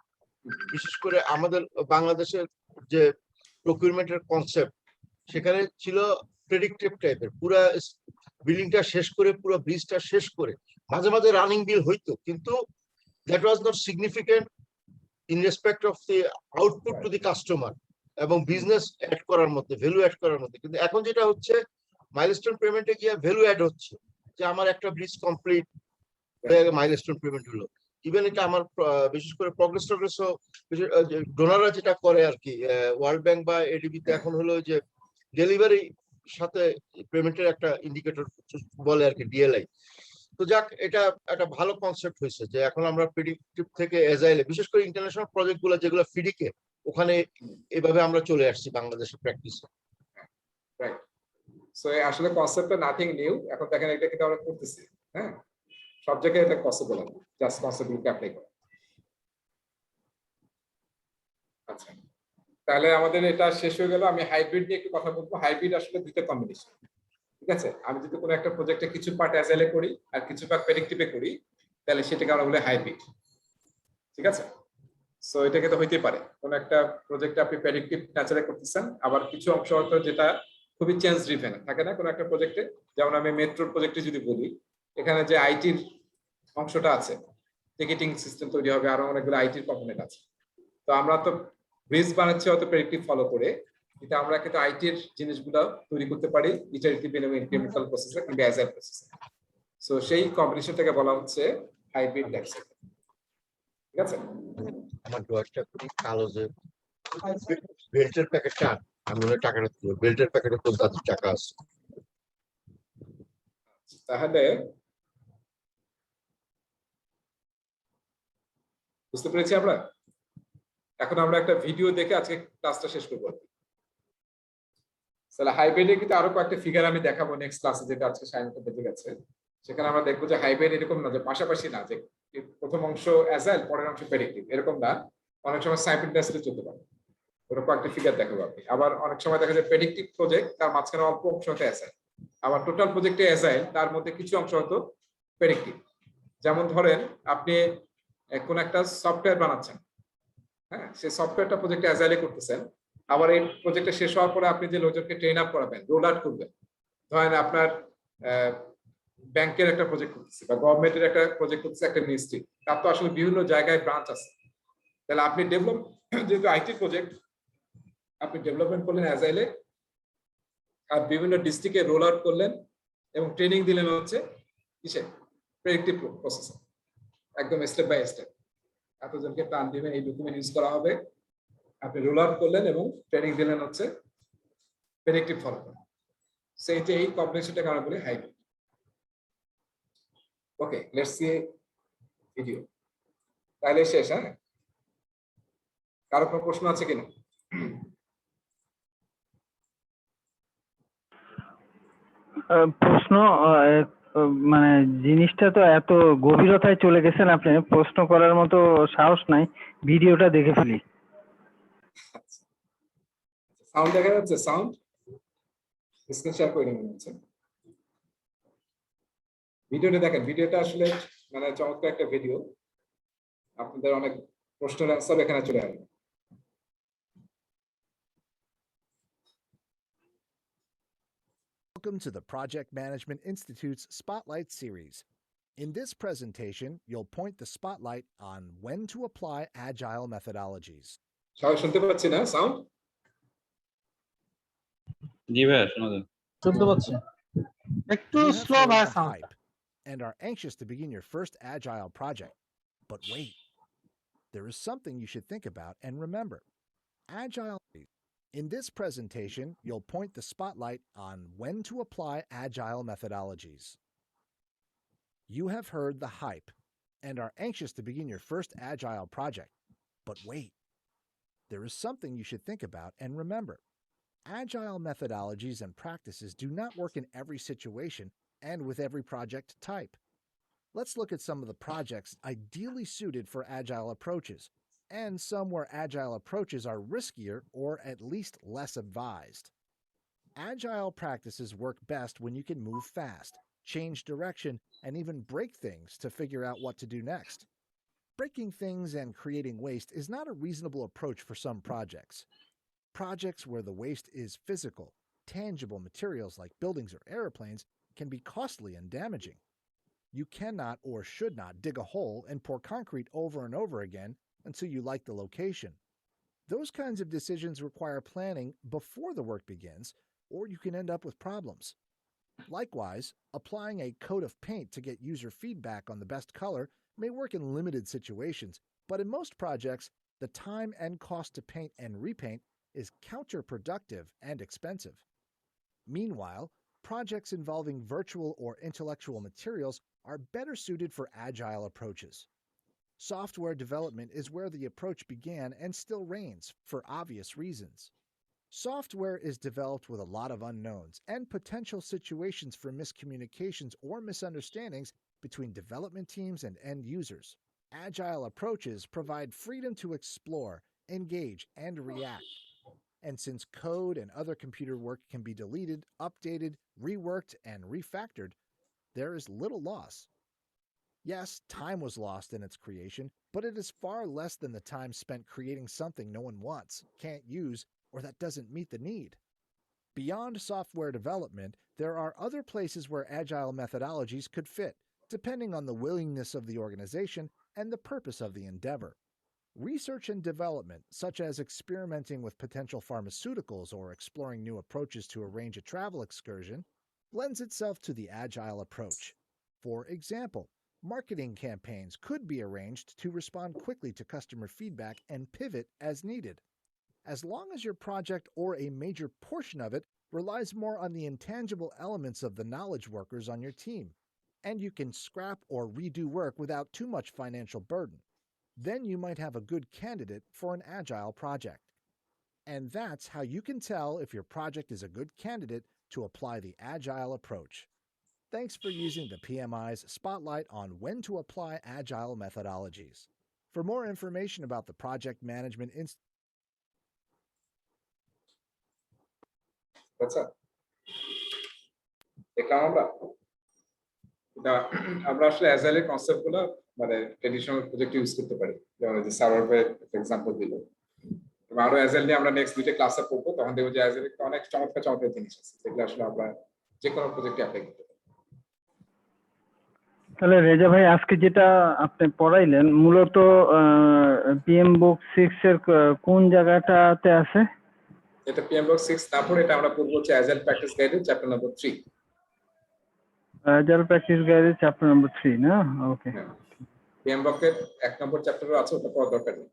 বিশেষ করে আমাদের বাংলাদেশের যে প্রকিউরমেন্টের কনসেপ্ট, সেখানে ছিল প্রেডিক্টিভ টাইপের। পুরো বিল্ডিংটা শেষ করে, পুরো ব্রিজটা শেষ করে, মাঝে মাঝে রানিং বিল হইতো, কিন্তু that was not significant in respect of the output to the customer এবং বিজনেস অ্যাড করার মধ্যে, ভ্যালু অ্যাড করার মধ্যে। কিন্তু এখন যেটা হচ্ছে, মাইলস্টোন পেমেন্টে গিয়ে ভ্যালু অ্যাড হচ্ছে, যে আমার একটা ব্রিজ কমপ্লিট হয়ে মাইলস্টোন পেমেন্ট হলো। ইভেন এটা আমার বিশেষ করে প্রগ্রেস ডোনাররা যেটা করে আর কি, ওয়ার্ল্ড ব্যাংক বা এডিবিতে এখন হলো যে ডেলিভারি সাথে পেমেন্টের একটা ইন্ডিকেটর বলে আর কি, ডিএলআই। তো যাক, এটা একটা ভালো কনসেপ্ট হয়েছে যে এখন আমরা প্রেডিক্টিভ থেকে এজাইলে, বিশেষ করে ইন্টারন্যাশনাল প্রজেক্ট গুলো যেগুলো ফিডিকে, ওখানে এভাবে আমরা চলে আসছি বাংলাদেশের প্র্যাকটিসে। রাইট। সো আসলে কনসেপ্টটা নাথিং নিউ, এখন দেখেন এটা কিন্তু আমরা করতেছি। হ্যাঁ, সব জায়গায় এটা পসিবল, জাস্ট কনসেপ্টগুলোকে অ্যাপ্লাই করা। আচ্ছা, তাহলে আমাদের এটা শেষ হয়ে গেল। আমি হাইব্রিড নিয়ে একটু কথা বলবো। হাইব্রিড আসলে দুটো কম্বিনেশন, ঠিক আছে? আমি যদি কোনো একটা প্রজেক্টে কিছু পার্ট অ্যাজাইলে করি আর কিছু পার্ট প্রেডিক্টিভে করি, তাহলে সেটাকে আমরা বলি হাইব্রিড, ঠিক আছে? সো এটাকে তো হইতে পারে, কোনো একটা প্রজেক্টে আপনি প্রেডিক্টিভ ন্যাচারে করতেছেন, আবার কিছু অংশ হয়তো যেটা খুবই চেঞ্জ ড্রিভেন থাকে না কোনো একটা প্রজেক্টে। যেমন আমি মেট্রোর প্রজেক্টে যদি বলি, এখানে যে আইটির অংশটা আছে, টিকিটিং সিস্টেম তৈরি হবে, আরো অনেকগুলো আইটির কম্পোনেন্ট আছে। তো আমরা তো ব্রিজ বানাচ্ছি হয়তো প্রেডিক্টিভ ফলো করে, কিন্তু আমরা কিন্তু আইটির জিনিসগুলো তৈরি করতে পারি ইটারেটিভ এবং ইনক্রিমেন্টাল প্রসেসে কিংবা অ্যাজাইল প্রসেসে। সো সেই কম্বিনেশনটাকে বলা হচ্ছে হাইব্রিড লাইফ সাইকেল। ঠিক আছে? আমার ড্রয়ারটা খুবই কালো যে বেল্টের প্যাকেটটা আমি ওই টাকাটা দিই বেল্টের প্যাকেটে তো তাদের টাকা আছে তাহলে বুঝতে পেরেছি আমরা। এখন আমরা একটা ভিডিও দেখে আজকে ক্লাসটা শেষ করবো। তাহলে হাইব্রিডে কিন্তু আরো কয়েকটা ফিগার আমি দেখাবো নেক্সট ক্লাসে, যেটা আজকে সায়নকে দেখে গেছে। সেখানে আমরা দেখবো যে হাইব্রিড এরকম না যে পাশাপাশি না, যে প্রথম অংশ অ্যাজাইল পরের অংশ প্রেডিক্টিভ, এরকম না। অনেক সময় সাইমultaneously চলতে পারে। ওরকম একটা ফিগার দেখাবো আপনি। আবার অনেক সময় দেখা যায় প্রেডিক্টিভ প্রজেক্ট, তার মাঝখানে অল্প অংশ হতে অ্যাজাইল। আবার টোটাল প্রজেক্টে অ্যাজাইল, তার মধ্যে কিছু অংশ হতো প্রেডিক্টিভ। যেমন ধরেন আপনি কোন একটা সফটওয়্যার বানাচ্ছেন, হ্যাঁ, সেই সফটওয়্যারটা প্রজেক্টে অ্যাজাইলে করতেছেন। আবার এই প্রজেক্টটা শেষ হওয়ার পরে আপনি যে লোকজনকে ট্রেন আপ করাবেন, রোল আউট করবেন। ধরেন আপনার ব্যাংকের একটা প্রজেক্ট করতেছে বা গভর্নমেন্টের একটা প্রজেক্ট করতেছে, একটা মিনিস্ট্রি, তার তো আসলে বিভিন্ন জায়গায় ব্রাঞ্চ আছে। তাহলে আপনি ডেভেলপ, যেহেতু আইটি প্রজেক্ট, আপনি ডেভেলপমেন্ট করলেন অ্যাজাইলে, আর বিভিন্ন ডিস্ট্রিক্টে রোল আউট করলেন এবং ট্রেনিং দিলেন হচ্ছে কিসে, প্রেডিক্টিভ প্রসেসে, একদম স্টেপ বাই স্টেপ। এতজনকে প্ল্যান দিবেন, এই ডকুমেন্ট ইউজ করা হবে, আপনি রোল আউট করলেন এবং ট্রেনিং দিলেন হচ্ছে প্রেডিক্টিভ ফলো করা। সেইটা এই কম্বিনেশনটাকে আমরা বলি hybrid. Okay, let's see video. তাহলে শেষ, হ্যাঁ? কারো কোনো প্রশ্ন আছে কিনা? প্রশ্ন মানে জিনিসটা তো এত গভীরতায় চলে গেছেন আপনি, প্রশ্ন করার মতো সাহস নাই, ভিডিওটা দেখে ফেলি। সাউন্ড দেখা যাচ্ছে? সাউন্ড স্ক্রিন শেয়ার করে মনে হচ্ছে। ভিডিওটা দেখেন, ভিডিওটা আসলে মানে চমৎকার একটা ভিডিও। আপনাদের অনেক প্রশ্নের অ্যান্সার এখানে চলে আসবে। Welcome to the Project Management Institute's Spotlight series. In this presentation, you'll point the spotlight on when to apply agile methodologies. সবাই শুনতে পাচ্ছি না সাউন্ড? জি ভাইয়া, শোনা যায়। শুনতে পাচ্ছি। একটু You have স্লো heard ভাই the sound. hype and are anxious to begin your first agile project. But wait, there is something you should think about and remember. Agile. In this presentation, you'll point the spotlight on when to apply agile methodologies. You have heard the hype and are anxious to begin your first agile project. But wait, there is something you should think about and remember. Agile methodologies and practices do not work in every situation and with every project type. Let's look at some of the projects ideally suited for agile approaches, and some where agile approaches are riskier or at least less advised. Agile practices work best when you can move fast, change direction, and even break things to figure out what to do next. Breaking things and creating waste is not a reasonable approach for some projects. Projects where the waste is physical, tangible materials like buildings or airplanes can be costly and damaging. You cannot or should not dig a hole and pour concrete over and over again until you like the location. Those kinds of decisions require planning before the work begins, or you can end up with problems. Likewise, applying a coat of paint to get user feedback on the best color may work in limited situations, but in most projects, the time and cost to paint and repaint is counterproductive and expensive. Meanwhile, projects involving virtual or intellectual materials are better suited for agile approaches. Software development is where the approach began and still reigns for obvious reasons. Software is developed with a lot of unknowns and potential situations for miscommunications or misunderstandings between development teams and end users. Agile approaches provide freedom to explore, engage, and react. And since code and other computer work can be deleted, updated, reworked, and refactored, there is little loss. Yes, time was lost in its creation, but it is far less than the time spent creating something no one wants, can't use, or that doesn't meet the need. Beyond software development, there are other places where agile methodologies could fit, depending on the willingness of the organization and the purpose of the endeavor. Research and development, such as experimenting with potential pharmaceuticals or exploring new approaches to arrange a travel excursion, lends itself to the agile approach. For example, Marketing campaigns could be arranged to respond quickly to customer feedback and pivot as needed. As long as your project or a major portion of it relies more on the intangible elements of the knowledge workers on your team, and you can scrap or redo work without too much financial burden, then you might have a good candidate for an agile project. And that's how you can tell if your project is a good candidate to apply the agile approach. Thanks for using the PMI's Spotlight on when to apply agile methodologies. For more information about the Project Management Institute, আচ্ছা, দেখলাম আমরা আসলে অ্যাজাইলের কনসেপ্টগুলো মানে traditional project use করতে পারি, যেমন যে server example দিল। আরো অ্যাজাইল নিয়ে আমরা নেক্সট দুইটা ক্লাসে পড়বো, তখন দেখবো যে অ্যাজাইল অনেক চমৎকার চমৎকার জিনিস আছে যেগুলো আসলে আমরা যে কোনো প্রজেক্টে অ্যাপ্লাই করতে পারি। তাহলে রেজা ভাই আজকে যেটা আপনি পড়াইলেন মূলত পিএম বুক 6 এর কোন জায়গাটাতে আছে? এটা পিএম বুক 6, তারপর এটা আমরা পড়বো হচ্ছে অ্যাজাইল প্র্যাকটিস গাইডের চ্যাপ্টার নম্বর 3। অ্যাজাইল প্র্যাকটিস গাইডের চ্যাপ্টার নম্বর 3 না? ওকে। পিএম বুকের 1 নম্বর চ্যাপ্টারও আছে, ওটা পড়া দরকার নেই।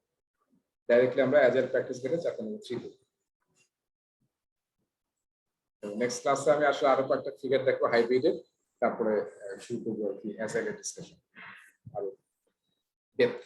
ডাইরেক্টলি আমরা অ্যাজাইল প্র্যাকটিস গাইডের চ্যাপ্টার নম্বর 3 পড়ব। নেক্সট ক্লাসে আমি আসলে আরো কয়েকটা ফিগার দেখবো হাইব্রিডের, তারপরে শুরু করবো আর কি অ্যাজাইলের ডিসকাশন আরো ডেপথ।